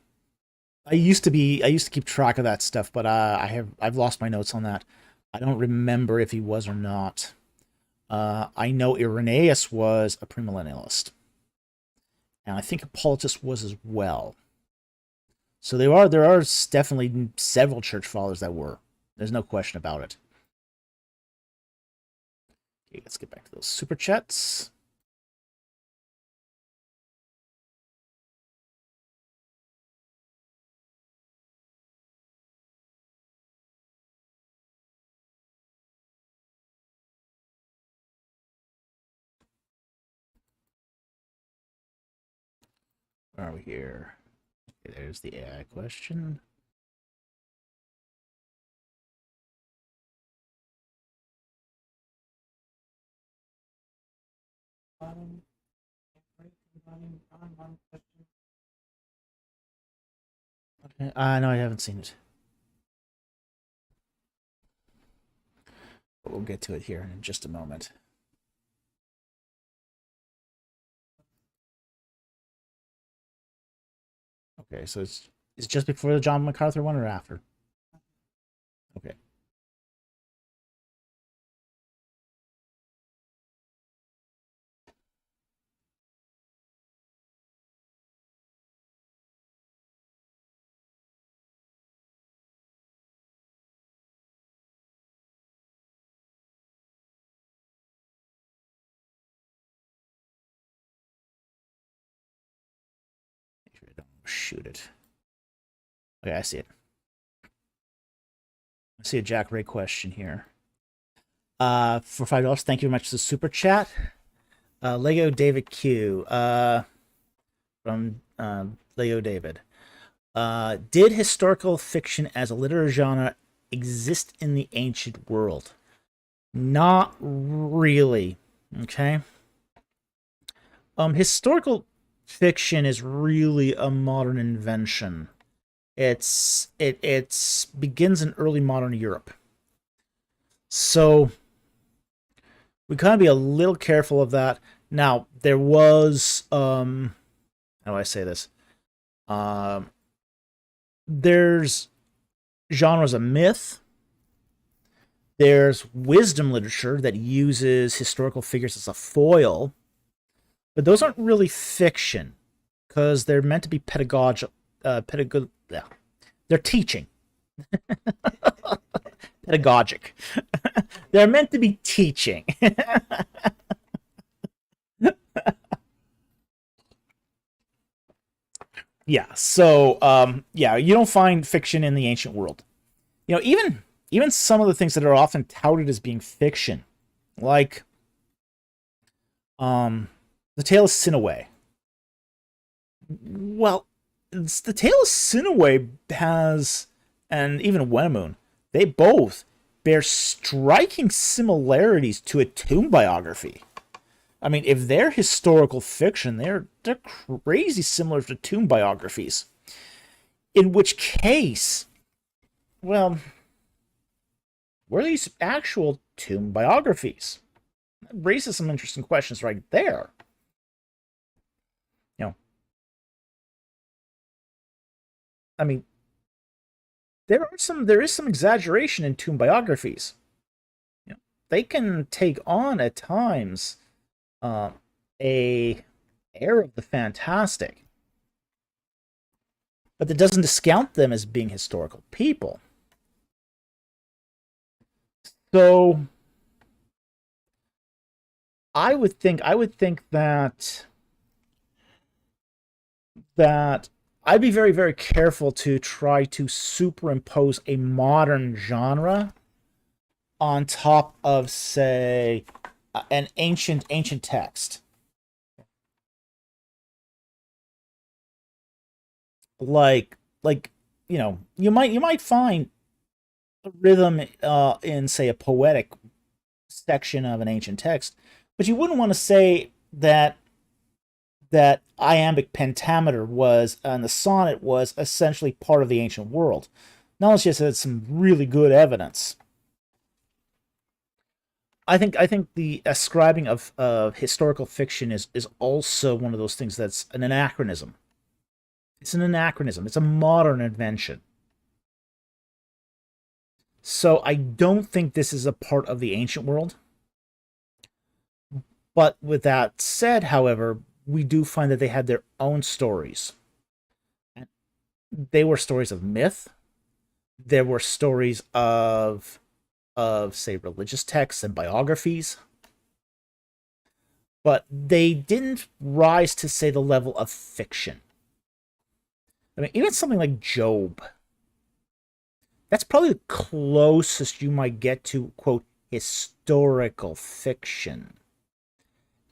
used to keep track of that stuff, but I've lost my notes on that. I don't remember if he was or not. I know Irenaeus was a premillennialist, and I think Apologetics was as well. So there are definitely several church fathers that were. There's no question about it. Okay, let's get back to those super chats. Where are we here? Okay, there's the AI question. on one question. Okay. No, I haven't seen it. But we'll get to it here in just a moment. Okay, so it's just before the John MacArthur one or after? Okay. Make sure I don't shoot it. Okay, I see it. I see a Jack Ray question here. For $5, thank you very much for the super chat. Lego David Q. From Lego David. Did historical fiction as a literary genre exist in the ancient world? Not really. Okay. Historical fiction is really a modern invention. It begins in early modern Europe. So we gotta be a little careful of that. Now, there was how do I say this? There's genres of myth. There's wisdom literature that uses historical figures as a foil. But those aren't really fiction, because they're meant to be pedagogic. Yeah. They're teaching. Pedagogic. They're meant to be teaching. Yeah, so yeah, you don't find fiction in the ancient world. You know, even some of the things that are often touted as being fiction, like the Tale of Sinaway. Well, the Tale of Sinaway has, and even Wenamoon, they both bear striking similarities to a tomb biography. I mean, if they're historical fiction, they're crazy similar to tomb biographies. In which case, well, were these actual tomb biographies? That raises some interesting questions right there. You know, I mean, there is some exaggeration in tomb biographies. You know, they can take on at times a air of the fantastic, but that doesn't discount them as being historical people. So I would think that I'd be very, very careful to try to superimpose a modern genre on top of, say, an ancient text. Like, you know, you might find a rhythm in, say, a poetic section of an ancient text, but you wouldn't want to say that iambic pentameter was, and the sonnet was essentially part of the ancient world. Now it's just had some really good evidence. I think the ascribing of historical fiction is also one of those things that's an anachronism. It's an anachronism. It's a modern invention. So I don't think this is a part of the ancient world. But with that said, however, we do find that they had their own stories. They were stories of myth. There were stories of say, religious texts and biographies. But they didn't rise to, say, the level of fiction. I mean, even something like Job. That's probably the closest you might get to, quote, historical fiction.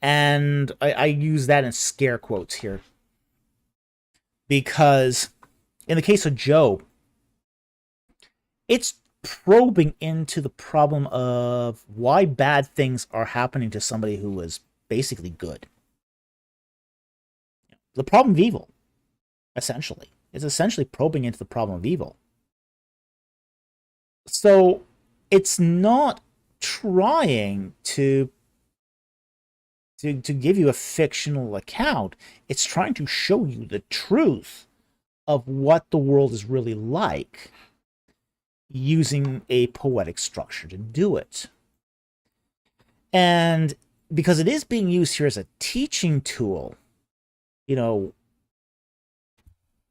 And I use that in scare quotes here. Because in the case of Job, it's probing into the problem of why bad things are happening to somebody who was basically good. the problem of evil, essentially. It's essentially probing into the problem of evil. So it's not trying to give you a fictional account. It's trying to show you the truth of what the world is really like, using a poetic structure to do it. And because it is being used here as a teaching tool, you know,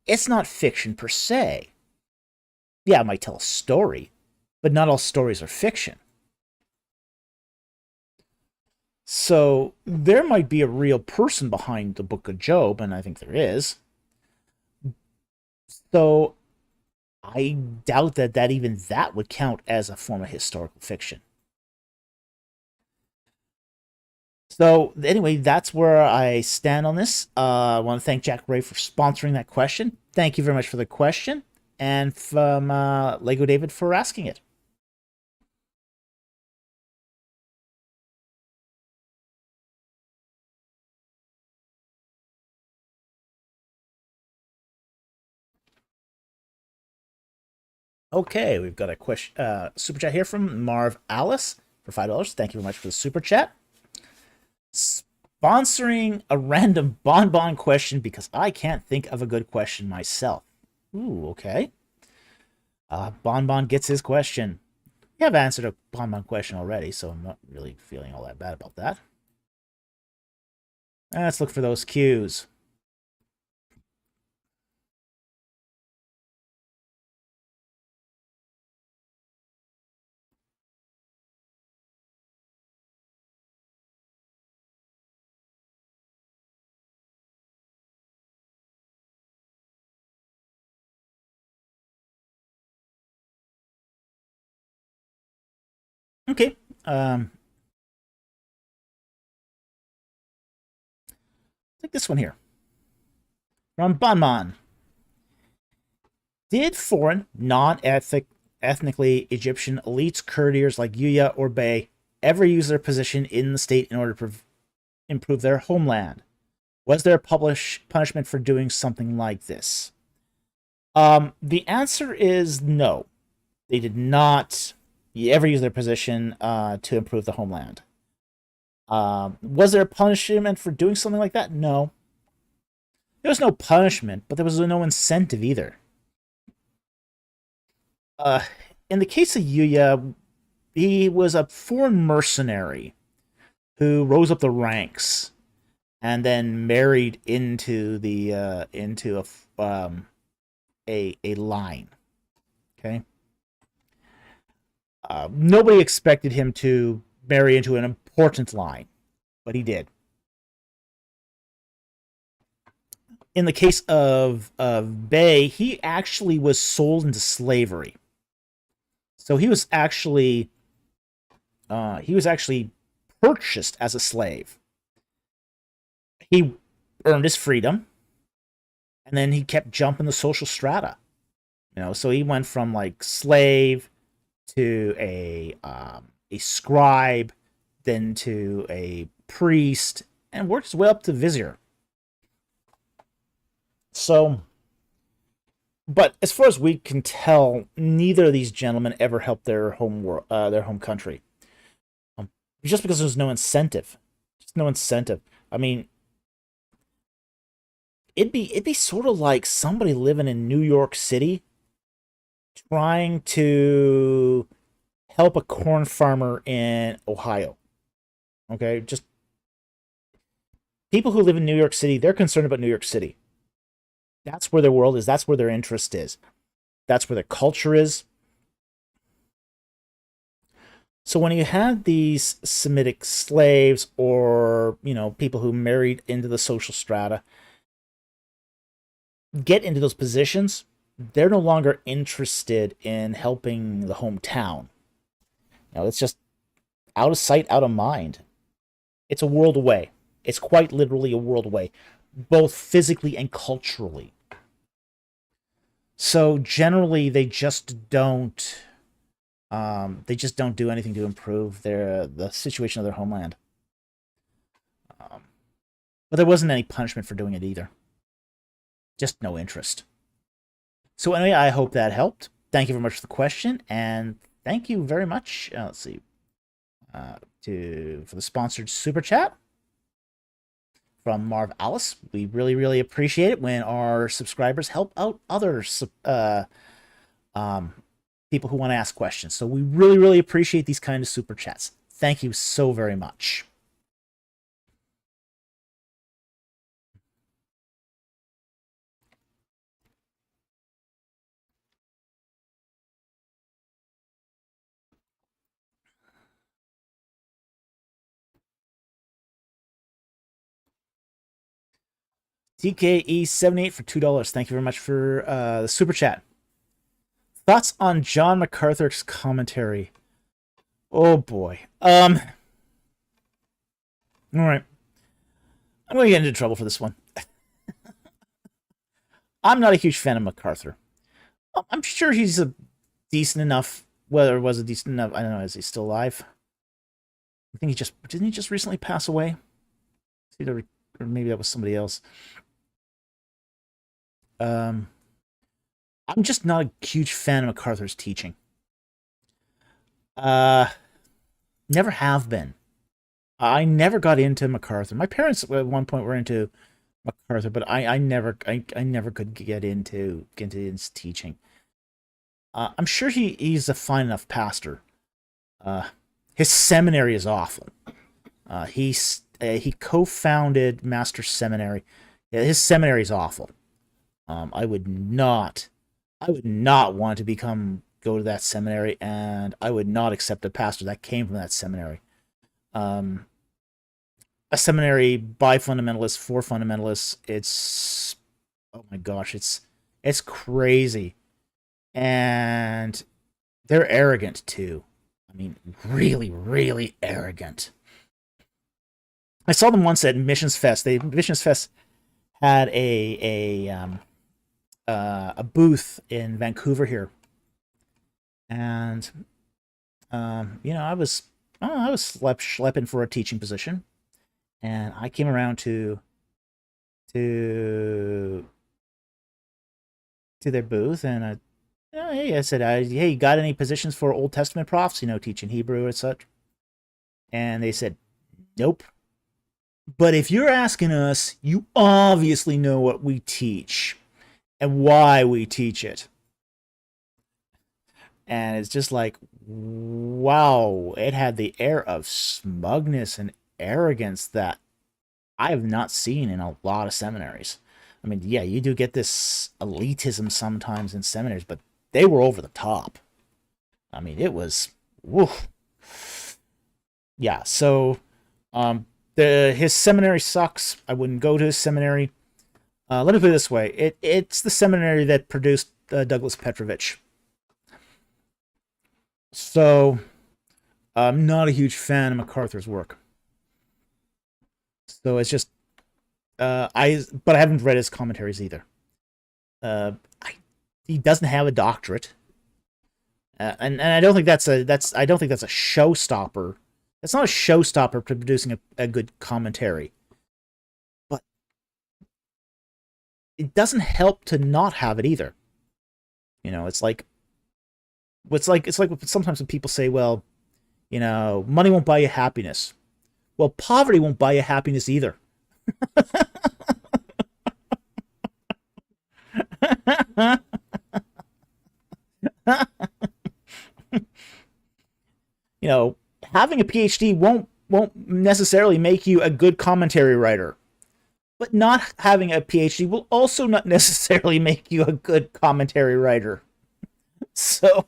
it's not fiction per se. Yeah, it might tell a story, but not all stories are fiction. So there might be a real person behind the book of Job, and I think there is. So I doubt that even that would count as a form of historical fiction. So anyway, that's where I stand on this. I want to thank Jack Ray for sponsoring that question. Thank you very much for the question, and from Lego David for asking it. Okay, we've got a question, super chat here from Marv Alice for $5. Thank you very much for the super chat. Sponsoring a random bonbon question because I can't think of a good question myself. Ooh, okay. Bonbon gets his question. We have answered a bonbon question already, so I'm not really feeling all that bad about that. Let's look for those cues. Okay. Take this one here. From Bonbon. Did foreign, non-ethnically Egyptian elites, courtiers like Yuya or Bey ever use their position in the state in order to improve their homeland? Was there a punishment for doing something like this? The answer is no. They did not ever use their position to improve the homeland. Was there a punishment for doing something like that? No. There was no punishment, but there was no incentive either. In the case of Yuya, he was a foreign mercenary who rose up the ranks and then married into the into a line. Okay. Nobody expected him to marry into an important line, but he did. In the case of Bey, he actually was sold into slavery. So he was actually purchased as a slave. He earned his freedom, and then he kept jumping the social strata. You know, so he went from like slave to a scribe, then to a priest, and worked his way up to vizier. So, but as far as we can tell, neither of these gentlemen ever helped their home country. Just because there's no incentive, just no incentive. I mean, it'd be sort of like somebody living in New York City trying to help a corn farmer in Ohio. Okay, just people who live in New York City, they're concerned about New York City. That's where their world is. That's where their interest is. That's where their culture is. So when you have these Semitic slaves or, you know, people who married into the social strata get into those positions, they're no longer interested in helping the hometown. You know, it's just out of sight, out of mind. It's a world away. It's quite literally a world away, both physically and culturally. So generally, they just don't do anything to improve the situation of their homeland. But there wasn't any punishment for doing it either. just no interest. So anyway, I hope that helped. Thank you very much for the question, and thank you very much. Let's see, for the sponsored super chat from Marv Alice. We really, really appreciate it when our subscribers help out other people who want to ask questions. So we really, really appreciate these kind of super chats. Thank you so very much. TKE78 for $2. Thank you very much for the super chat. Thoughts on John MacArthur's commentary? Oh boy. All right. I'm going to get into trouble for this one. I'm not a huge fan of MacArthur. I'm sure he's a decent enough. Whether it was a decent enough, I don't know. Is he still alive? I think didn't he just recently pass away? Or maybe that was somebody else. I'm just not a huge fan of MacArthur's teaching. Never have been. I never got into MacArthur. My parents at one point were into MacArthur, but I never could get into his teaching. I'm sure he's a fine enough pastor. His seminary is awful. He co-founded Master Seminary. Yeah, his seminary is awful. I would not want to go to that seminary, and I would not accept a pastor that came from that seminary. A seminary by fundamentalists for fundamentalists. It's, oh my gosh, it's crazy, and they're arrogant too. I mean, really, really arrogant. I saw them once at Missions Fest. Missions Fest had a booth in Vancouver here, and I was schlepping for a teaching position, and I came around to their booth, and I said, hey, you got any positions for Old Testament profs? Teaching Hebrew and such. And they said, nope. But if you're asking us, you obviously know what we teach and why we teach it. And it's just like, wow, it had the air of smugness and arrogance that I have not seen in a lot of seminaries. I mean, yeah, you do get this elitism sometimes in seminaries, but they were over the top. I mean, it was, woof. Yeah, so his seminary sucks. I wouldn't go to his seminary. Let me put it this way. It's the seminary that produced Douglas Petrovich. So I'm not a huge fan of MacArthur's work. So it's just but I haven't read his commentaries either. He doesn't have a doctorate, and I don't think that's a showstopper. It's not a showstopper to producing a good commentary, but it doesn't help to not have it either. It's like sometimes when people say, well, money won't buy you happiness. Well, poverty won't buy you happiness either. Having a PhD won't necessarily make you a good commentary writer, but not having a PhD will also not necessarily make you a good commentary writer. So,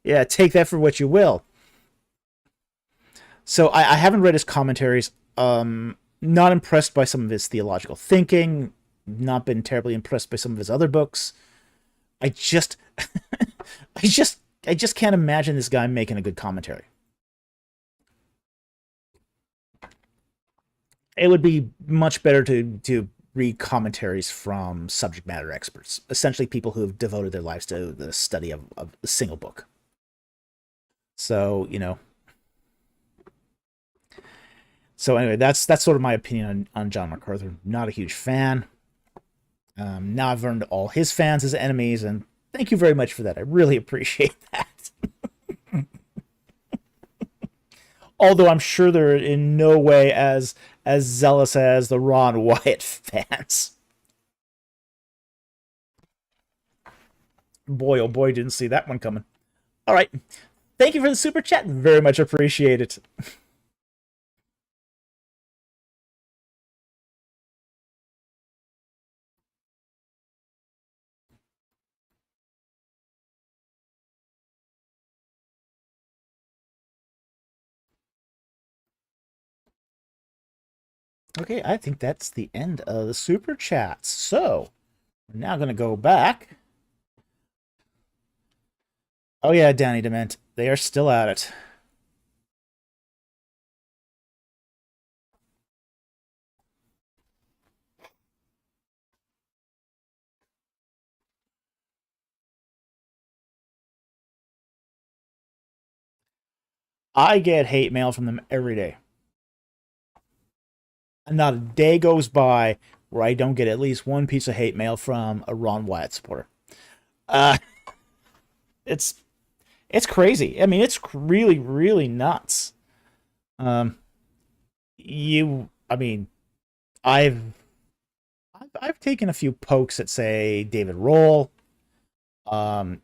yeah, take that for what you will. So I haven't read his commentaries. Not impressed by some of his theological thinking. Not been terribly impressed by some of his other books. I just can't imagine this guy making a good commentary. It would be much better to read commentaries from subject matter experts, essentially people who have devoted their lives to the study of a single book. So anyway, that's sort of my opinion on John MacArthur. Not a huge fan. Now I've earned all his fans as enemies, and thank you very much for that. I really appreciate that. Although I'm sure they're in no way as zealous as the Ron Wyatt fans. Boy, oh boy, didn't see that one coming. All right. Thank you for the super chat. Very much appreciate it. Okay, I think that's the end of the super chats. So, we're now going to go back. Oh yeah, Danny Dement. They are still at it. I get hate mail from them every day. And not a day goes by where I don't get at least one piece of hate mail from a Ron Wyatt supporter. Uh, it's crazy. I mean, it's really, really nuts. Um, I mean, I've I've taken a few pokes at, say, David Roll. Um,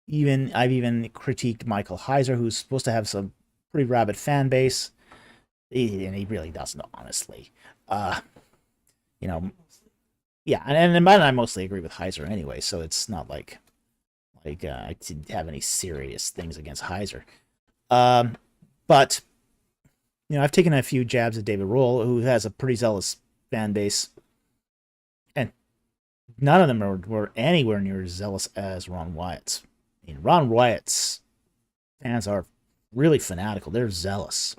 I've even critiqued Michael Heiser, who's supposed to have some pretty rabid fan base, and he really doesn't, honestly. Uh, you know, yeah, and I mostly agree with Heiser anyway, so it's not like I didn't have any serious things against Heiser. But I've taken a few jabs at David Roll, who has a pretty zealous fan base, and none of them were anywhere near as zealous as Ron Wyatt's. I mean, Ron Wyatt's fans are really fanatical. They're zealous.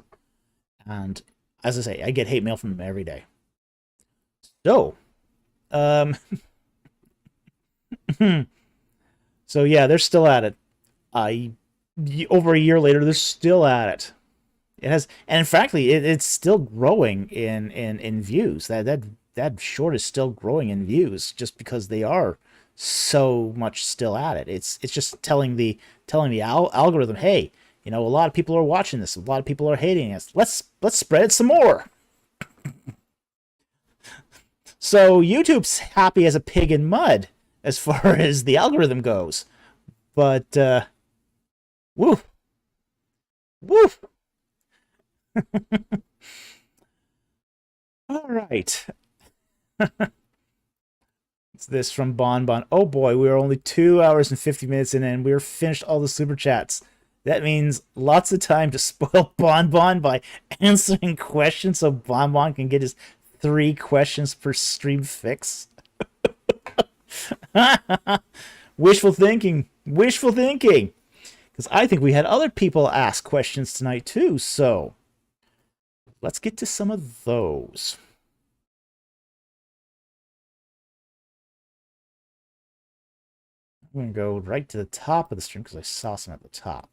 And as I say, I get hate mail from them every day. So, so yeah, they're still at it. Over a year later, they're still at it. It has, and frankly, it's still growing in views. That short is still growing in views just because they are so much still at it. It's just telling the algorithm, hey, a lot of people are watching this, a lot of people are hating us. Let's spread it some more. So YouTube's happy as a pig in mud as far as the algorithm goes, but woof, woof. All right. It's this from Bon Bon. Oh boy, we are only 2 hours and 50 minutes in, and we're finished all the super chats. That means lots of time to spoil Bon Bon by answering questions so Bon Bon can get his 3 questions per stream fix. Wishful thinking. Wishful thinking. Because I think we had other people ask questions tonight too, so let's get to some of those. I'm going to go right to the top of the stream because I saw some at the top.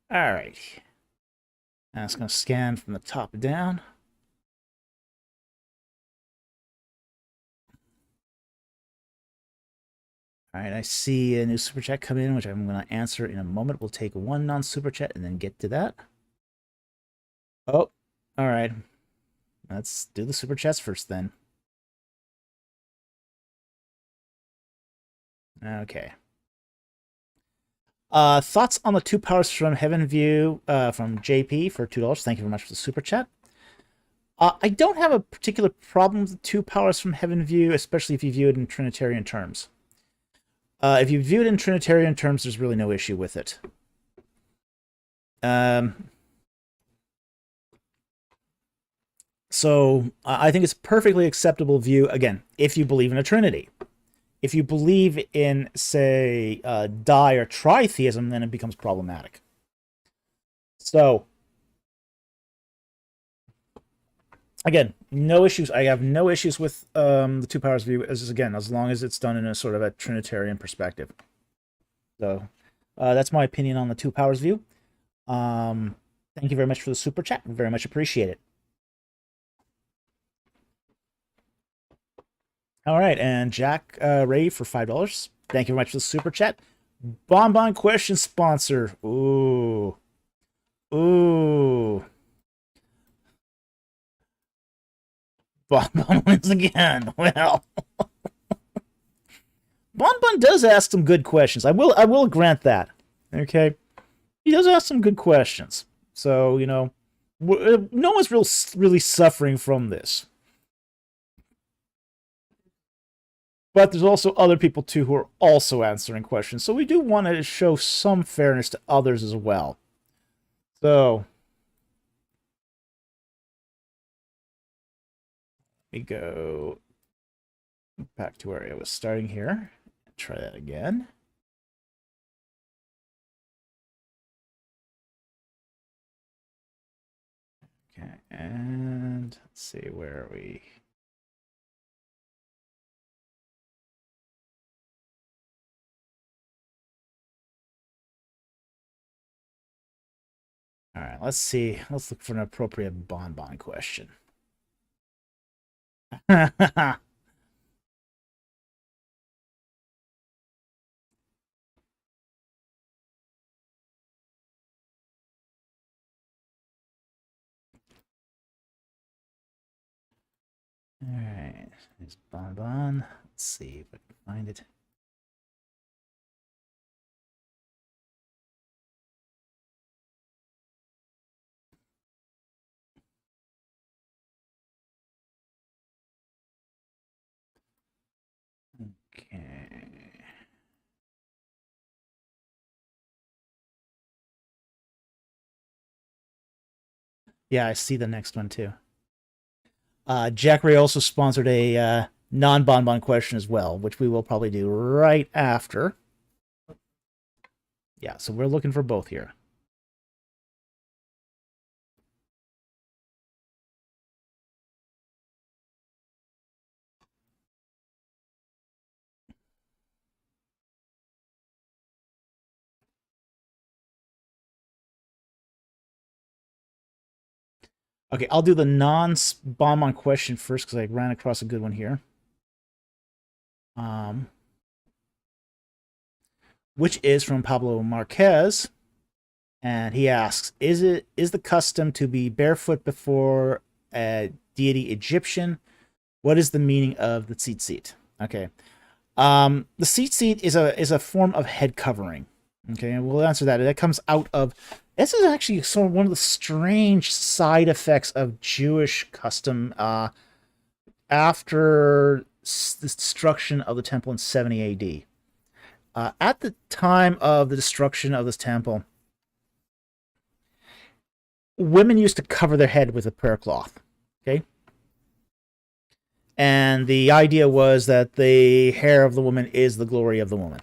All right. Now it's going to scan from the top down. All right, I see a new super chat come in, which I'm going to answer in a moment. We'll take one non-super chat and then get to that. Oh, all right. Let's do the super chats first then. Okay. Thoughts on the 2 powers from Heaven View from JP for $2. Thank you very much for the super chat. I don't have a particular problem with the 2 powers from Heaven View, especially if you view it in Trinitarian terms. If you view it in Trinitarian terms, there's really no issue with it. So I think it's a perfectly acceptable view, again, if you believe in a Trinity. If you believe in, say, di or tritheism, then it becomes problematic. So, again, no issues. I have no issues with the two powers view, as long as it's done in a sort of a Trinitarian perspective. So, that's my opinion on the two powers view. Thank you very much for the super chat. Very much appreciate it. All right, and Jack Ray for $5. Thank you very much for the super chat. Bonbon question sponsor. Ooh. Bonbon wins again. Well, Bonbon does ask some good questions. I will grant that. Okay, he does ask some good questions. So no one's really suffering from this. But there's also other people, too, who are also answering questions. So we do want to show some fairness to others as well. So, let me go back to where I was starting here. Try that again. Okay, and let's see, where are we? All right, let's see. Let's look for an appropriate bonbon question. All right, there's bonbon. Let's see if I can find it. Okay. Yeah, I see the next one too. Jack Ray also sponsored a non-bonbon question as well, which we will probably do right after. Yeah, so we're looking for both here. Okay, I'll do the non-bonbon question first because I ran across a good one here. Which is from Pablo Marquez, and he asks, "Is the custom to be barefoot before a deity Egyptian? What is the meaning of the tzitzit?" Okay, the tzitzit is a form of head covering. Okay, and we'll answer that. That comes out of. This is actually sort of one of the strange side effects of Jewish custom after the destruction of the temple in 70 AD. At the time of the destruction of this temple, women used to cover their head with a prayer cloth. Okay? And the idea was that the hair of the woman is the glory of the woman.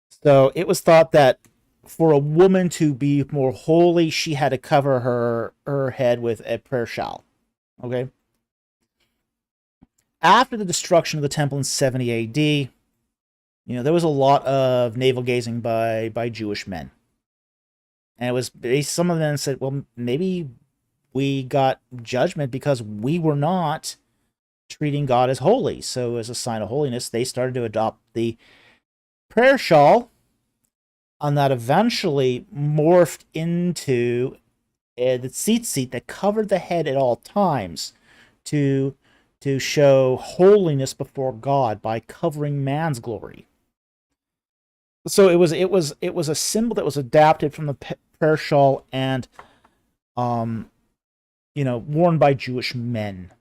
So it was thought that for a woman to be more holy, she had to cover her head with a prayer shawl. Okay? After the destruction of the temple in 70 AD, there was a lot of navel gazing by Jewish men. And it was some of them said, well, maybe we got judgment because we were not treating God as holy. So as a sign of holiness, they started to adopt the prayer shawl, and that eventually morphed into the tzitzit that covered the head at all times to show holiness before God by covering man's glory. So it was a symbol that was adapted from the prayer shawl and worn by Jewish men.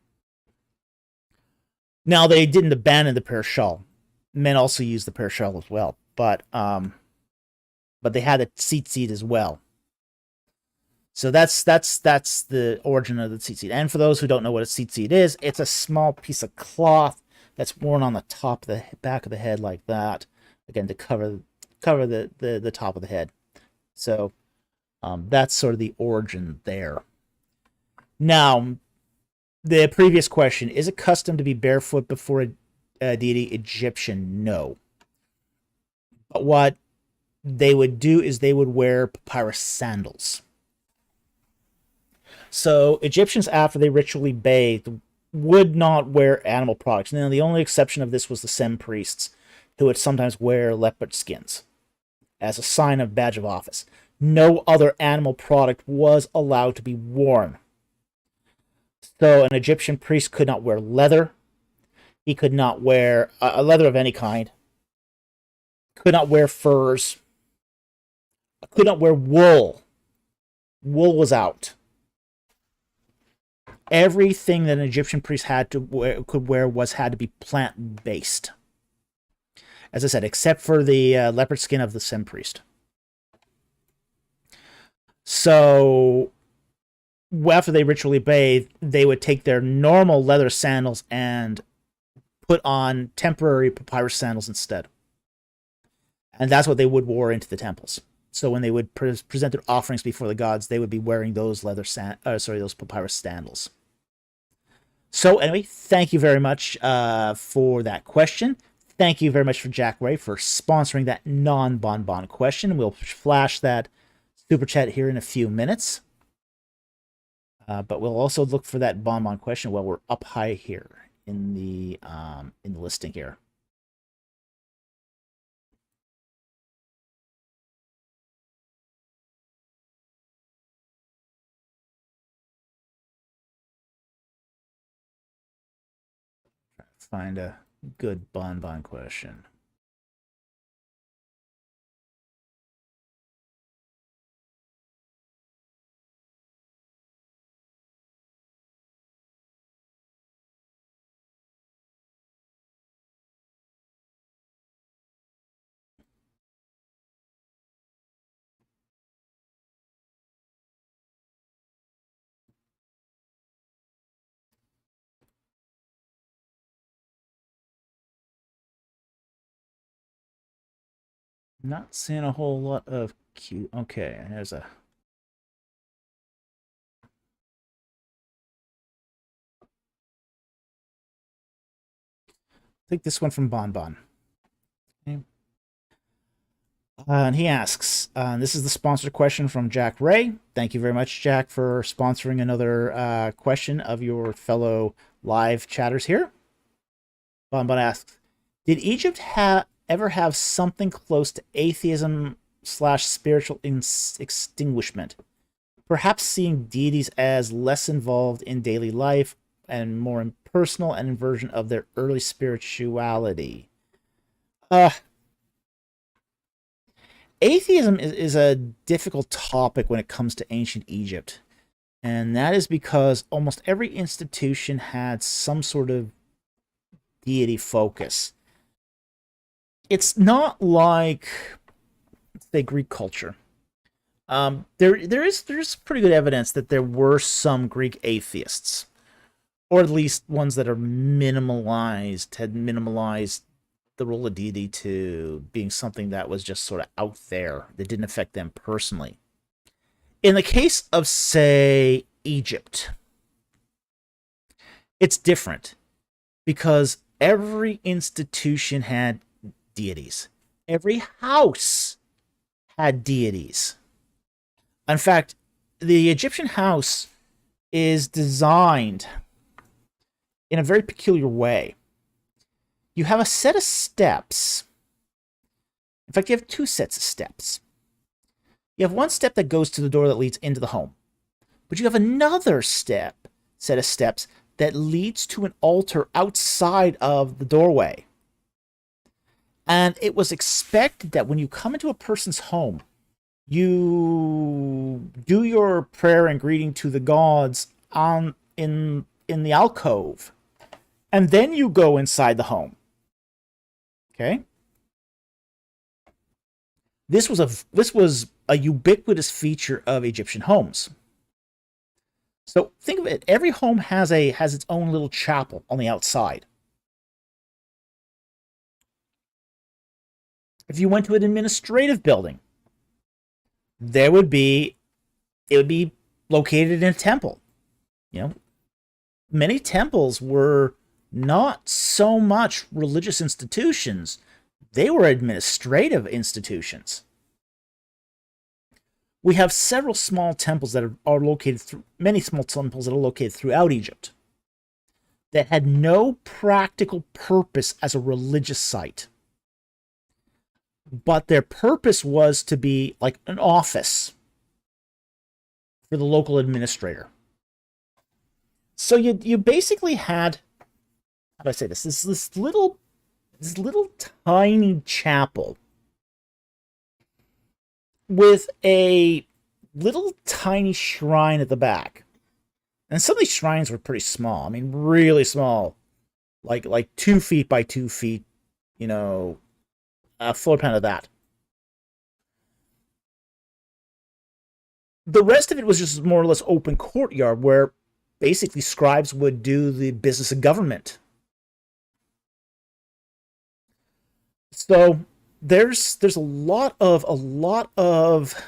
Now they didn't abandon the prayer shawl. Men also used the prayer shawl as well, but they had a tzitzit as well. So that's the origin of the tzitzit. And for those who don't know what a tzitzit is, it's a small piece of cloth that's worn on the top of the back of the head like that, again to cover the top of the head. So that's sort of the origin there. Now, the previous question, is it custom to be barefoot before a deity? Egyptian? No. But what they would do is they would wear papyrus sandals. So Egyptians, after they ritually bathed, would not wear animal products. Now, the only exception of this was the Sem priests, who would sometimes wear leopard skins as a sign of badge of office. No other animal product was allowed to be worn. So an Egyptian priest could not wear leather. He could not wear a leather of any kind. Could not wear furs. Could not wear wool. Wool was out. Everything that an Egyptian priest had to could wear had to be plant-based. As I said, except for the leopard skin of the Sem priest. So after they ritually bathed, they would take their normal leather sandals and put on temporary papyrus sandals instead. And that's what they would wear into the temples. So when they would present their offerings before the gods, they would be wearing those those papyrus sandals. So anyway, thank you very much for that question. Thank you very much for Jack Ray for sponsoring that non-bonbon question. We'll flash that super chat here in a few minutes. But we'll also look for that bonbon question while we're up high here in the listing here. Find a good bonbon question. Not seeing a whole lot of cute. Okay, there's a. Take this one from Bonbon. Okay. And he asks, this is the sponsored question from Jack Ray. Thank you very much, Jack, for sponsoring another question of your fellow live chatters here. Bonbon asks, did Egypt ever have something close to atheism / spiritual extinguishment? Perhaps seeing deities as less involved in daily life and more impersonal, and inversion of their early spirituality. Atheism is a difficult topic when it comes to ancient Egypt. And that is because almost every institution had some sort of deity focus. It's not like, say, Greek culture. There's pretty good evidence that there were some Greek atheists, or at least ones that are had minimalized the role of deity to being something that was just sort of out there, that didn't affect them personally. In the case of, say, Egypt, it's different because every institution had deities. Every house had deities. In fact, the Egyptian house is designed in a very peculiar way. You have a set of steps. In fact, you have two sets of steps. You have one step that goes to the door that leads into the home. But you have another set of steps that leads to an altar outside of the doorway. And it was expected that when you come into a person's home, you do your prayer and greeting to the gods in the alcove, and then you go inside the home. Okay? This was a ubiquitous feature of Egyptian homes. So think of it, every home has its own little chapel on the outside. If you went to an administrative building, it would be located in a temple. You know, many temples were not so much religious institutions, they were administrative institutions. We have several small temples that are located many small temples that are located throughout Egypt that had no practical purpose as a religious site. But their purpose was to be like an office for the local administrator. So you basically had, how do I say this? This little tiny chapel with a little tiny shrine at the back. And some of these shrines were pretty small. I mean, really small. Like 2 feet by 2 feet, you know, a floor plan of that. The rest of it was just more or less open courtyard where basically scribes would do the business of government. So there's a lot of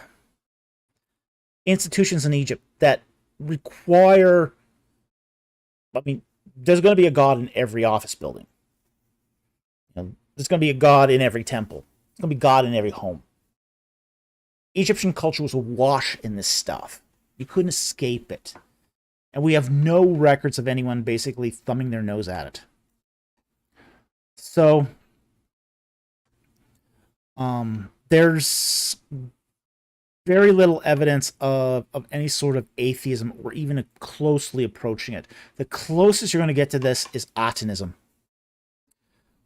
institutions in Egypt that require, I mean, there's going to be a god in every office building. You know, there's going to be a god in every temple. There's going to be God in every home. Egyptian culture was awash in this stuff. You couldn't escape it. And we have no records of anyone basically thumbing their nose at it. So, there's very little evidence of any sort of atheism or even closely approaching it. The closest you're going to get to this is Atonism,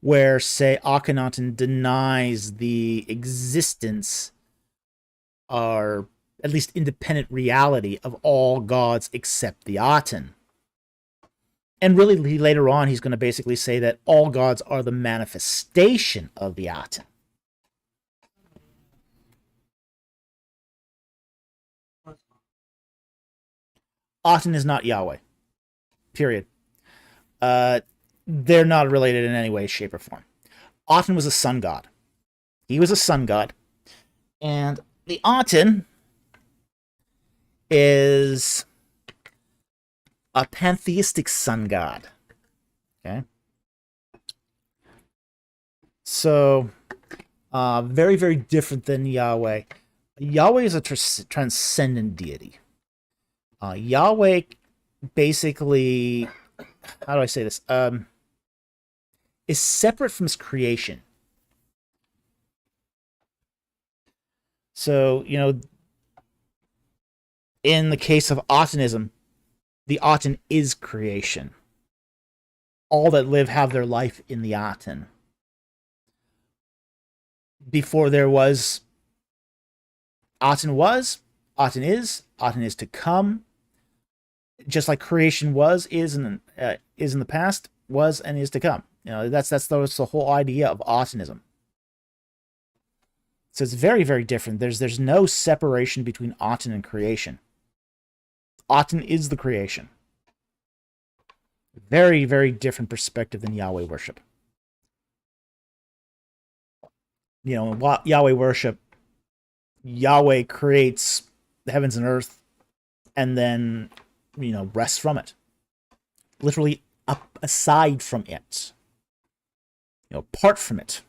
where, say, Akhenaten denies the existence or at least independent reality of all gods except the Aten. And really, later on, he's going to basically say that all gods are the manifestation of the Aten. Aten is not Yahweh. Period. They're not related in any way, shape, or form. Aten was a sun god. He was a sun god. And the Aten is a pantheistic sun god. Okay? So, very, very different than Yahweh. Yahweh is a transcendent deity. Yahweh basically, how do I say this? Is separate from his creation. So, you know, in the case of Atonism, the Aten is creation. All that live have their life in the Aten. Before there was, Aten was, Aten is to come. Just like creation was, is in the past, was, and is to come. You know, that's the whole idea of Atonism. So it's very, very different. There's no separation between Aten and creation. Aten is the creation. Very, very different perspective than Yahweh worship. You know, Yahweh worship, Yahweh creates the heavens and earth and then, you know, rests from it. Literally up aside from it. You know, apart from it.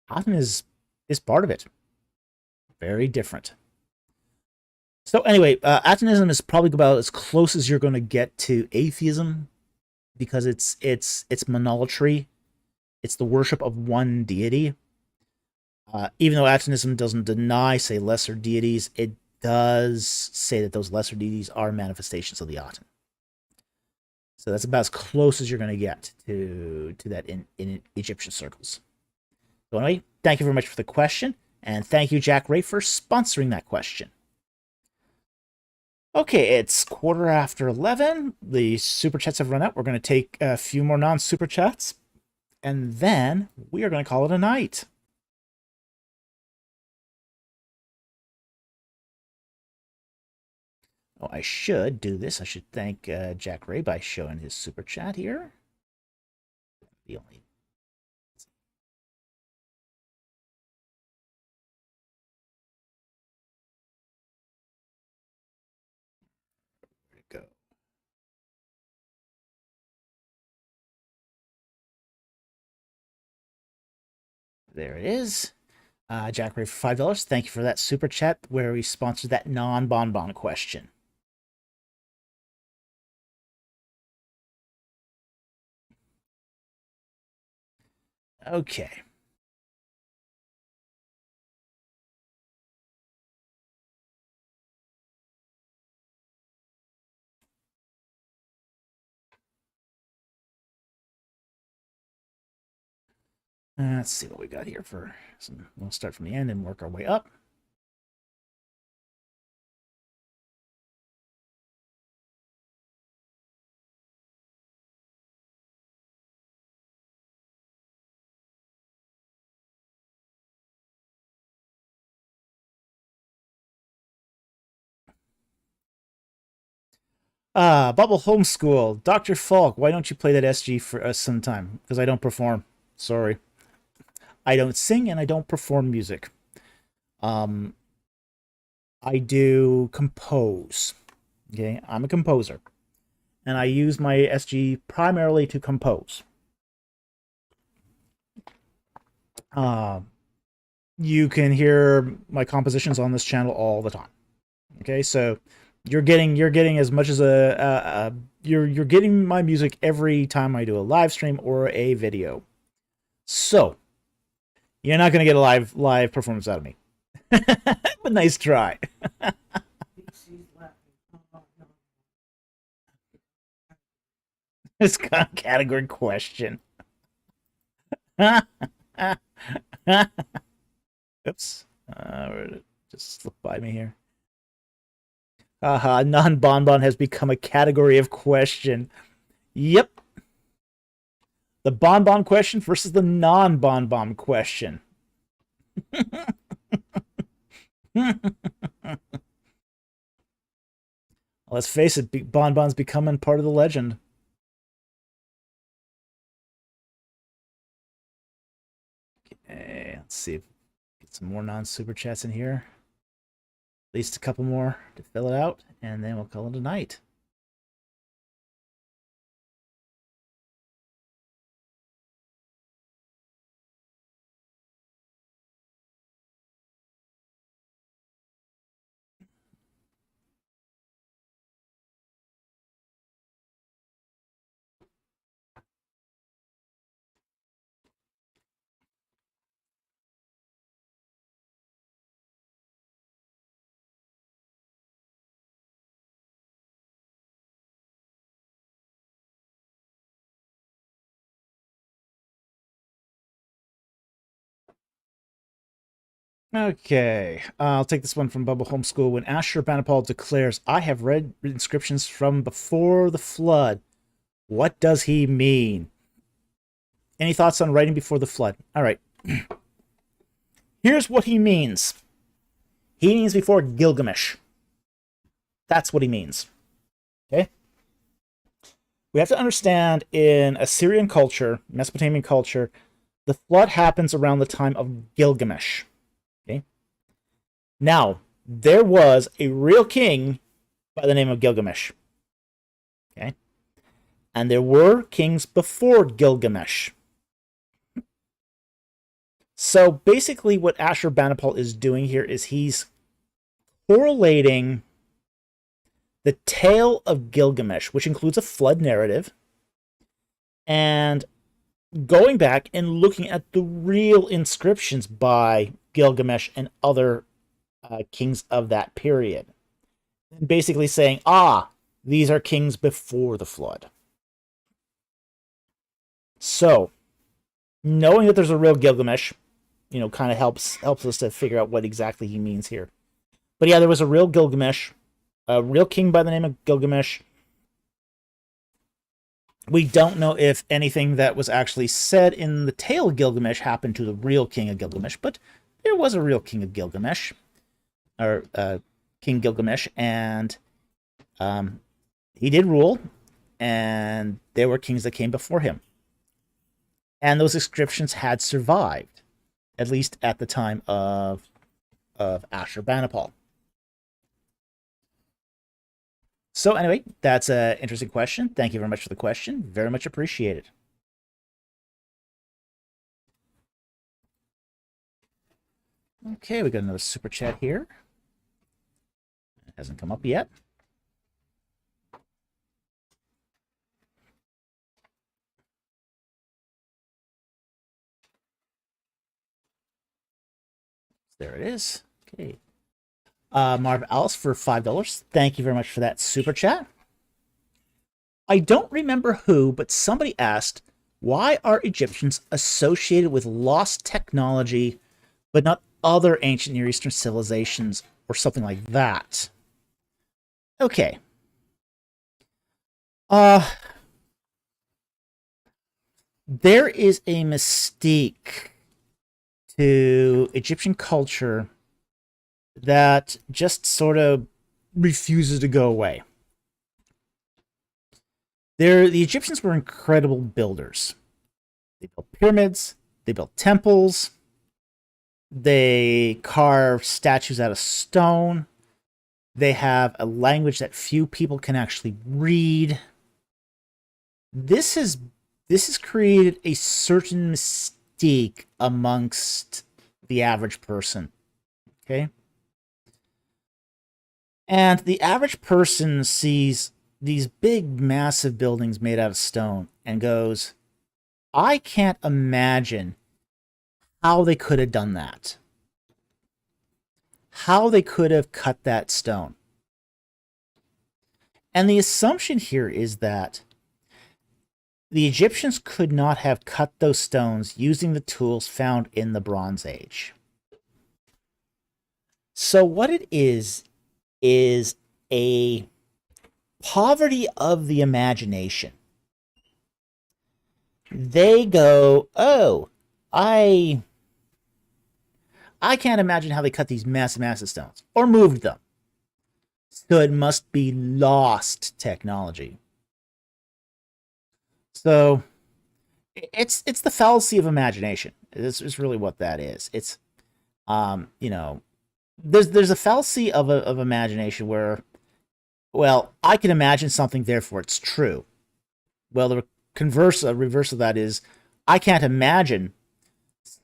Aten is part of it. Very different. So anyway, Atonism is probably about as close as you're going to get to atheism, because it's monolatry. It's the worship of one deity. Even though Atonism doesn't deny, say, lesser deities, it does say that those lesser deities are manifestations of the Aten. So that's about as close as you're going to get to that in Egyptian circles. So anyway, thank you very much for the question, and thank you, Jack Ray, for sponsoring that question. Okay, it's 11:15. The super chats have run out. We're going to take a few more non-super chats, and then we are going to call it a night. Oh, I should do this. I should thank Jack Ray by showing his super chat here. The only There it is. Jack Ray for $5. Thank you for that super chat where we sponsored that non-bonbon question. Okay. Let's see what we got here for some. We'll start from the end and work our way up. Bubble Homeschool. Dr. Falk, why don't you play that SG for us sometime? Because I don't perform. Sorry. I don't sing and I don't perform music. I do compose. Okay, I'm a composer. And I use my SG primarily to compose. You can hear my compositions on this channel all the time. Okay, so you're getting as much as you're getting my music every time I do a live stream or a video. So you're not gonna get a live performance out of me. But nice try. It's kind of category question. Oops. Just slipped by me here. Non-bonbon has become a category of question. Yep. The bonbon question versus the non-bonbon question. Let's face it, bonbon's becoming part of the legend. Okay, let's see if get some more non-super chats in here. At least a couple more to fill it out, and then we'll call it a night. Okay, I'll take this one from Bubble Homeschool. When Ashurbanipal declares, I have read inscriptions from before the flood, what does he mean? Any thoughts on writing before the flood? All right. Here's what he means. He means before Gilgamesh. That's what he means. Okay? We have to understand in Assyrian culture, Mesopotamian culture, the flood happens around the time of Gilgamesh. Okay? Now, there was a real king by the name of Gilgamesh. Okay? And there were kings before Gilgamesh. So basically what Ashurbanipal is doing here is he's correlating the tale of Gilgamesh, which includes a flood narrative, and going back and looking at the real inscriptions by Gilgamesh and other kings of that period. And basically saying, these are kings before the flood. So, knowing that there's a real Gilgamesh, kind of helps us to figure out what exactly he means here. But yeah, there was a real Gilgamesh, a real king by the name of Gilgamesh. We don't know if anything that was actually said in the tale of Gilgamesh happened to the real king of Gilgamesh, but there was a real king of Gilgamesh, or King Gilgamesh, and he did rule, and there were kings that came before him. And those inscriptions had survived, at least at the time of Ashurbanipal. So anyway, that's an interesting question. Thank you very much for the question. Very much appreciated. Okay, we got another super chat here. It hasn't come up yet. There it is. Okay. Marv Alice for $5. Thank you very much for that super chat. I don't remember who, but somebody asked, why are Egyptians associated with lost technology, but not other ancient Near Eastern civilizations or something like that? Okay. There is a mystique to Egyptian culture that just sort of refuses to go away. The Egyptians were incredible builders. They built pyramids, they built temples, they carved statues out of stone. They have a language that few people can actually read. This has created a certain mystique amongst the average person. Okay? And the average person sees these big, massive buildings made out of stone and goes, I can't imagine how they could have done that. How they could have cut that stone. And the assumption here is that the Egyptians could not have cut those stones using the tools found in the Bronze Age. So what it is a poverty of the imagination. They go, oh, I can't imagine how they cut these massive stones or moved them. So it must be lost technology. So it's the fallacy of imagination. It's really what that is. It's there's a fallacy of imagination where, well, I can imagine something, therefore it's true. Well, the reverse of that is, I can't imagine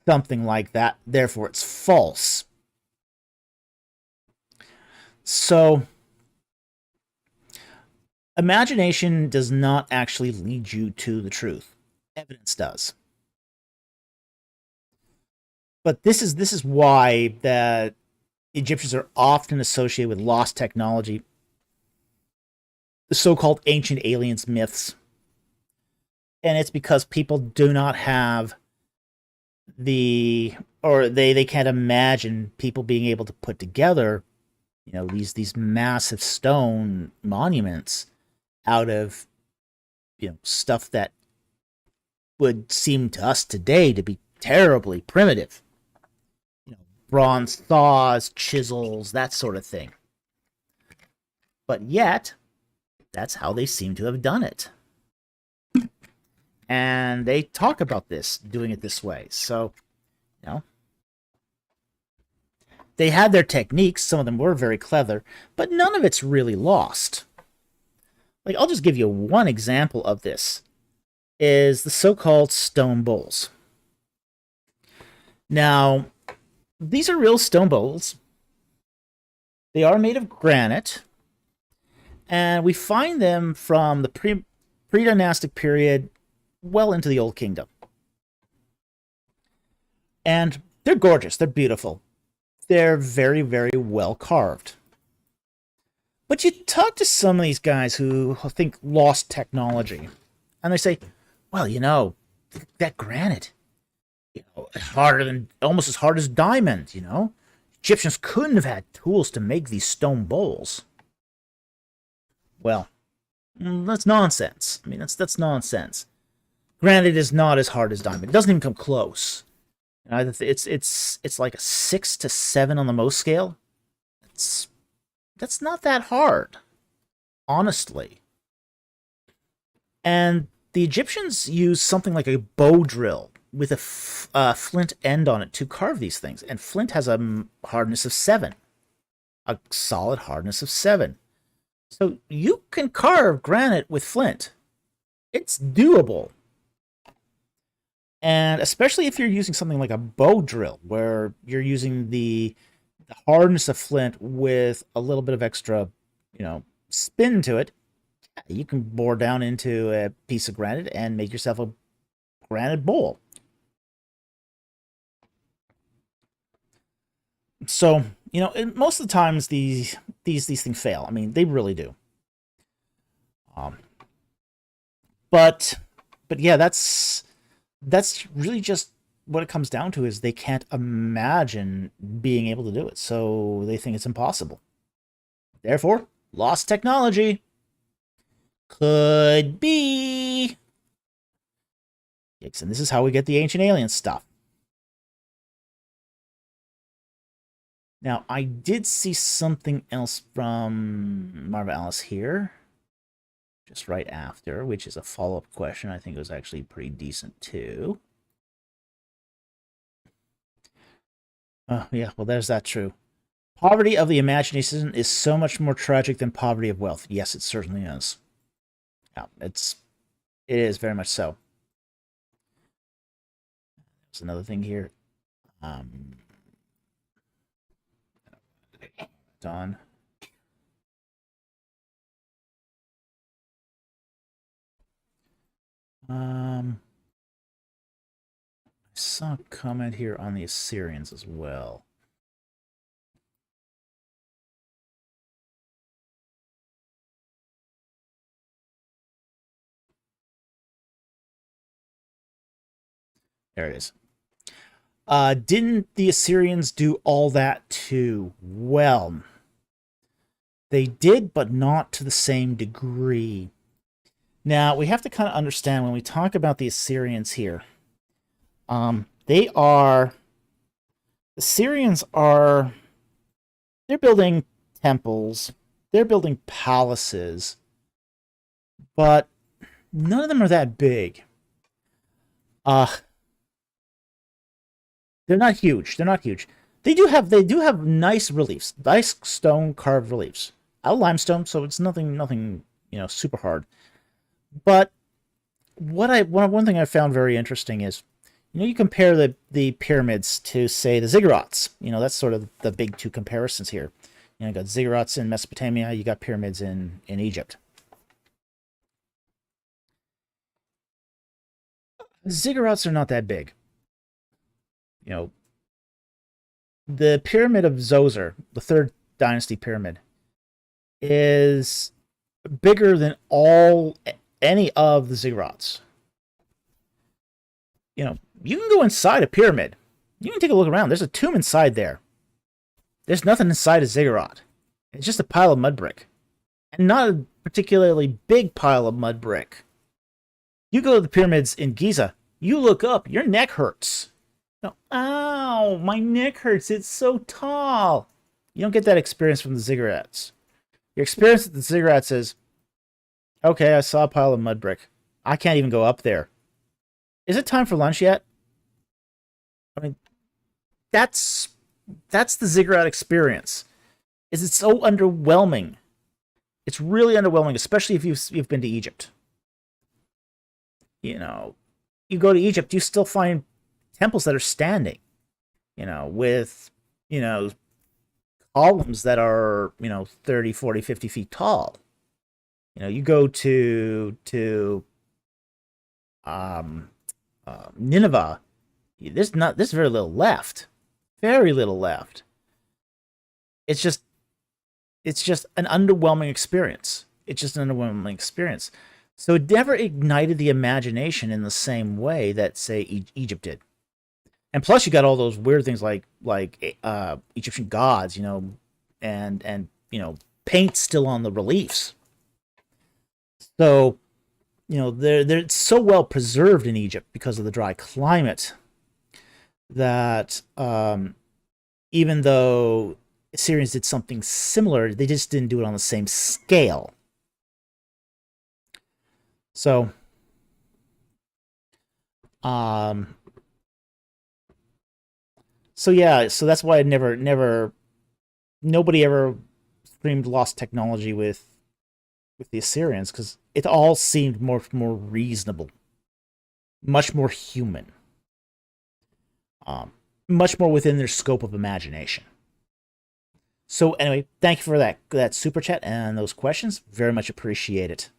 something like that, therefore it's false. So, imagination does not actually lead you to the truth. Evidence does. But this is why that Egyptians are often associated with lost technology, the so-called ancient aliens myths. And it's because people do not have they can't imagine people being able to put together, these massive stone monuments out of, stuff that would seem to us today to be terribly primitive. Bronze saws, chisels, that sort of thing. But yet, that's how they seem to have done it. And they talk about this, doing it this way. So, they had their techniques. Some of them were very clever, but none of it's really lost. Like, I'll just give you one example of this, is the so-called stone bowls. Now, these are real stone bowls. They are made of granite, and we find them from the pre-dynastic period well into the Old Kingdom. And they're gorgeous. They're beautiful. They're very, very well carved. But you talk to some of these guys who think lost technology, and they say, well, that granite, almost as hard as diamond, Egyptians couldn't have had tools to make these stone bowls. Well, that's nonsense. I mean, that's nonsense. Granite is not as hard as diamond. It doesn't even come close. It's like a 6 to 7 on the Mohs scale. That's not that hard, honestly. And the Egyptians used something like a bow drill with a flint end on it to carve these things. And flint has a hardness of 7. A solid hardness of 7. So you can carve granite with flint. It's doable. And especially if you're using something like a bow drill, where you're using the hardness of flint with a little bit of extra, spin to it, you can bore down into a piece of granite and make yourself a granite bowl. So, most of the times these things fail. I mean, they really do. But yeah, that's really just what it comes down to, is they can't imagine being able to do it, so they think it's impossible. Therefore, lost technology. Could be. And this is how we get the ancient alien stuff. Now, I did see something else from Marva Alice here, just right after, which is a follow-up question. I think it was actually pretty decent, too. Yeah, well, there's that true. Poverty of the imagination is so much more tragic than poverty of wealth. Yes, it certainly is. Yeah, it is very much so. There's another thing here. Done. I saw a comment here on the Assyrians as well. There it is. Didn't the Assyrians do all that too? Well, they did, but not to the same degree. Now, we have to kind of understand when we talk about the Assyrians here, the Assyrians they're building temples, they're building palaces, but none of them are that big. They're not huge. They're not huge. They do have nice reliefs, nice stone carved reliefs. Out of limestone, so it's nothing super hard. But one thing I found very interesting is, you compare the pyramids to, say, the ziggurats. That's sort of the big two comparisons here. You got ziggurats in Mesopotamia, you got pyramids in Egypt. Ziggurats are not that big. The pyramid of Zoser, the third dynasty pyramid, is bigger than any of the ziggurats. You can go inside a pyramid. You can take a look around. There's a tomb inside there. There's nothing inside a ziggurat. It's just a pile of mud brick. And not a particularly big pile of mud brick. You go to the pyramids in Giza, you look up, your neck hurts. Ow, my neck hurts. It's so tall. You don't get that experience from the ziggurats. Your experience with the ziggurats is, okay, I saw a pile of mud brick. I can't even go up there. Is it time for lunch yet? I mean, that's the ziggurat experience. It's so underwhelming. It's really underwhelming, especially if you've been to Egypt. You go to Egypt, you still find temples that are standing, with, columns that are, 30, 40, 50 feet tall. You go to Nineveh, there's very little left. Very little left. It's just an underwhelming experience. So it never ignited the imagination in the same way that, say, Egypt did. And plus, you got all those weird things like Egyptian gods, and paint still on the reliefs. So, they're so well preserved in Egypt because of the dry climate that even though Assyrians did something similar, they just didn't do it on the same scale. So, so that's why nobody ever screamed lost technology with the Assyrians, because it all seemed much more reasonable, much more human. much more within their scope of imagination. So anyway, thank you for that super chat and those questions. Very much appreciate it.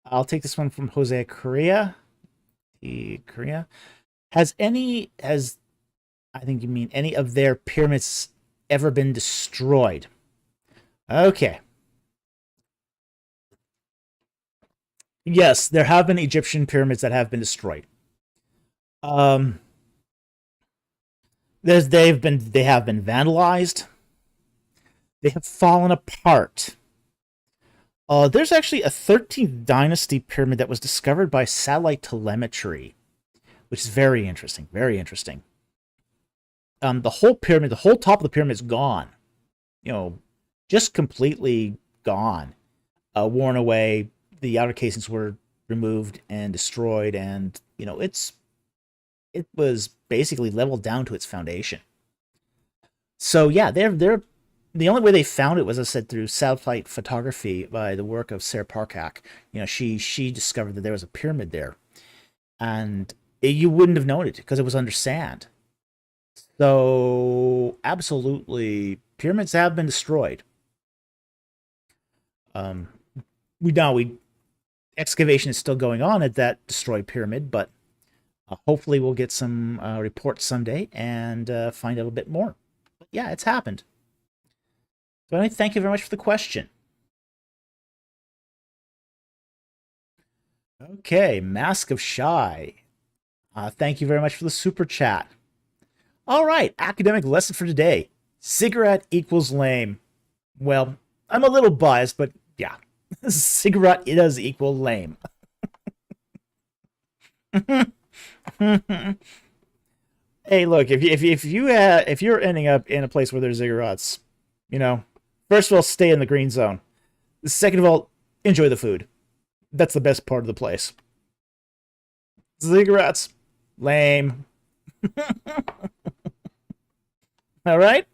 I'll take this one from Jose Correa. Has I think you mean any of their pyramids ever been destroyed? Okay. Yes, there have been Egyptian pyramids that have been destroyed. They have been vandalized. They have fallen apart. There's actually a 13th dynasty pyramid that was discovered by satellite telemetry, which is very interesting. Very interesting. The whole pyramid, the whole top of the pyramid is gone. You know, just completely gone. Worn away. The outer casings were removed and destroyed, and you know, it was basically leveled down to its foundation. So yeah, they're the only way they found it was, as I said, through satellite photography by the work of Sarah Parcak. You know, she discovered that there was a pyramid there, and you wouldn't have known it because it was under sand. So absolutely, pyramids have been destroyed. Excavation is still going on at that destroyed pyramid, but hopefully we'll get some reports someday and find out a bit more. But yeah, it's happened. So anyway, thank you very much for the question. Okay, Mask of Shy. Thank you very much for the super chat. All right, academic lesson for today. Cigarette equals lame. Well, I'm a little biased, but yeah. Cigarette, it does equal lame. Hey, look, if you're ending up in a place where there's cigarettes, you know, first of all, stay in the green zone. Second of all, enjoy the food. That's the best part of the place. Cigarettes, lame. All right.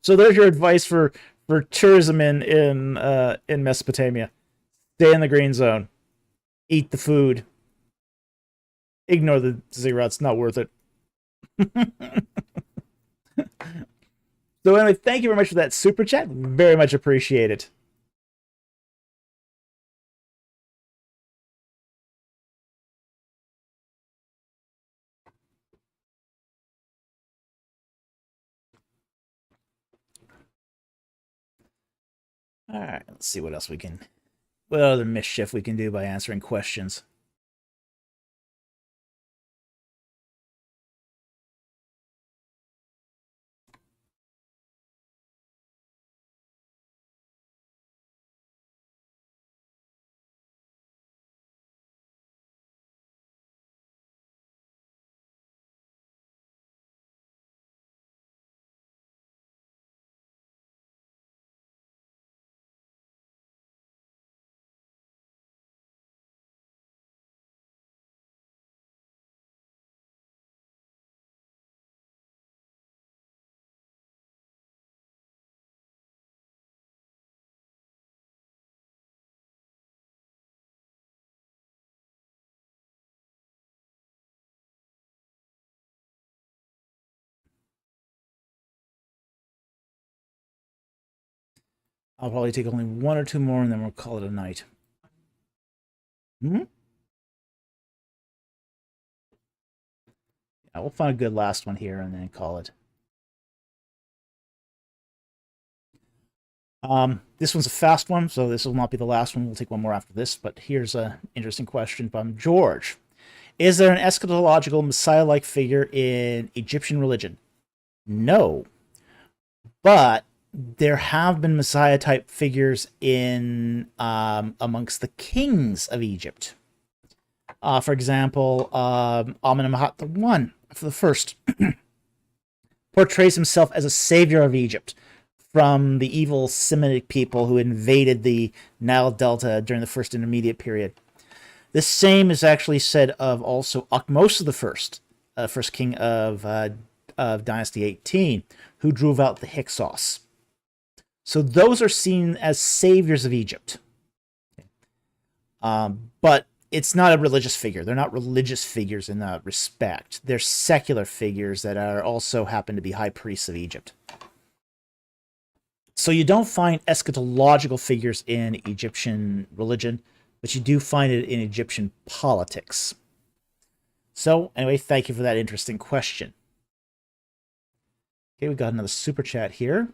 So there's your advice for tourism in Mesopotamia. Stay in the green zone. Eat the food. Ignore the cigarettes. Not worth it. So anyway, thank you very much for that super chat. Very much appreciate it. All right, let's see what else what other mischief we can do by answering questions. I'll probably take only one or two more and then we'll call it a night. Yeah, we'll find a good last one here and then call it. This one's a fast one, so this will not be the last one. We'll take one more after this, but here's an interesting question from George. Is there an eschatological Messiah-like figure in Egyptian religion? No. But there have been Messiah-type figures in amongst the kings of Egypt. For example, Amenemhat the First portrays himself as a savior of Egypt from the evil Semitic people who invaded the Nile Delta during the First Intermediate period. The same is actually said of also Ahmose the First, first king of Dynasty 18, who drove out the Hyksos. So those are seen as saviors of Egypt. But it's not a religious figure. They're not religious figures in that respect. They're secular figures that are also happen to be high priests of Egypt. So you don't find eschatological figures in Egyptian religion, but you do find it in Egyptian politics. So anyway, thank you for that interesting question. Okay, we got another super chat here.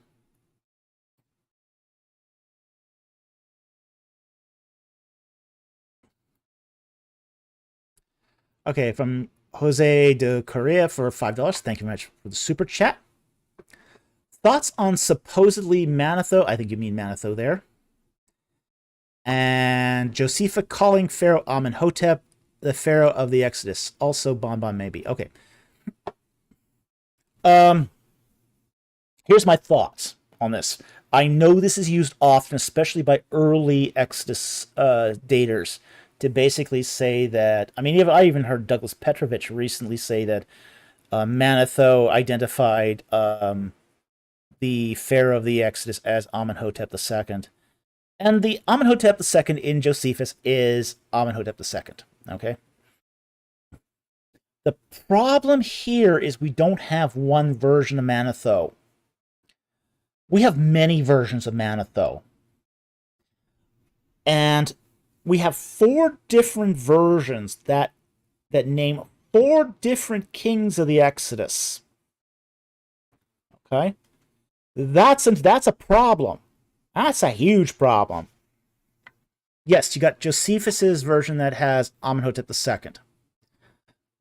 Okay, from Jose de Correa for $5. Thank you very much for the super chat. Thoughts on supposedly Manetho? I think you mean Manetho there. And Josepha calling Pharaoh Amenhotep the Pharaoh of the Exodus. Also Bonbon maybe. Okay. Here's my thoughts on this. I know this is used often, especially by early Exodus daters, to basically say that, I mean, I even heard Douglas Petrovich recently say that Manetho identified the Pharaoh of the Exodus as Amenhotep II. And the Amenhotep II in Josephus is Amenhotep II, okay? The problem here is we don't have one version of Manetho. We have many versions of Manetho. And we have 4 different versions that name 4 different kings of the Exodus. Okay? That's a problem. That's a huge problem. Yes, you got Josephus's version that has Amenhotep II.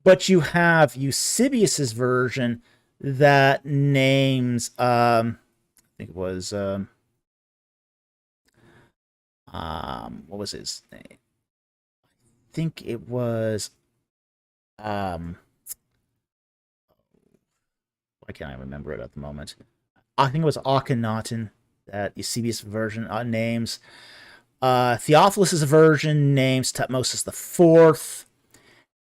But you have Eusebius's version that names, I think it was, what was his name? I think it was, why can't I remember it at the moment? I think it was Akhenaten that Eusebius version names. Theophilus' version names Tutmosis IV.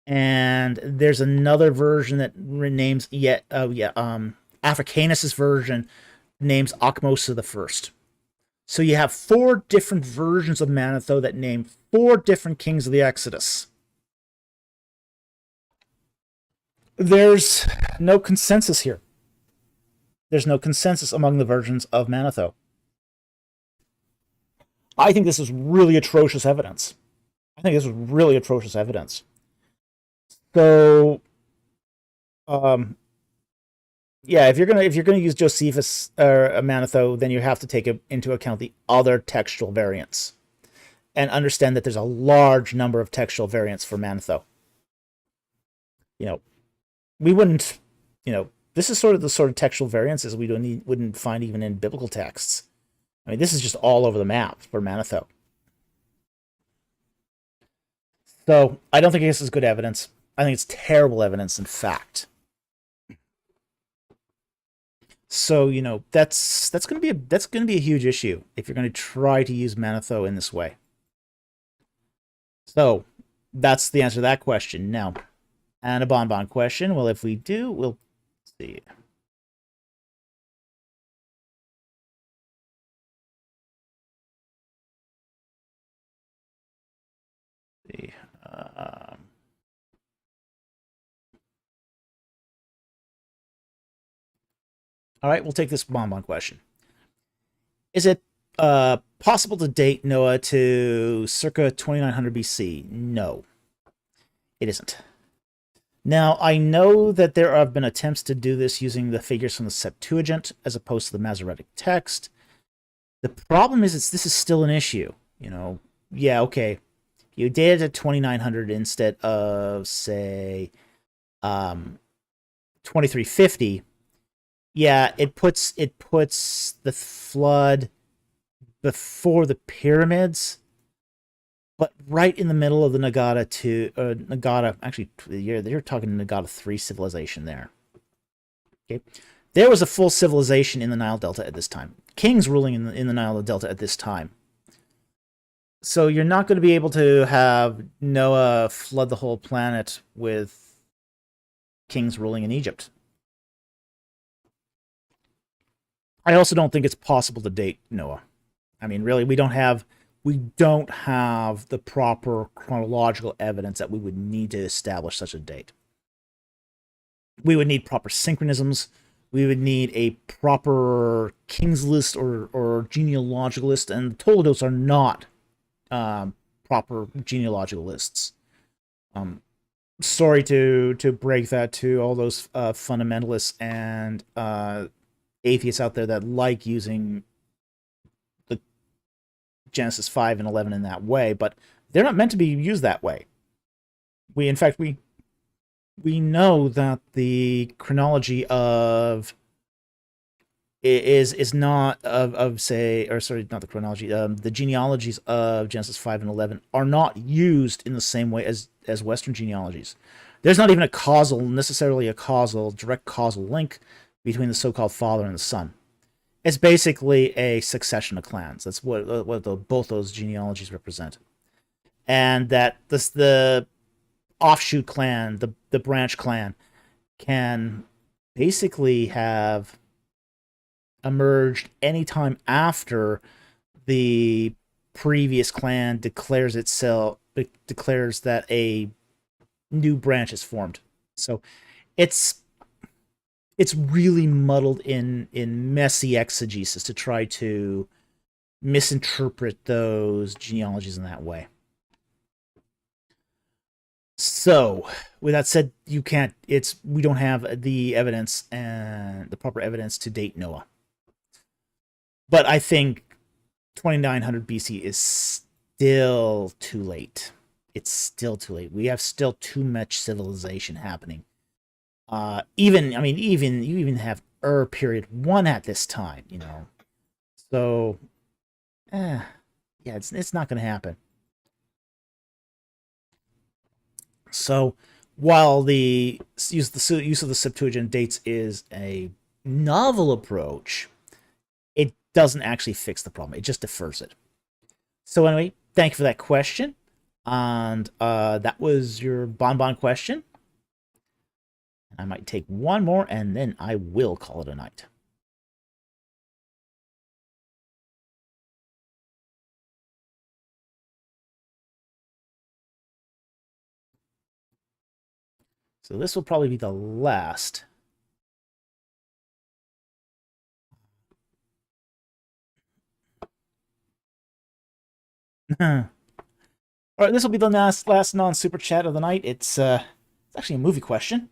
And there's another version that renames Africanus' version names Akhmosa I. So you have 4 different versions of Manetho that name 4 different kings of the Exodus. There's no consensus here. There's no consensus among the versions of Manetho. I think this is really atrocious evidence. So, yeah, if you're gonna use Josephus or Manetho, then you have to take into account the other textual variants, and understand that there's a large number of textual variants for Manetho. We wouldn't, this is sort of the sort of textual variances we wouldn't find even in biblical texts. I mean, this is just all over the map for Manetho. So I don't think this is good evidence. I think it's terrible evidence, in fact. So that's going to be a huge issue if you're going to try to use Manetho in this way. So that's the answer to that question. Now, and a bonbon question. Well, if we do, we'll see. All right, we'll take this bonbon question. Is it possible to date Noah to circa 2900 BC? No, it isn't. Now, I know that there have been attempts to do this using the figures from the Septuagint as opposed to the Masoretic text. The problem is this is still an issue. Yeah, okay. You date it at 2900 instead of, say, 2350. Yeah, it puts the flood before the pyramids, but right in the middle of the Nagata. Actually, you're talking Nagata 3 civilization there. Okay, there was a full civilization in the Nile Delta at this time. Kings ruling in the Nile Delta at this time. So you're not going to be able to have Noah flood the whole planet with kings ruling in Egypt. I also don't think it's possible to date Noah. I mean, really, we don't have the proper chronological evidence that we would need to establish such a date. We would need proper synchronisms. We would need a proper king's list or genealogical list, and the Toledos are not proper genealogical lists. Sorry to break that to all those fundamentalists and atheists out there that like using the Genesis 5 and 11 in that way, but they're not meant to be used that way. In fact, we know that the chronology of is not of say, or sorry, not the chronology. The genealogies of Genesis 5 and 11 are not used in the same way as Western genealogies. There's not even necessarily a direct causal link between the so-called father and the son. It's basically a succession of clans. That's what both those genealogies represent, and that the offshoot clan, the branch clan, can basically have emerged anytime after the previous clan declares that a new branch is formed. So it's really muddled in messy exegesis to try to misinterpret those genealogies in that way. So, with that said, we don't have the evidence and the proper evidence to date Noah. But I think 2900 BC is still too late. It's still too late. We have still too much civilization happening. You even have period 1 at this time, you know. So, yeah, it's not going to happen. So, while the use of the Septuagint dates is a novel approach, it doesn't actually fix the problem. It just defers it. So anyway, thank you for that question. And that was your bonbon question. I might take one more, and then I will call it a night. So this will probably be the last. All right, this will be the last non-super chat of the night. It's actually a movie question.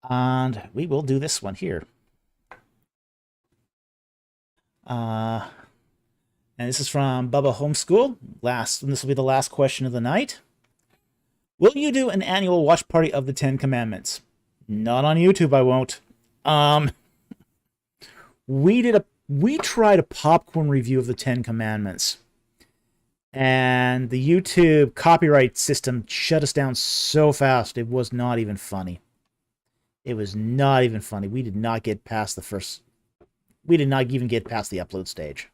And we will do this one here. And this is from Bubba Homeschool. This will be the last question of the night. Will you do an annual watch party of the 10 Commandments? Not on YouTube, I won't. We tried a popcorn review of the 10 Commandments. And the YouTube copyright system shut us down so fast, it was not even funny. It was not even funny. We did not get past we did not even get past the upload stage.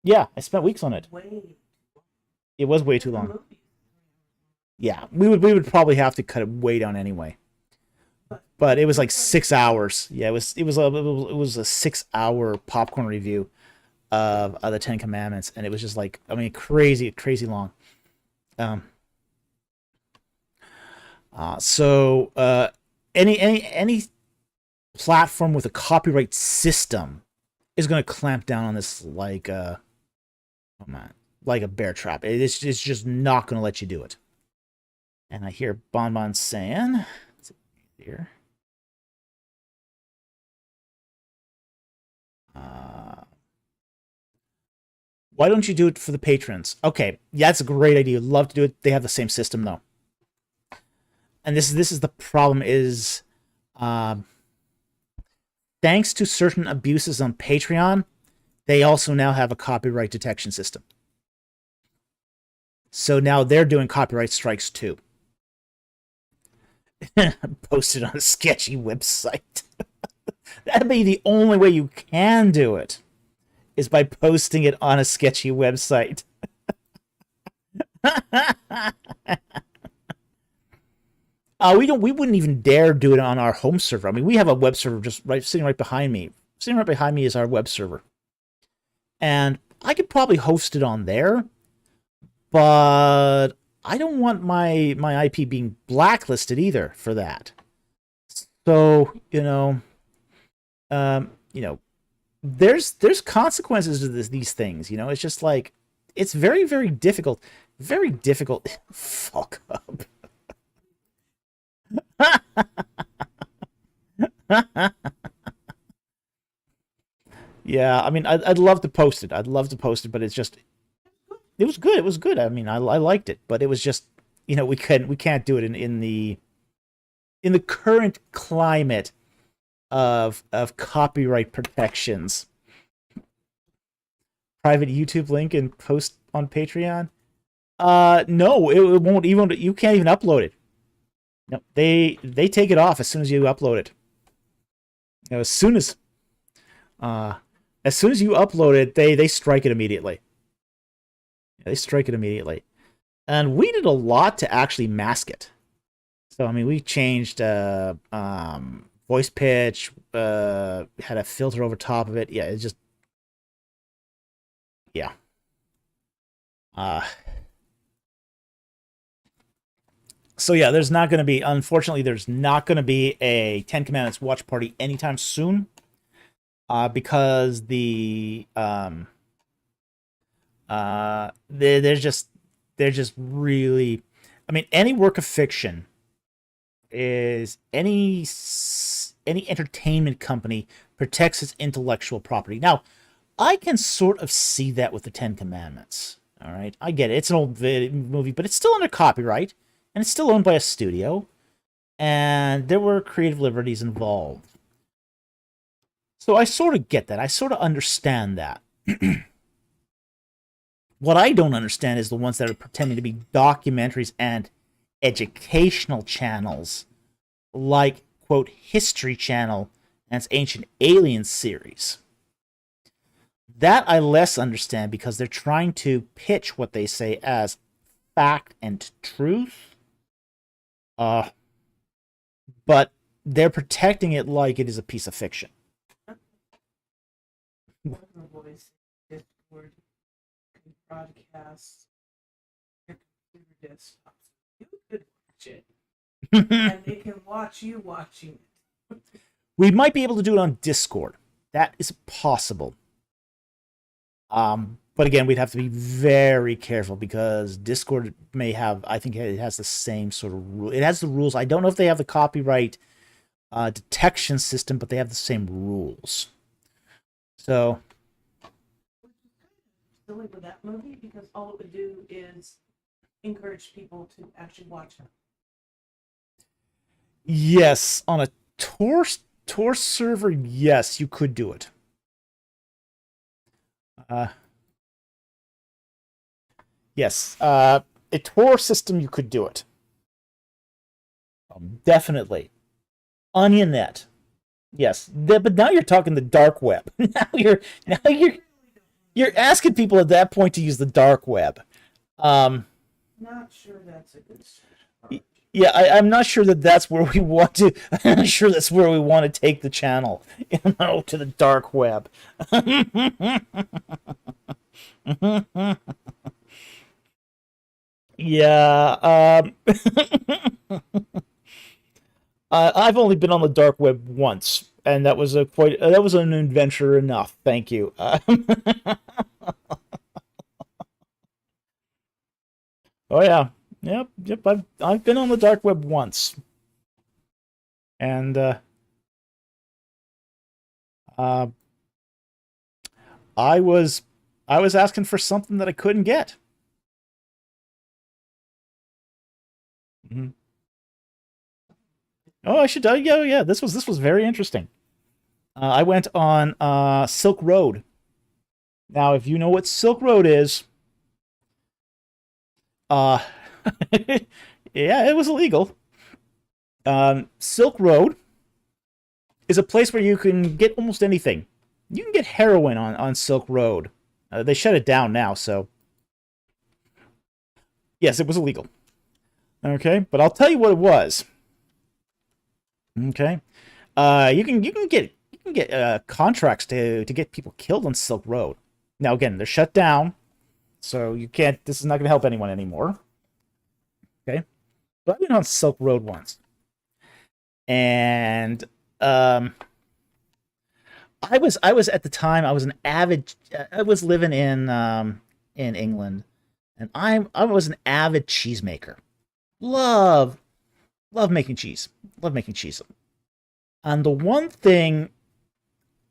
Yeah, I spent weeks on it. It was way too long. Yeah, we would probably have to cut it way down anyway. But it was like 6 hours. Yeah, it was a 6-hour popcorn review of the 10 Commandments, and it was just like, I mean, crazy long. So any platform with a copyright system is going to clamp down on this like a bear trap. It's just not going to let you do it. And I hear Bonbon saying, here. Why don't you do it for the patrons? Okay, yeah, that's a great idea. I'd love to do it. They have the same system though. And this is the problem is, thanks to certain abuses on Patreon, they also now have a copyright detection system. So now they're doing copyright strikes too. Posted on a sketchy website. That'd be the only way you can do it, is by posting it on a sketchy website. We wouldn't even dare do it on our home server. I mean, we have a web server just sitting right behind me. Sitting right behind me is our web server. And I could probably host it on there, but I don't want my IP being blacklisted either for that. So, there's consequences to these things, it's just like, it's very, very difficult. Very difficult. Fuck up. Yeah, I mean, I'd love to post it. I'd love to post it, but it's just, it was good. It was good. I mean, I liked it, but it was just, we can't do it in the current climate of copyright protections. Private YouTube link and post on Patreon. No, it won't even. You can't even upload it. No, they take it off as soon as you upload it. As soon as you upload it, they strike it immediately. They strike it immediately, and we did a lot to actually mask it. So I mean, we changed voice pitch, had a filter over top of it. Yeah, it's just, yeah. So yeah, unfortunately, there's not going to be a Ten Commandments watch party anytime soon, because they're just really, I mean, any work of fiction is any entertainment company protects its intellectual property. Now, I can sort of see that with the Ten Commandments. All right, I get it. It's an old movie, but it's still under copyright. And it's still owned by a studio, and there were creative liberties involved. So I sort of get that. I sort of understand that. What I don't understand is the ones that are pretending to be documentaries and educational channels, like, quote, History Channel and its Ancient Aliens series. That I less understand because they're trying to pitch what they say as fact and truth. But they're protecting it like it is a piece of fiction. Voice, Discord, broadcasts, your computer desktops. You could watch it, and they can watch you watching it. We might be able to do it on Discord. That is possible. But again, we'd have to be very careful because Discord may have, I think it has the same sort of rule. It has the rules. I don't know if they have the copyright detection system, but they have the same rules. So, silly with that movie because all it would do is encourage people to actually watch it. Yes, on a Tor server, yes, you could do it. Yes, a Tor system, you could do it. Definitely. OnionNet. Yes, but now you're talking the dark web. now you're asking people at that point to use the dark web. Not sure that's a good start. Yeah, I'm not sure that's where we want to. I'm not sure that's where we want to take the channel. To the dark web. Yeah. I've only been on the dark web once, and that was an adventure enough. Thank you. Oh yeah, yep. I've been on the dark web once, and I was asking for something that I couldn't get. Mm-hmm. Oh, I should tell you. Yeah. This was very interesting. I went on Silk Road. Now, if you know what Silk Road is, yeah, it was illegal. Silk Road is a place where you can get almost anything. You can get heroin on Silk Road. They shut it down now, so Yes, it was illegal. Okay, but I'll tell you what it was. Okay, you can get contracts to get people killed on Silk Road. Now again, they're shut down, so you can't. This is not going to help anyone anymore. Okay, but I've been on Silk Road once, and I was at the time I was an avid. I was living in England, and I was an avid cheesemaker. Love love making cheese. Love making cheese. And the one thing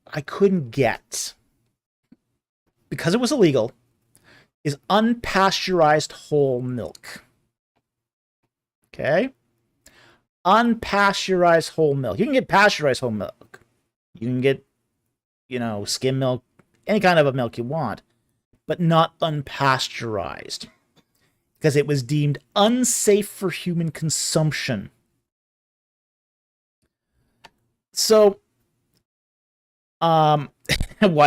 I couldn't get because it was illegal is unpasteurized whole milk. Okay? Unpasteurized whole milk. You can get pasteurized whole milk. You can get, skim milk, any kind of a milk you want, but not unpasteurized because it was deemed unsafe for human consumption. So, why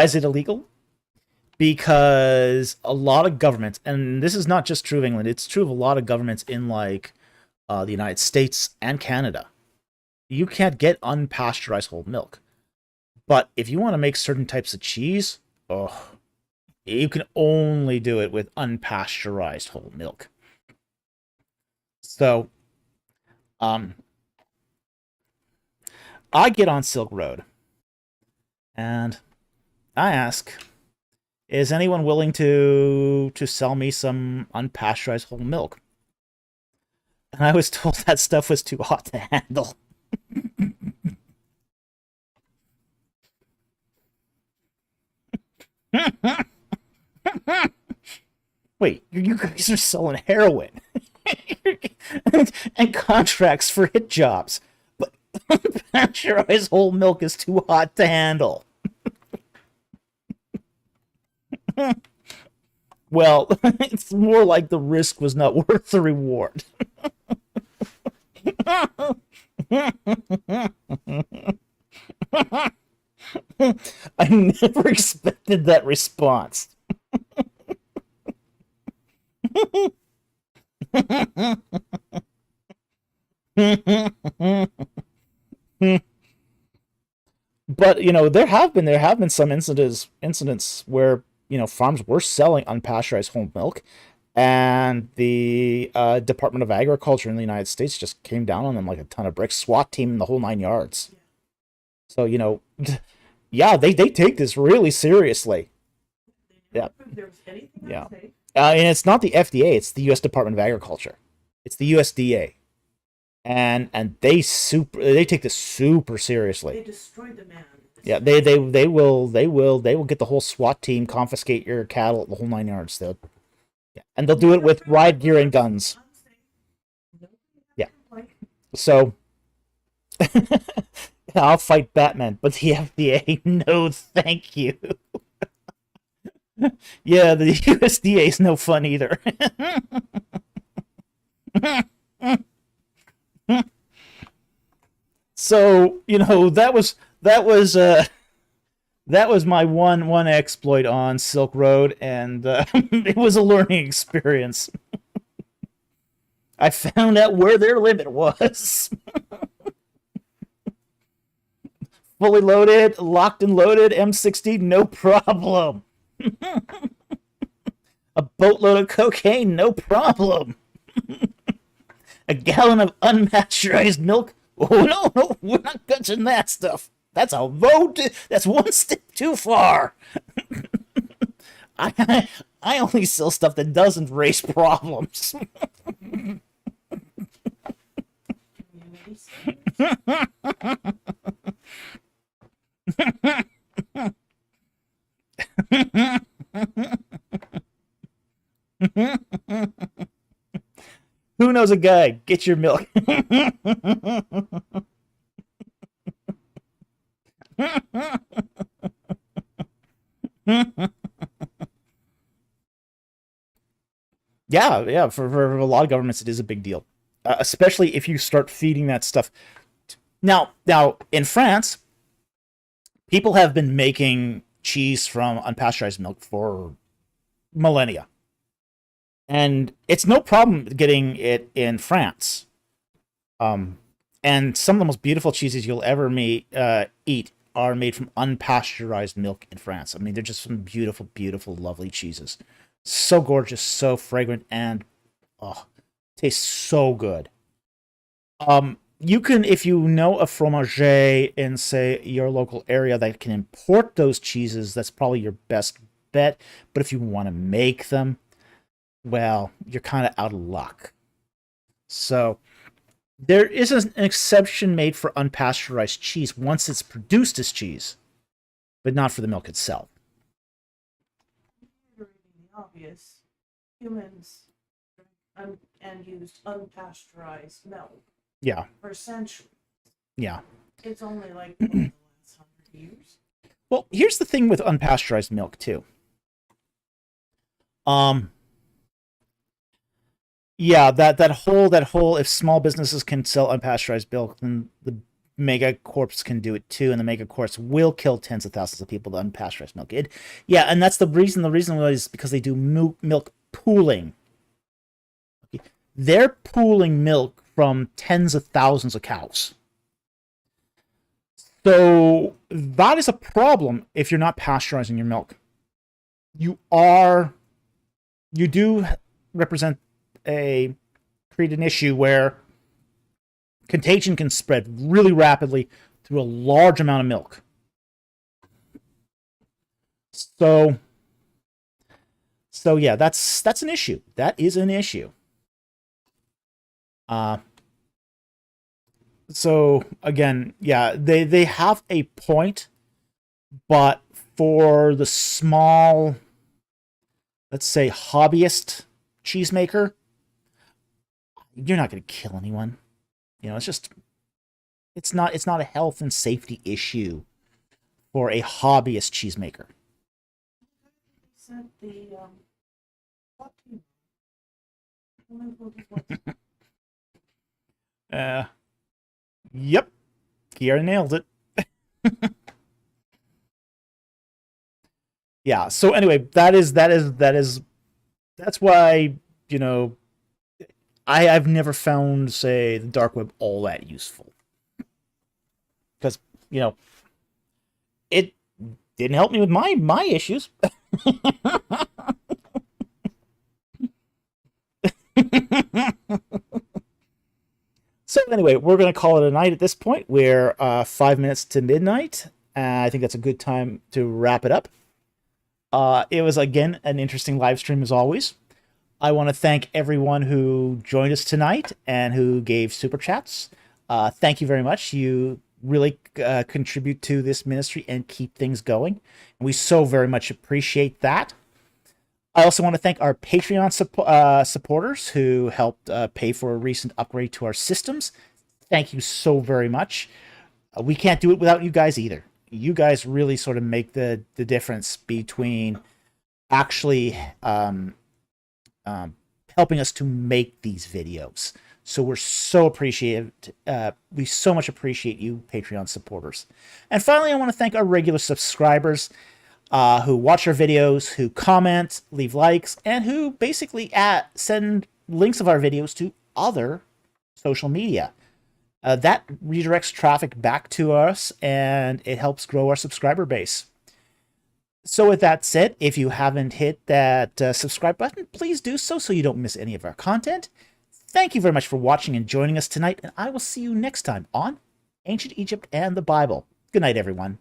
is it illegal? Because a lot of governments, and this is not just true of England, it's true of a lot of governments in the United States and Canada. You can't get unpasteurized whole milk. But if you want to make certain types of cheese, you can only do it with unpasteurized whole milk. So, I get on Silk Road and I ask, is anyone willing to sell me some unpasteurized whole milk? And I was told that stuff was too hot to handle. Wait, you guys are selling heroin and contracts for hit jobs, but unpasteurized whole milk is too hot to handle. Well, it's more like the risk was not worth the reward. I never expected that response. But there have been some incidents where farms were selling unpasteurized whole milk, and the Department of Agriculture in the United States just came down on them like a ton of bricks, SWAT team in the whole 9 yards. So yeah, they take this really seriously. Yeah, yeah. And it's not the FDA; it's the U.S. Department of Agriculture. It's the USDA, and they take this super seriously. They destroyed the man. Yeah, they will get the whole SWAT team, confiscate your cattle, the whole 9 yards. And they'll do it with riot gear and guns. Yeah. So I'll fight Batman, but the FDA, no, thank you. Yeah, the USDA is no fun either. So that was my one exploit on Silk Road, and it was a learning experience. I found out where their limit was. Fully loaded, locked and loaded, M60, no problem. A boatload of cocaine, no problem. A gallon of unpasteurized milk. Oh no, we're not touching that stuff. That's a vote. That's one step too far. I only sell stuff that doesn't raise problems. Who knows a guy? Get your milk. Yeah. For a lot of governments, it is a big deal, especially if you start feeding that stuff. Now, in France, people have been making cheese from unpasteurized milk for millennia. And it's no problem getting it in France. And some of the most beautiful cheeses you'll ever eat are made from unpasteurized milk in France. I mean, they're just some beautiful, beautiful, lovely cheeses. So gorgeous, so fragrant, and oh, tastes so good. You can, if you know a fromager in, say, your local area that can import those cheeses, that's probably your best bet. But if you want to make them, well, you're kind of out of luck. So there is an exception made for unpasteurized cheese once it's produced as cheese, but not for the milk itself. The obvious, humans and used unpasteurized milk. Yeah. For centuries. Yeah. It's only like the last 100 years. Well, here's the thing with unpasteurized milk too. Yeah, that whole if small businesses can sell unpasteurized milk, then the mega corps can do it too, and the mega corps will kill tens of thousands of people with unpasteurized milk. Yeah, and that's the reason. The reason was because they do milk pooling. Okay. They're pooling milk from tens of thousands of cows. So that is a problem if you're not pasteurizing your milk. You do represent create an issue where contagion can spread really rapidly through a large amount of milk. So yeah, that's an issue. That is an issue. So again, yeah, they have a point, but for the small, let's say, hobbyist cheesemaker, you're not going to kill anyone. You know, it's not a health and safety issue for a hobbyist cheesemaker. Yep, Kiara nailed it. Yeah. So anyway, that's why, you know, I've never found, say, the dark web all that useful, because, you know, it didn't help me with my issues. So anyway, we're going to call it a night at this point. We're 5 minutes to midnight. I think that's a good time to wrap it up. It was, again, an interesting live stream as always. I want to thank everyone who joined us tonight and who gave super chats. Thank you very much. You really contribute to this ministry and keep things going. And we so very much appreciate that. I also want to thank our Patreon supporters who helped pay for a recent upgrade to our systems. Thank you so very much. We can't do it without you guys either. You guys really sort of make the difference between actually helping us to make these videos. So we're so appreciative. We so much appreciate you, Patreon supporters. And finally, I want to thank our regular subscribers who watch our videos, who comment, leave likes, and who basically send links of our videos to other social media. That redirects traffic back to us, and it helps grow our subscriber base. So with that said, if you haven't hit that subscribe button, please do so you don't miss any of our content. Thank you very much for watching and joining us tonight, and I will see you next time on Ancient Egypt and the Bible. Good night, everyone.